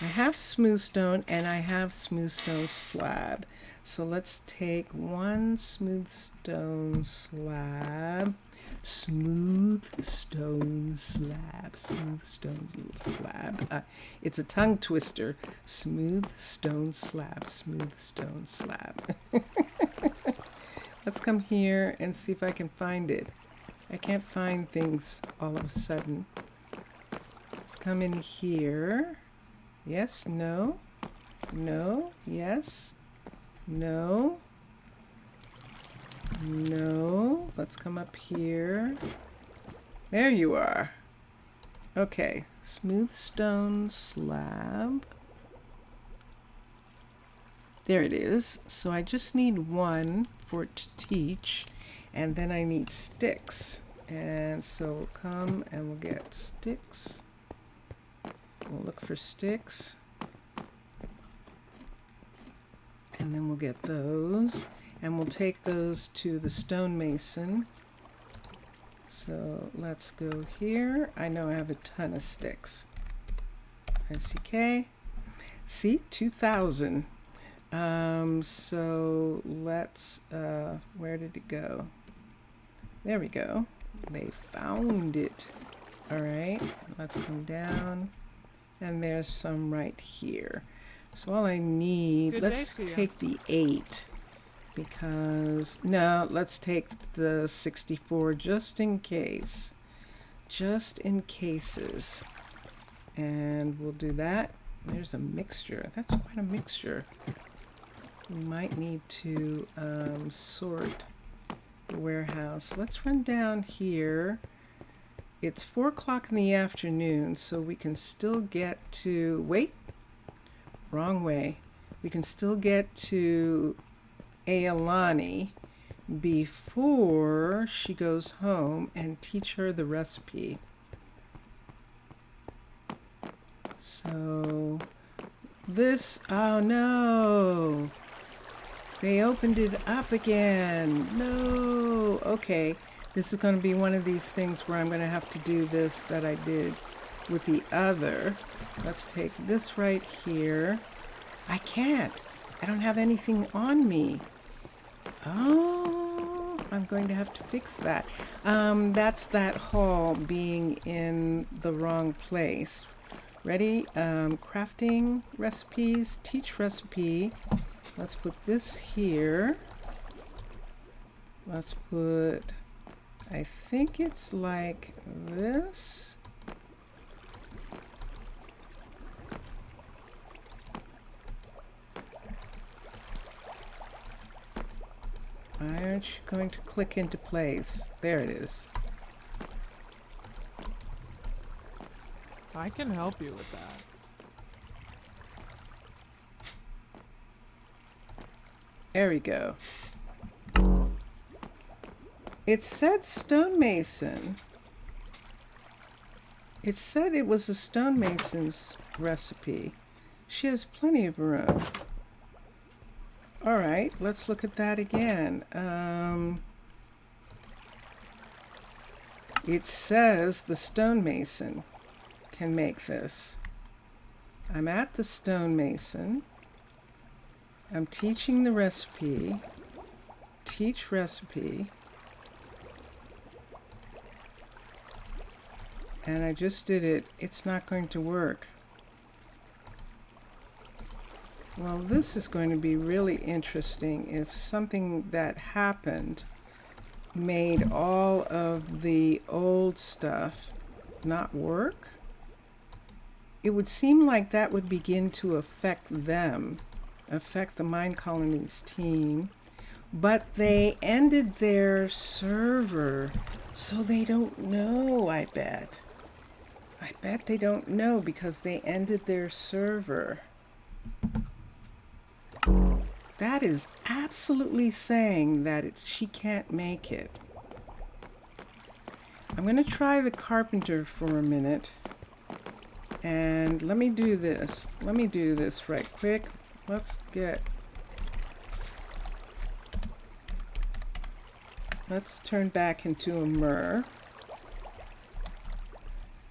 I have smooth stone and I have smooth stone slab. So let's take one smooth stone slab. Smooth stone slab. Smooth stone slab. It's a tongue twister. Smooth stone slab. Smooth stone slab. Let's come here and see if I can find it. I can't find things all of a sudden. Let's come in here. Yes, no, no, yes, no, no. Let's come up here. There you are. Okay, smooth stone slab. There it is. So I just need one for it to teach, and then I need sticks. And so we'll come and we'll get sticks. We'll look for sticks. And then we'll get those. And we'll take those to the stonemason. So let's go here. I know I have a ton of sticks. ICK. See, 2,000. So let's, where did it go? There we go. They found it. All right, let's come down. And there's some right here. So all I need, Good let's day to you. take the 8 because, no, let's take the 64 just in case. Just in cases. And we'll do that. There's a mixture. That's quite a mixture. We might need to sort the warehouse. Let's run down here. It's 4 o'clock in the afternoon, so we can still get to, wait, wrong way. We can still get to Ailani before she goes home and teach her the recipe. So this, oh no, they opened it up again. No, okay. This is going to be one of these things where I'm going to have to do this that I did with the other. Let's take this right here. I can't. I don't have anything on me. Oh, I'm going to have to fix that. That's that hall being in the wrong place. Ready? Crafting recipes, teach recipe. Let's put this here. Let's put, I think it's like this. Why aren't you going to click into place? There it is. I can help you with that. There we go. It said stonemason. It said it was a stonemason's recipe. She has plenty of room. All right, let's look at that again. It says the stonemason can make this. I'm at the stonemason. I'm teaching the recipe. Teach recipe. And I just did it. It's not going to work. Well, this is going to be really interesting if something that happened made all of the old stuff not work. It would seem like that would begin to affect them, affect the Minecolonies team, but they ended their server, so they don't know, I bet. I bet they don't know because they ended their server. That is absolutely saying that she can't make it. I'm going to try the carpenter for a minute. And let me do this. Let me do this right quick. Let's turn back into a myrrh.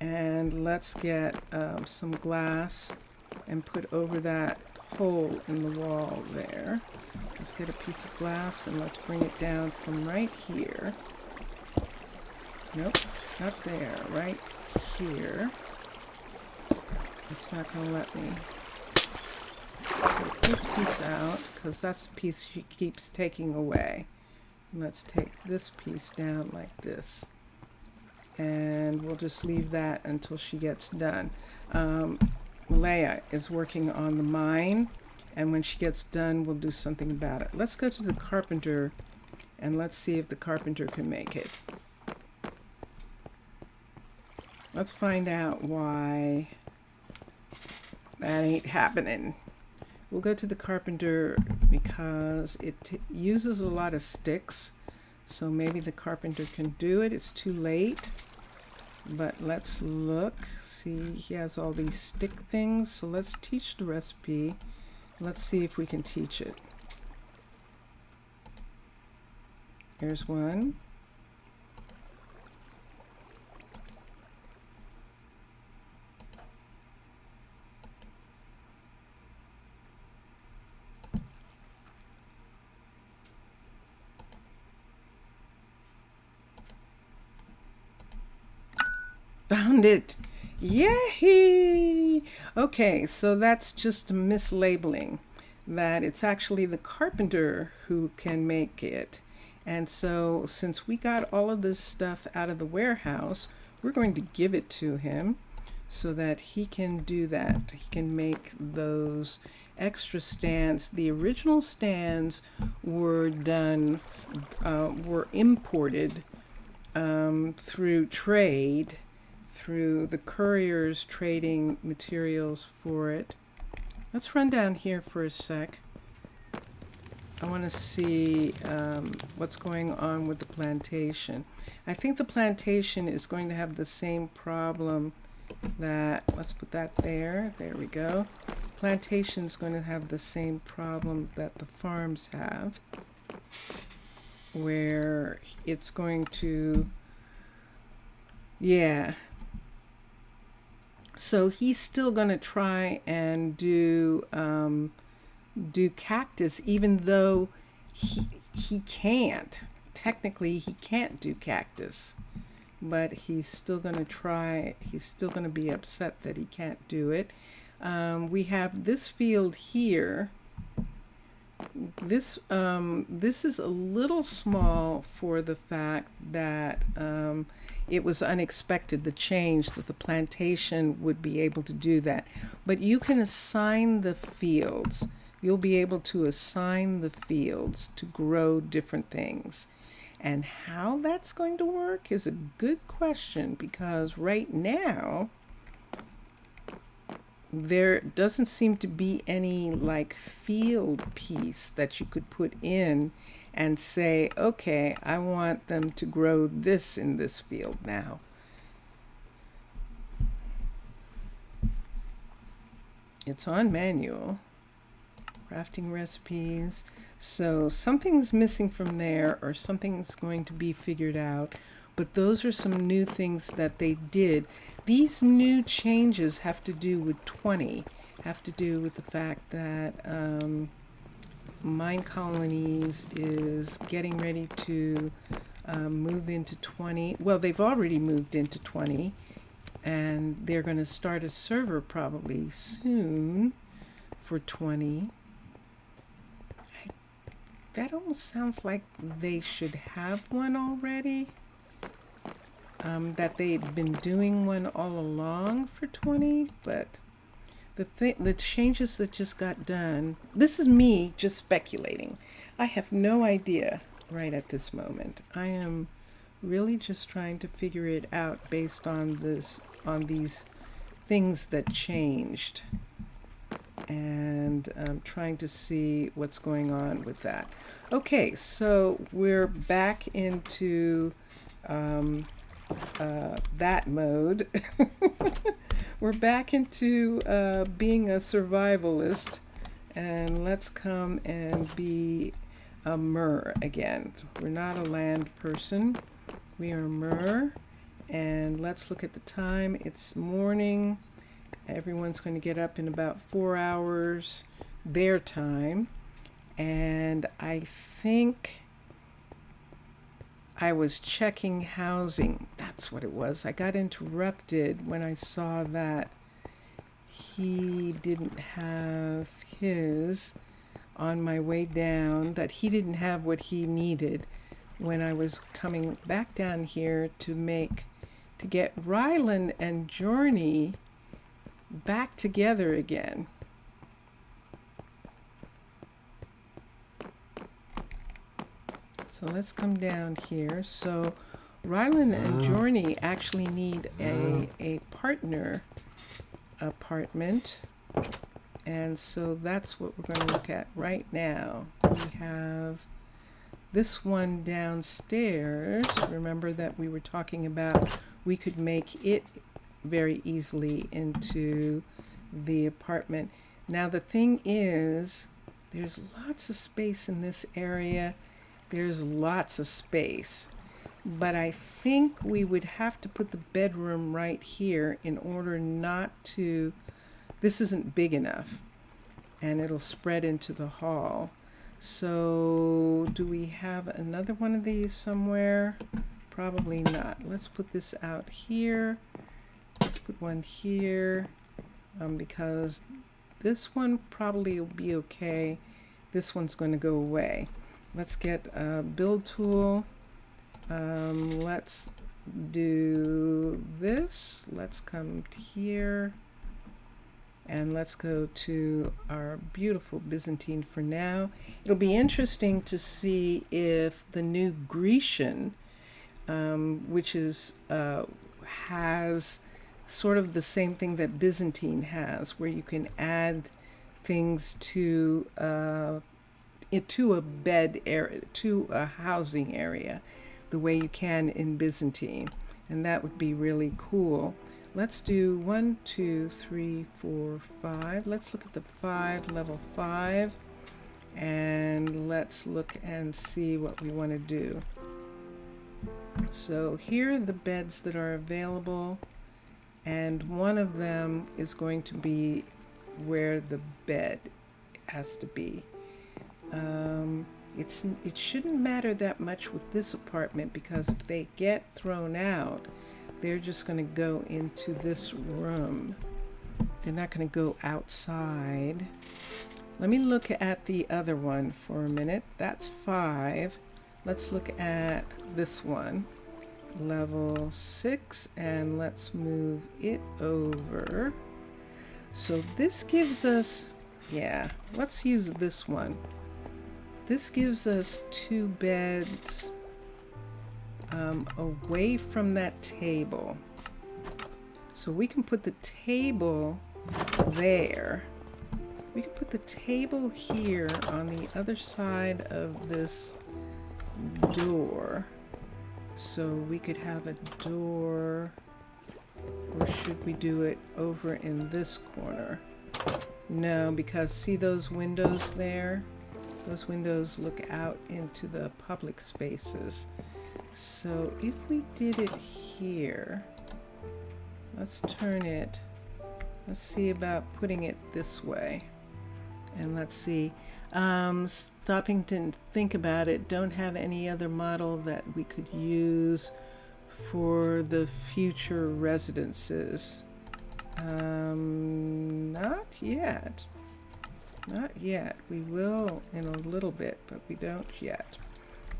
And let's get some glass and put over that hole in the wall there. Let's get a piece of glass and let's bring it down from right here. Nope, not there, right here. It's not going to let me take this piece out because that's the piece she keeps taking away. And let's take this piece down like this. And we'll just leave that until she gets done. Malaya is working on the mine, and when she gets done, we'll do something about it. Let's go to the carpenter, and let's see if the carpenter can make it. Let's find out why that ain't happening. We'll go to the carpenter because it uses a lot of sticks, so maybe the carpenter can do it. It's too late. But let's look. See, he has all these stick things. So let's teach the recipe. Let's see if we can teach it. There's one. Found it. Yay! Okay, so that's just a mislabeling. That it's actually the carpenter who can make it. And so since we got all of this stuff out of the warehouse, we're going to give it to him so that he can do that. He can make those extra stands. The original stands were done, were imported through trade, through the couriers trading materials for it. Let's run down here for a sec. I want to see what's going on with the plantation. I think the plantation is going to have the same problem that, let's put that there. There we go. Plantation is going to have the same problem that the farms have, where it's going to, yeah. So he's still going to try and do cactus, even though he can't. Technically, he can't do cactus, but he's still going to try. He's still going to be upset that he can't do it. We have this field here. This is a little small for the fact that it was unexpected, the change, that the plantation would be able to do that. But you can assign the fields. You'll be able to assign the fields to grow different things. And how that's going to work is a good question, because right now there doesn't seem to be any like field piece that you could put in and say, okay, I want them to grow this in this field now. It's on manual, crafting recipes. So something's missing from there, or something's going to be figured out. But those are some new things that they did. These new changes have to do with 20, have to do with the fact that Minecolonies is getting ready to move into 20. Well, they've already moved into 20, and they're going to start a server probably soon for 20. That almost sounds like they should have one already. That they'd been doing one all along for 20, but the changes that just got done, this is me just speculating. I have no idea right at this moment. I am really just trying to figure it out based on these things that changed, and I'm trying to see what's going on with that. Okay, so we're back into that mode. We're back into being a survivalist, and let's come and be a mer again. We're not a land person. We are mer, and let's look at the time. It's morning. Everyone's going to get up in about 4 hours their time, and I think I was checking housing. That's what it was. I got interrupted when I saw that he didn't have his on my way down, that he didn't have what he needed when I was coming back down here to get Ryland and Journey back together again. So let's come down here. So Ryland and Journey actually need a partner apartment. And so that's what we're going to look at right now. We have this one downstairs. Remember that we were talking about we could make it very easily into the apartment. Now the thing is, there's lots of space in this area, There's lots of space. But I think we would have to put the bedroom right here in order not to, this isn't big enough, and it'll spread into the hall. So do we have another one of these somewhere? Probably not. Let's put this out here. Let's put one here, because this one probably will be okay. This one's going to go away. Let's get a build tool. Let's do this. Let's come to here. And let's go to our beautiful Byzantine for now. It'll be interesting to see if the new Grecian, which is has sort of the same thing that Byzantine has, where you can add things to a bed area, to a housing area, the way you can in Byzantine, and that would be really cool. Let's do 1, 2, 3, 4, 5. Let's look at the 5, level 5, and let's look and see what we want to do. So here are the beds that are available, and one of them is going to be where the bed has to be. It shouldn't matter that much with this apartment, because if they get thrown out, they're just going to go into this room. They're not going to go outside. Let me look at the other one for a minute. That's 5. Let's look at this one, level 6, and let's move it over. So this gives us, yeah, let's use this one. This gives us 2 beds away from that table. So we can put the table there. We can put the table here on the other side of this door. So we could have a door, or should we do it over in this corner? No, because see those windows there? Those windows look out into the public spaces. So if we did it here, let's turn it, let's see about putting it this way. And let's see, stopping to think about it, don't have any other model that we could use for the future residences. Not yet. Not yet. We will in a little bit, but we don't yet.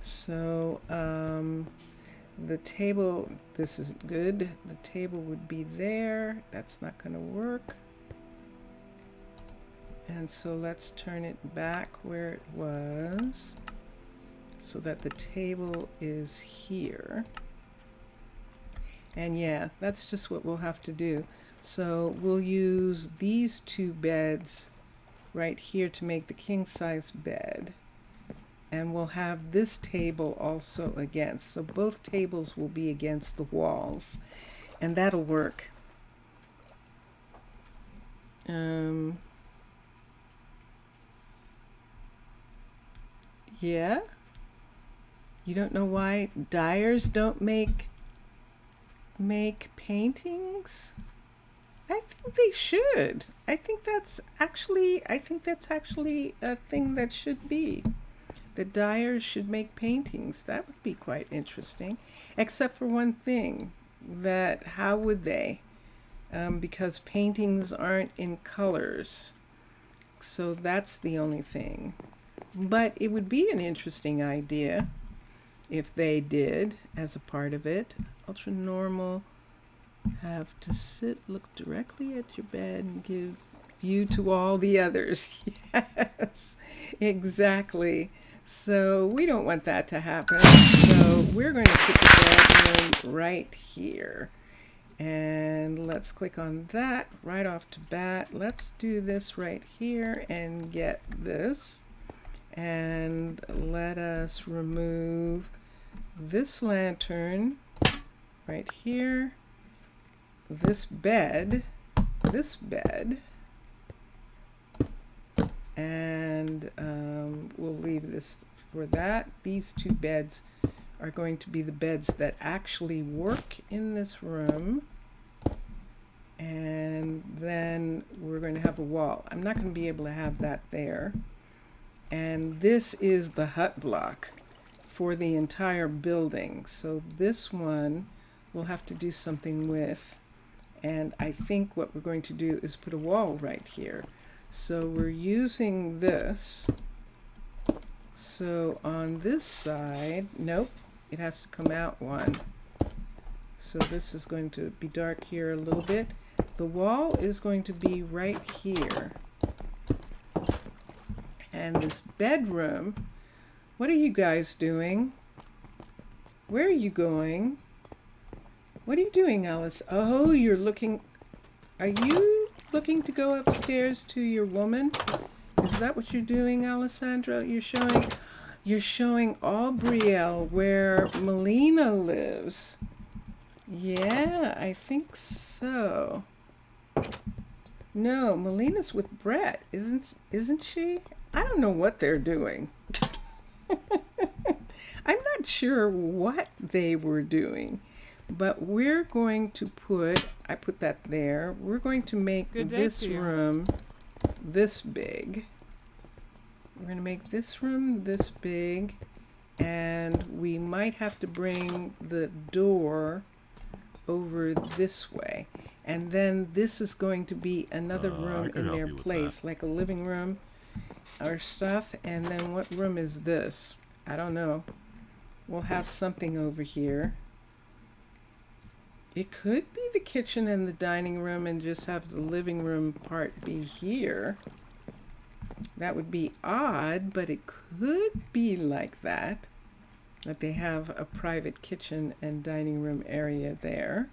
So the table, this isn't good. The table would be there. That's not going to work. And so let's turn it back where it was, so that the table is here. And yeah, that's just what we'll have to do. So we'll use these 2 beds right here to make the king size bed. And we'll have this table also against. So both tables will be against the walls. And that'll work. Yeah? You don't know why dyers don't make paintings? I think they should. I think that's actually a thing that should be. The dyers should make paintings. That would be quite interesting. Except for one thing, that how would they? Because paintings aren't in colors. So that's the only thing. But it would be an interesting idea if they did as a part of it. Ultra normal, have to sit, look directly at your bed and give view to all the others. Yes, exactly. So we don't want that to happen. So we're going to put the bedroom right here. And let's click on that right off the bat. Let's do this right here and get this. And let us remove this lantern right here, this bed, and we'll leave this for that. These two beds are going to be the beds that actually work in this room. And then we're going to have a wall. I'm not going to be able to have that there. And this is the hut block for the entire building. So this one we'll have to do something with. And I think what we're going to do is put a wall right here. So we're using this. So on this side, nope, it has to come out one. So this is going to be dark here a little bit. The wall is going to be right here. And this bedroom, what are you guys doing? Where are you going? What are you doing, Alice? Oh, you're looking, are you looking to go upstairs to your woman? Is that what you're doing, Alessandra? You're showing Aubrielle where Melina lives. Yeah, I think so. No, Melina's with Brett, isn't she? I don't know what they're doing. I'm not sure what they were doing, but we're going to put, I put that there. We're going to make this room this big. We're going to make this room this big, and we might have to bring the door over this way. And then this is going to be another room in their place, like a living room or stuff. And then what room is this? I don't know. We'll have something over here. It could be the kitchen and the dining room and just have the living room part be here. That would be odd, but it could be like that. That they have a private kitchen and dining room area there.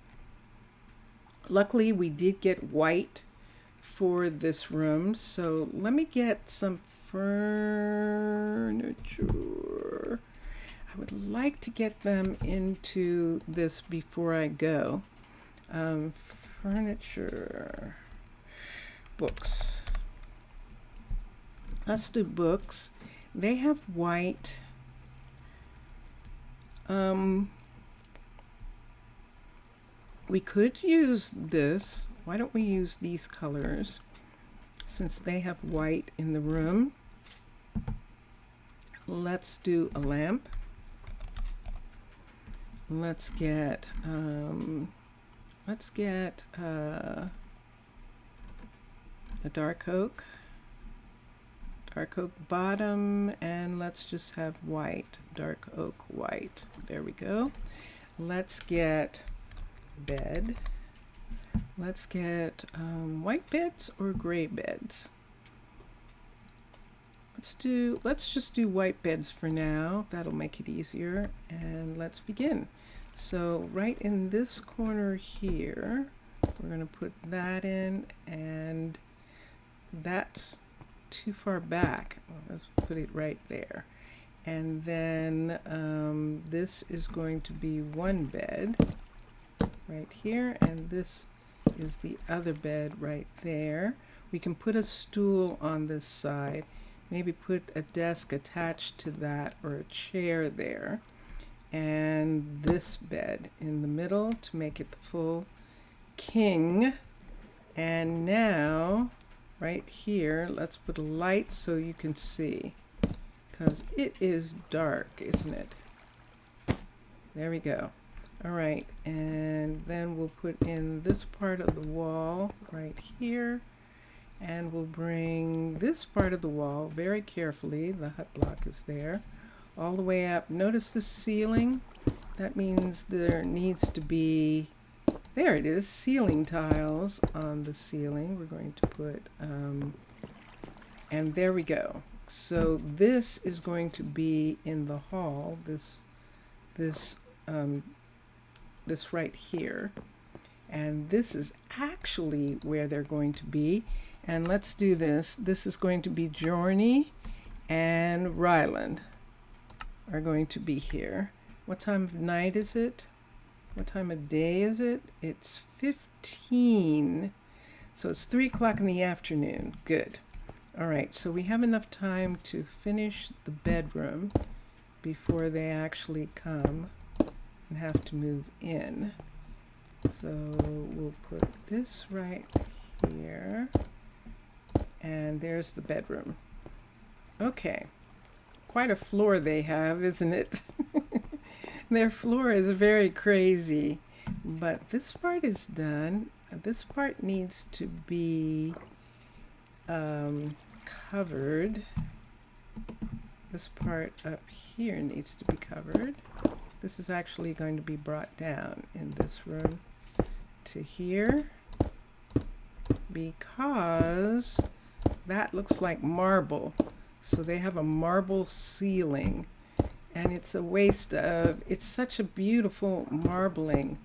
Luckily, we did get white for this room, so let me get some furniture. I would like to get them into this before I go. Furniture, books. Let's do books. They have white. We could use this. Why don't we use these colors since they have white in the room? Let's do a lamp. Let's get a dark oak bottom, and let's just have white, dark oak white. There we go. Let's get bed. Let's get white beds or gray beds. Let's just do white beds for now. That'll make it easier, and let's begin. So right in this corner here, we're going to put that in, and that's too far back. Let's put it right there. And then this is going to be one bed right here, and this is the other bed right there. We can put a stool on this side, maybe put a desk attached to that or a chair there, and this bed in the middle to make it the full king. And now right here, let's put a light so you can see, because it is dark, isn't it? There we go. All right, and then we'll put in this part of the wall right here, and we'll bring this part of the wall very carefully, the hut block is there, all the way up. Notice the ceiling. That means there needs to be, there it is, ceiling tiles on the ceiling. We're going to put, and there we go. So this is going to be in the hall, this right here, and this is actually where they're going to be. And let's do this. This is going to be Journey and Ryland are going to be here. What time of night is it? What time of day is it? It's 15. So it's 3 o'clock in the afternoon. Good. All right, so we have enough time to finish the bedroom before they actually come and have to move in. So we'll put this right here, and there's the bedroom. Okay, quite a floor they have, isn't it? Their floor is very crazy, but this part is done. This part needs to be covered. This part up here needs to be covered. This is actually going to be brought down in this room to here, because that looks like marble. So they have a marble ceiling, and it's a waste of, it's such a beautiful marbling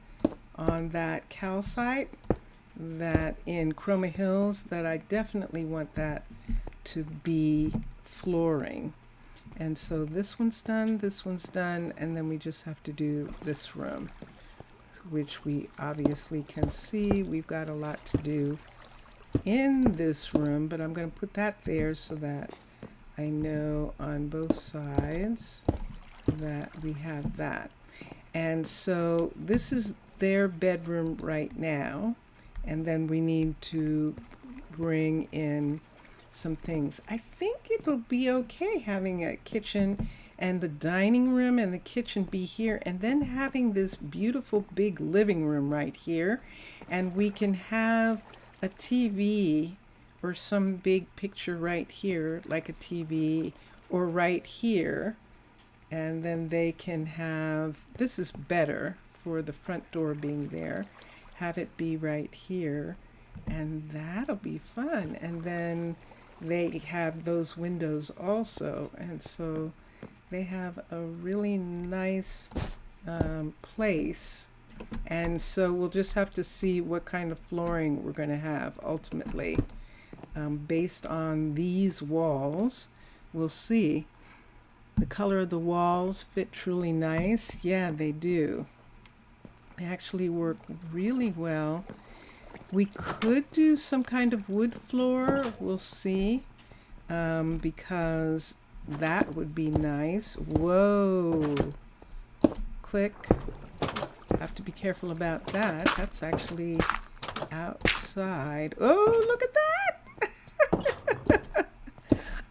on that calcite that in Chroma Hills that I definitely want that to be flooring. And so this one's done, and then we just have to do this room, which we obviously can see we've got a lot to do in this room, but I'm going to put that there so that I know on both sides that we have that. And so this is their bedroom right now, and then we need to bring in some things. I think it'll be okay having a kitchen and the dining room and the kitchen be here, and then having this beautiful big living room right here, and we can have a TV or some big picture right here, like a TV, or right here, and then they can have, this is better for the front door being there, have it be right here, and that'll be fun. And then they have those windows also, and so they have a really nice place. And so we'll just have to see what kind of flooring we're going to have ultimately based on these walls. We'll see. The color of the walls fit truly nice. Yeah, they do. They actually work really well. We could do some kind of wood floor. We'll see, because that would be nice. Whoa. Click. Have to be careful about that. That's actually outside. Oh, look at that!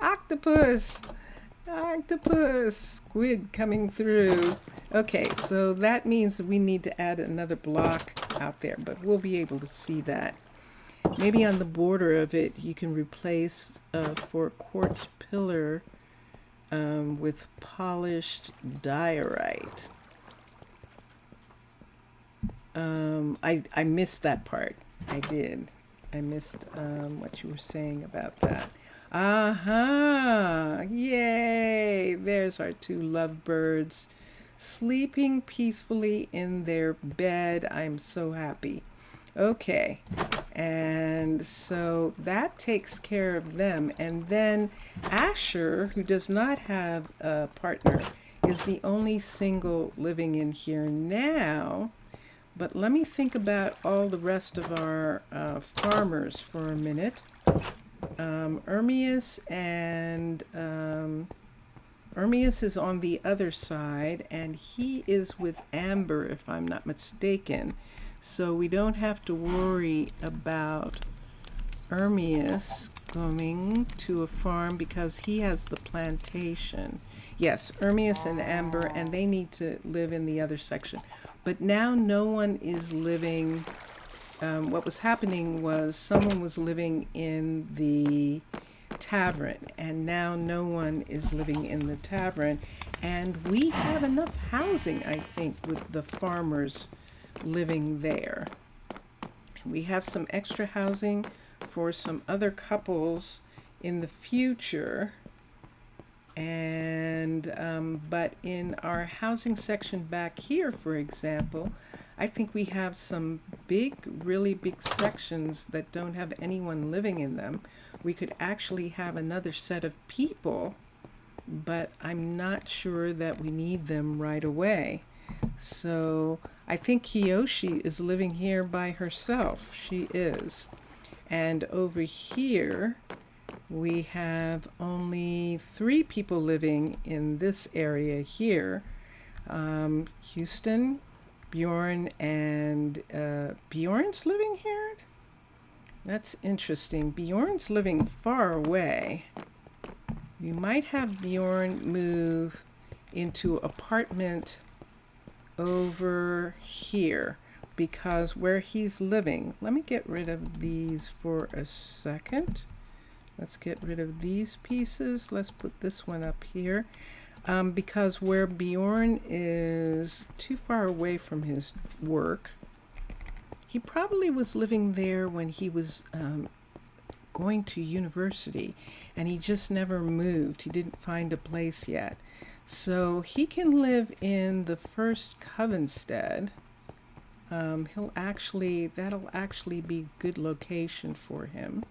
Octopus! Octopus! Squid coming through. Okay, so that means we need to add another block out there, but we'll be able to see that. Maybe on the border of it, you can replace for a quartz pillar with polished diorite. I missed that part. I did. I missed what you were saying about that. Aha! Yay! There's our two lovebirds sleeping peacefully in their bed. I'm so happy. Okay, and so that takes care of them. And then Asher, who does not have a partner, is the only single living in here now. But let me think about all the rest of our farmers for a minute. Ermias is on the other side, and he is with Amber, if I'm not mistaken. So we don't have to worry about Ermias going to a farm because he has the plantation. Yes, Ermias and Amber, and they need to live in the other section. But now no one is living. What was happening was someone was living in the tavern, and now no one is living in the tavern. And we have enough housing, I think, with the farmers living there. We have some extra housing for some other couples in the future. And but in our housing section back here, for example, I think we have some really big sections that don't have anyone living in them. We could actually have another set of people, but I'm not sure that we need them right away. So I think Kiyoshi is living here by herself. She is. And over here, We have only 3 people living in this area here. Houston, Bjorn, and Bjorn's living here? That's interesting. Bjorn's living far away. We might have Bjorn move into apartment over here because where he's living, let me get rid of these for a second. Let's get rid of these pieces. Let's put this one up here. Because where Bjorn is too far away from his work, he probably was living there when he was going to university, and he just never moved. He didn't find a place yet. So he can live in the first Covenstead. That'll actually be a good location for him.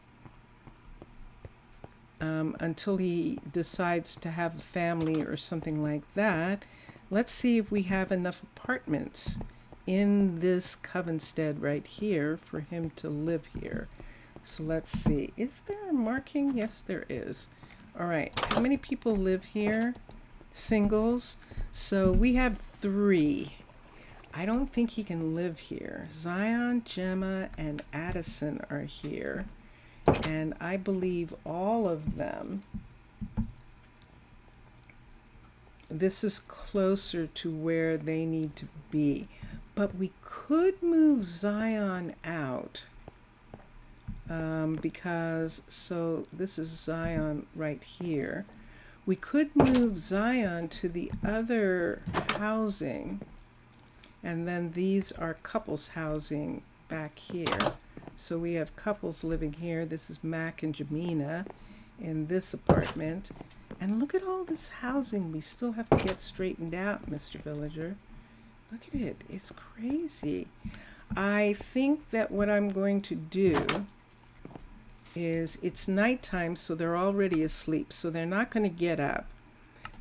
Until he decides to have a family or something like that. Let's see if we have enough apartments in this Covenstead right here for him to live here. So let's see. Is there a marking? Yes, there is. All right. How many people live here? Singles. So we have 3. I don't think he can live here. Zion, Gemma, and Addison are here. And I believe all of them, this is closer to where they need to be. But we could move Zion out because, so this is Zion right here. We could move Zion to the other housing, and then these are couples housing back here. So we have couples living here. This is Mac and Jamina in this apartment. And look at all this housing we still have to get straightened out, Mr. Villager. Look at it. It's crazy. I think that what I'm going to do is, it's nighttime, so they're already asleep. So they're not going to get up.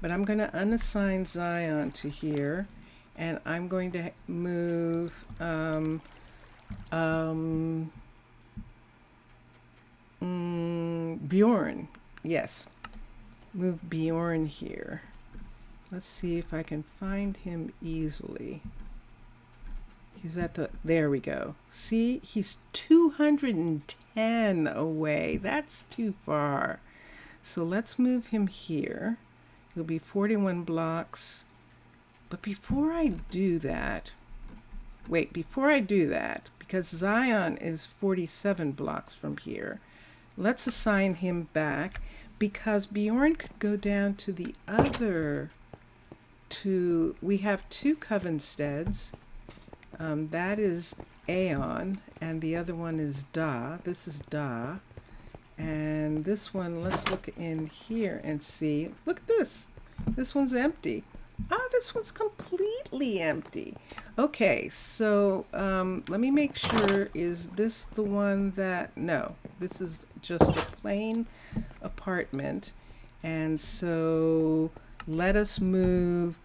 But I'm going to unassign Zion to here. And I'm going to move Bjorn. Yes. Move Bjorn here. Let's see if I can find him easily. He's at the, there we go. See, he's 210 away. That's too far. So let's move him here. He'll be 41 blocks. But before I do that, because Zion is 47 blocks from here, let's assign him back, because Bjorn could go down to the other two. We have 2 Covensteads. That is Aeon, and the other one is Da. This is Da. And this one, let's look in here and see. Look at this. This one's empty. Ah, this one's completely empty. Okay, so let me make sure, is this the one that, no, this is just a plain apartment. And so let us move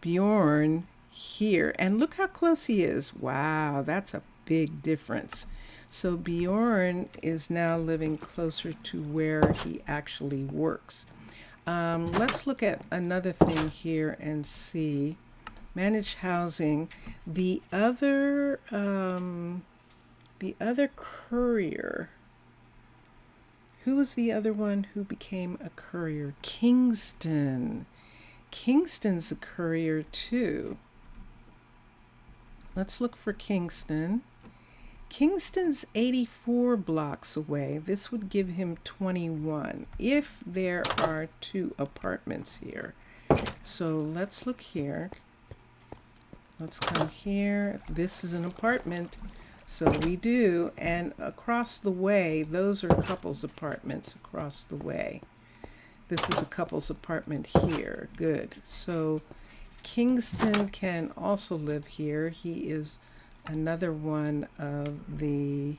Bjorn here. And look how close he is. Wow, that's a big difference. So Bjorn is now living closer to where he actually works. Let's look at another thing here and see. Manage housing. The other courier. Who was the other one who became a courier? Kingston. Kingston's a courier too. Let's look for Kingston. Kingston's 84 blocks away. This would give him 21 if there are 2 apartments here. So let's look here. Let's come here. This is an apartment. So we do. And across the way, those are couples apartments across the way. This is a couples apartment here. Good. So Kingston can also live here. He is another one of the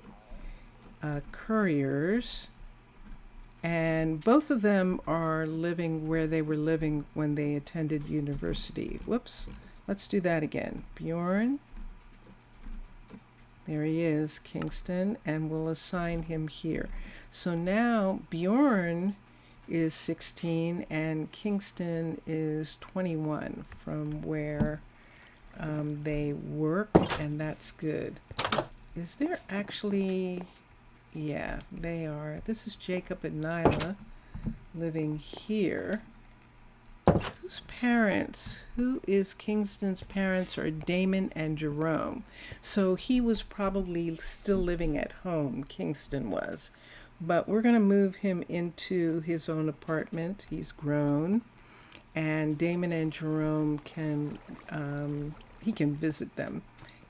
couriers, and both of them are living where they were living when they attended university. Whoops, let's do that again. Bjorn, There he is, Kingston, and we'll assign him here. So now Bjorn is 16 and Kingston is 21 from where they work, and that's good. Is there actually... Yeah, they are. This is Jacob and Nyla living here. Whose parents? Who is Kingston's parents are Damon and Jerome. So he was probably still living at home, Kingston was. But we're going to move him into his own apartment. He's grown. And Damon and Jerome can, he can visit them.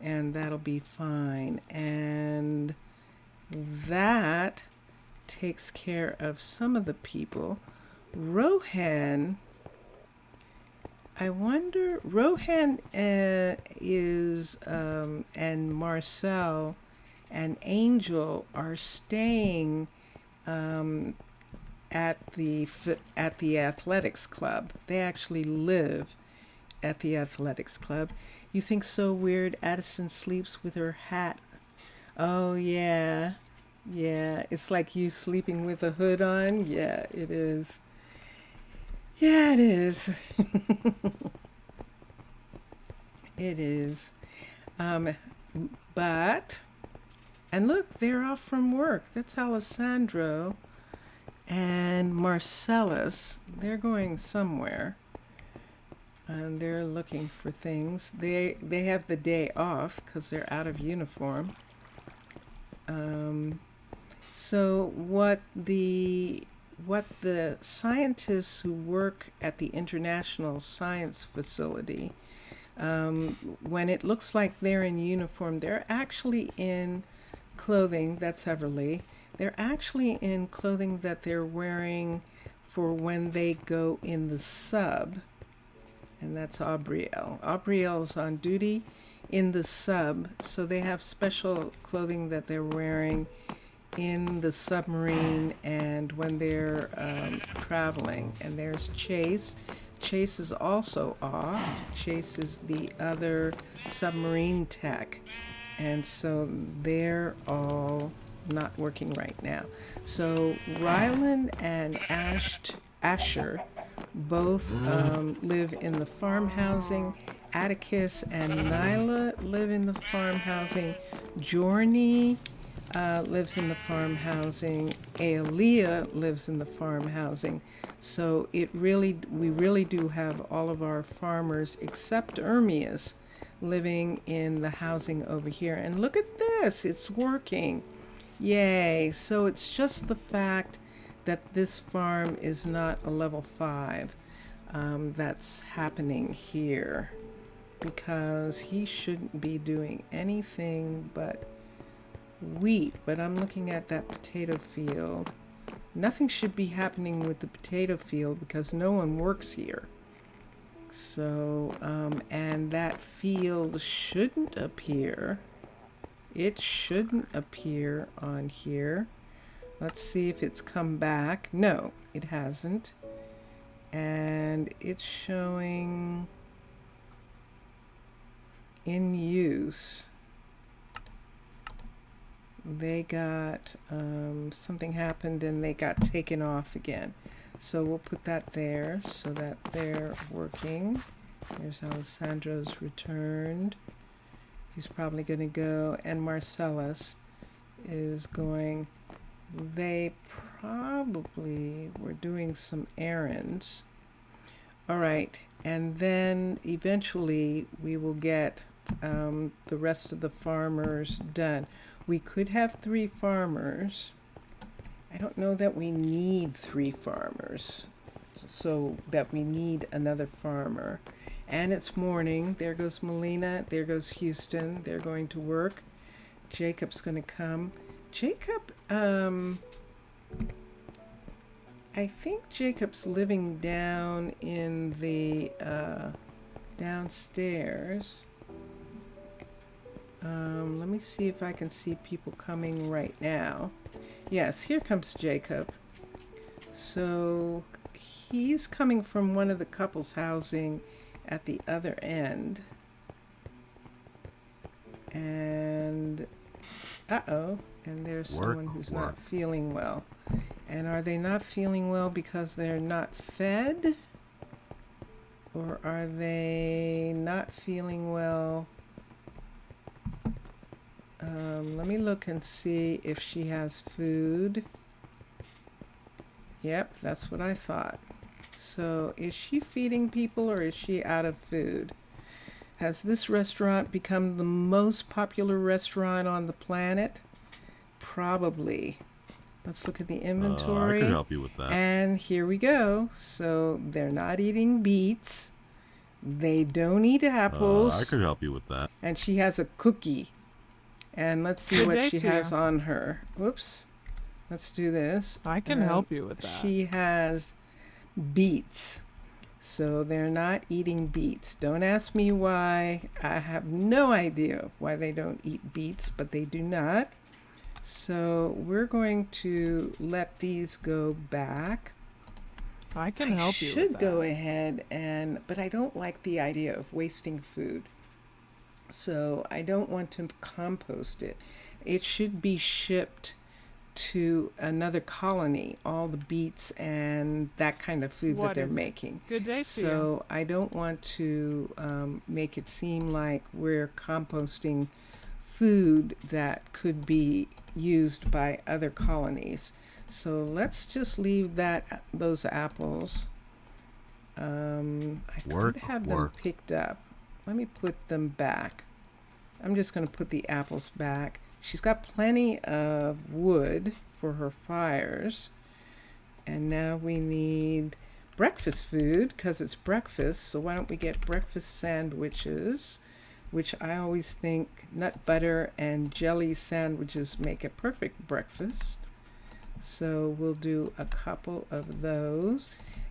And that'll be fine. And that takes care of some of the people. Rohan, I wonder, Rohan is, and Marcel and Angel are staying at the athletics club. They actually live at the athletics club. You think so weird Addison sleeps with her hat? Oh yeah, yeah, it's like you sleeping with a hood on. Yeah, it is. Yeah, it is. It is. But, and look, they're off from work. That's Alessandro and Marcellus. They're going somewhere. And they're looking for things. They have the day off because they're out of uniform. So what the scientists who work at the International Science Facility, when it looks like they're in uniform, they're actually in clothing, that's Everly, they're actually in clothing that they're wearing for when they go in the sub, and that's Aubrielle. Aubrielle's on duty in the sub, so they have special clothing that they're wearing in the submarine and when they're traveling. And there's Chase. Chase is also off. Chase is the other submarine tech, and so they're all not working right now. So Ryland and Asher both live in the farm housing. Atticus and Nyla live in the farm housing. Jorny lives in the farm housing. Aelia lives in the farm housing. So we really do have all of our farmers except Ermias living in the housing over here. And look at this, it's working. Yay. So it's just the fact that this farm is not a level 5 that's happening here, because he shouldn't be doing anything but wheat. But I'm looking at that potato field. Nothing should be happening with the potato field because no one works here. So, and that field shouldn't appear. It shouldn't appear on here. Let's see if it's come back. No, it hasn't. And it's showing in use. They got, something happened and they got taken off again. So we'll put that there so that they're working. There's Alessandro's returned. He's probably going to go, and Marcellus is going. They probably were doing some errands. All right, and then eventually we will get the rest of the farmers done. We could have 3 farmers. I don't know that we need 3 farmers, so that we need another farmer. And it's morning. There goes Melina. There goes Houston. They're going to work. Jacob's going to come. Jacob, I think Jacob's living down in the downstairs. Let me see if I can see people coming right now. Yes, here comes Jacob. So he's coming from one of the couples housing at the other end. And Uh-oh. And there's Work, someone who's work. not feeling well. And are they not feeling well because they're not fed? Or are they not feeling well? Let me look and see if she has food. Yep, that's what I thought. So is she feeding people or is she out of food? Has this restaurant become the most popular restaurant on the planet? Probably. Let's look at the I inventory. could help you with that. And here we go. So they're not eating beets. They don't eat apples. I could help you with that. And she has a cookie. And let's see Good what day she to has you. on her. Whoops. Let's do this. I can help you with that. She has beets. So they're not eating beets. Don't ask me why. I have no idea why they don't eat beets, but they do not. So we're going to let these go back. I can help you with Should that. go ahead but I don't like the idea of wasting food. So I don't want to compost it. It should be shipped to another colony, all the beets and that kind of food that What they're is it? making. Good day to you. So I don't want to make it seem like we're composting food that could be used by other colonies. So let's just leave those apples. I Work, could have them work. picked up. Let me put them back. I'm just going to put the apples back. She's got plenty of wood for her fires. And now we need breakfast food because it's breakfast. So why don't we get breakfast sandwiches, which I always think nut butter and jelly sandwiches make a perfect breakfast. So we'll do a couple of those.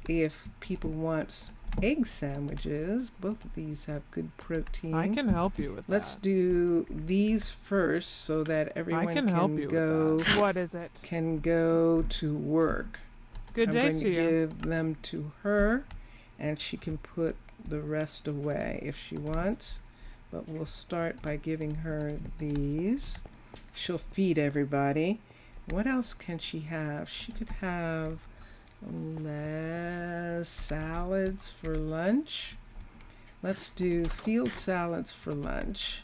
If people want egg sandwiches, both of these have good protein. I can help you with Let's that. do these first so that everyone I can help you go with that. What is it? can go to work. Good I'm day going to to you. give them to her, and she can put the rest away if she wants. But we'll start by giving her these. She'll feed everybody. What else can she have? She could have less salads for lunch. Let's do field salads for lunch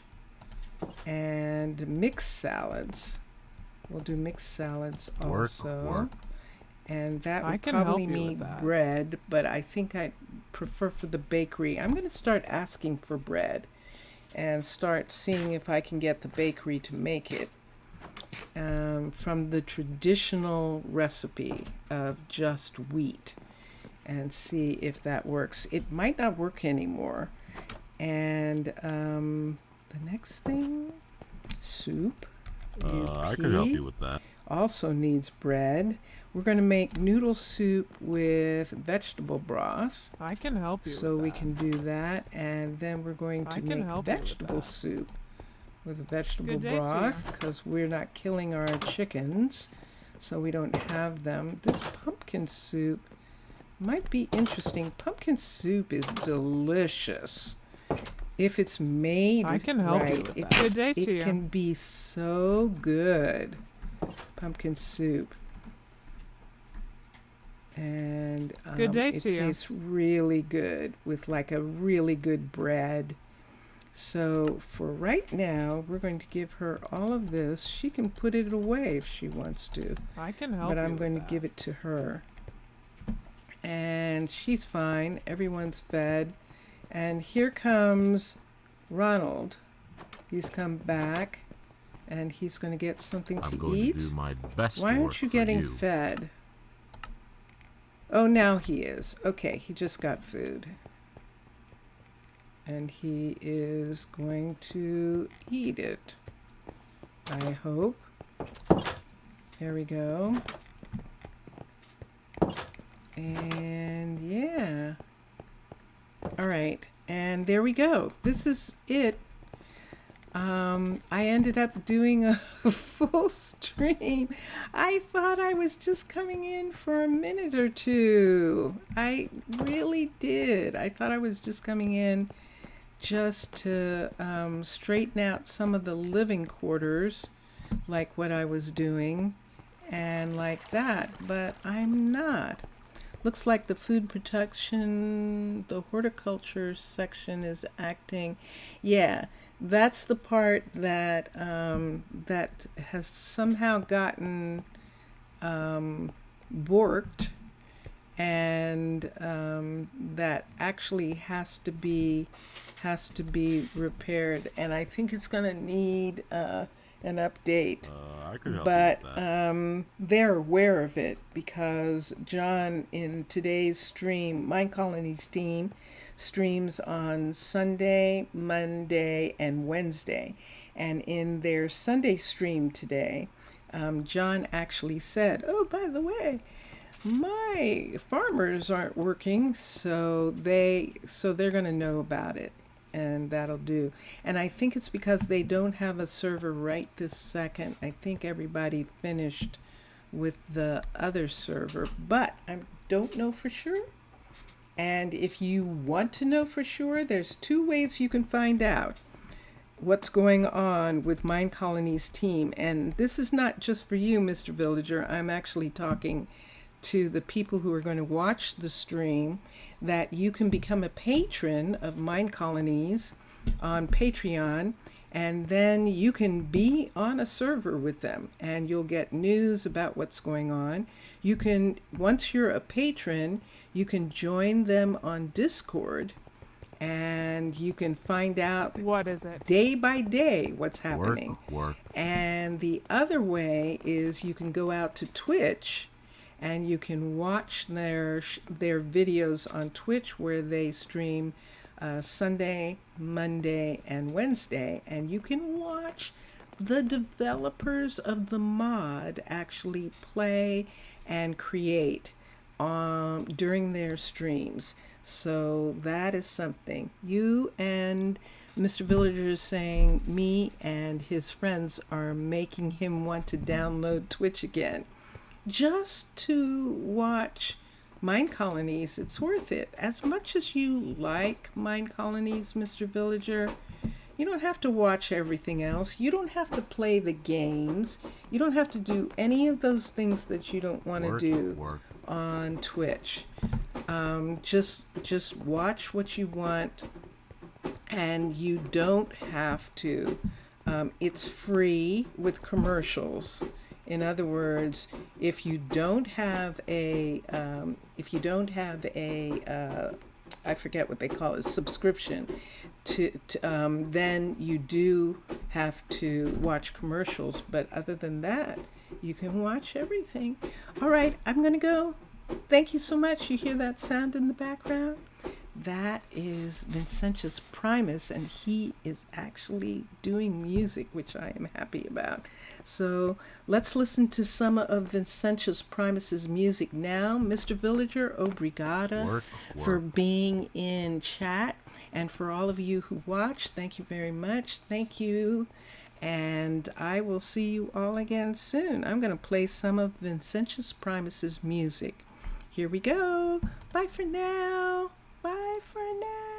and mixed salads. We'll do mixed salads Work, also. work. And that I would can help probably you with mean that. bread, but I think I prefer for the bakery. I'm going to start asking for bread and start seeing if I can get the bakery to make it from the traditional recipe of just wheat and see if that works. It might not work anymore. And the next thing, soup. I could help you with that. Also needs bread. We're going to make noodle soup with vegetable broth. I can help you So with we that. can do that. And then we're going I to can make help you with vegetable that. soup with vegetable Good day to you. broth because we're not killing our chickens. So we don't have them. This pumpkin soup might be interesting. Pumpkin soup is delicious. If it's made I can help you right, with that. Good day to it you. can be so good. Pumpkin soup. And Good day it to you. tastes really good with like a really good bread. So for right now, we're going to give her all of this. She can put it away if she wants to, I can help but you I'm with going to that. give it to her. And she's fine. Everyone's fed. And here comes Ronald. He's come back and he's going to get something I'm to going eat. to do my best Why to work aren't you for getting you. fed? Oh, now he is. Okay, he just got food. And he is going to eat it. I hope. There we go. And yeah. All right. And there we go. This is it. I ended up doing a full stream. I thought I was just coming in for a minute or two. I really did. I thought I was just coming in just to straighten out some of the living quarters like what I was doing and like that, but I'm not. Looks like the food production, the horticulture section is acting. Yeah, that's the part that that has somehow gotten borked, and that actually has to be repaired. And I think it's going to need an update. I could help But you with that. they're aware of it because John, in today's stream, Minecolonies team streams on Sunday, Monday, and Wednesday. And in their Sunday stream today, John actually said, "Oh, by the way, my farmers aren't working, so they're going to know about it." And that'll do. And I think it's because they don't have a server right this second. I think everybody finished with the other server, but I don't know for sure. And if you want to know for sure, there's two ways you can find out what's going on with Minecolonies team. And this is not just for you, Mr. Villager. I'm actually talking to the people who are going to watch the stream, that you can become a patron of Minecolonies on Patreon, and then you can be on a server with them and you'll get news about what's going on. You can, once you're a patron, you can join them on Discord, and you can find out What is it? day by day what's happening. Work. And the other way is you can go out to Twitch and you can watch their videos on Twitch, where they stream Sunday, Monday, and Wednesday. And you can watch the developers of the mod actually play and create during their streams. So that is something. You and Mr. Villager is saying me and his friends are making him want to download Twitch again, just to watch Minecolonies. It's worth it. As much as you like Minecolonies, Mr. Villager, you don't have to watch everything else. You don't have to play the games. You don't have to do any of those things that you don't want to do on Twitch. Just watch what you want, and you don't have to. It's free with commercials. In other words, if you don't have a I forget what they call it, subscription, then you do have to watch commercials. But other than that, you can watch everything. All right, I'm gonna go. Thank you so much. You hear that sound in the background? That is Vincentius Primus, and he is actually doing music, which I am happy about. So let's listen to some of Vincentius Primus's music now. Mr. Villager, obrigada for being in chat. And for all of you who watch, thank you very much. Thank you. And I will see you all again soon. I'm going to play some of Vincentius Primus's music. Here we go. Bye for now. Bye for now.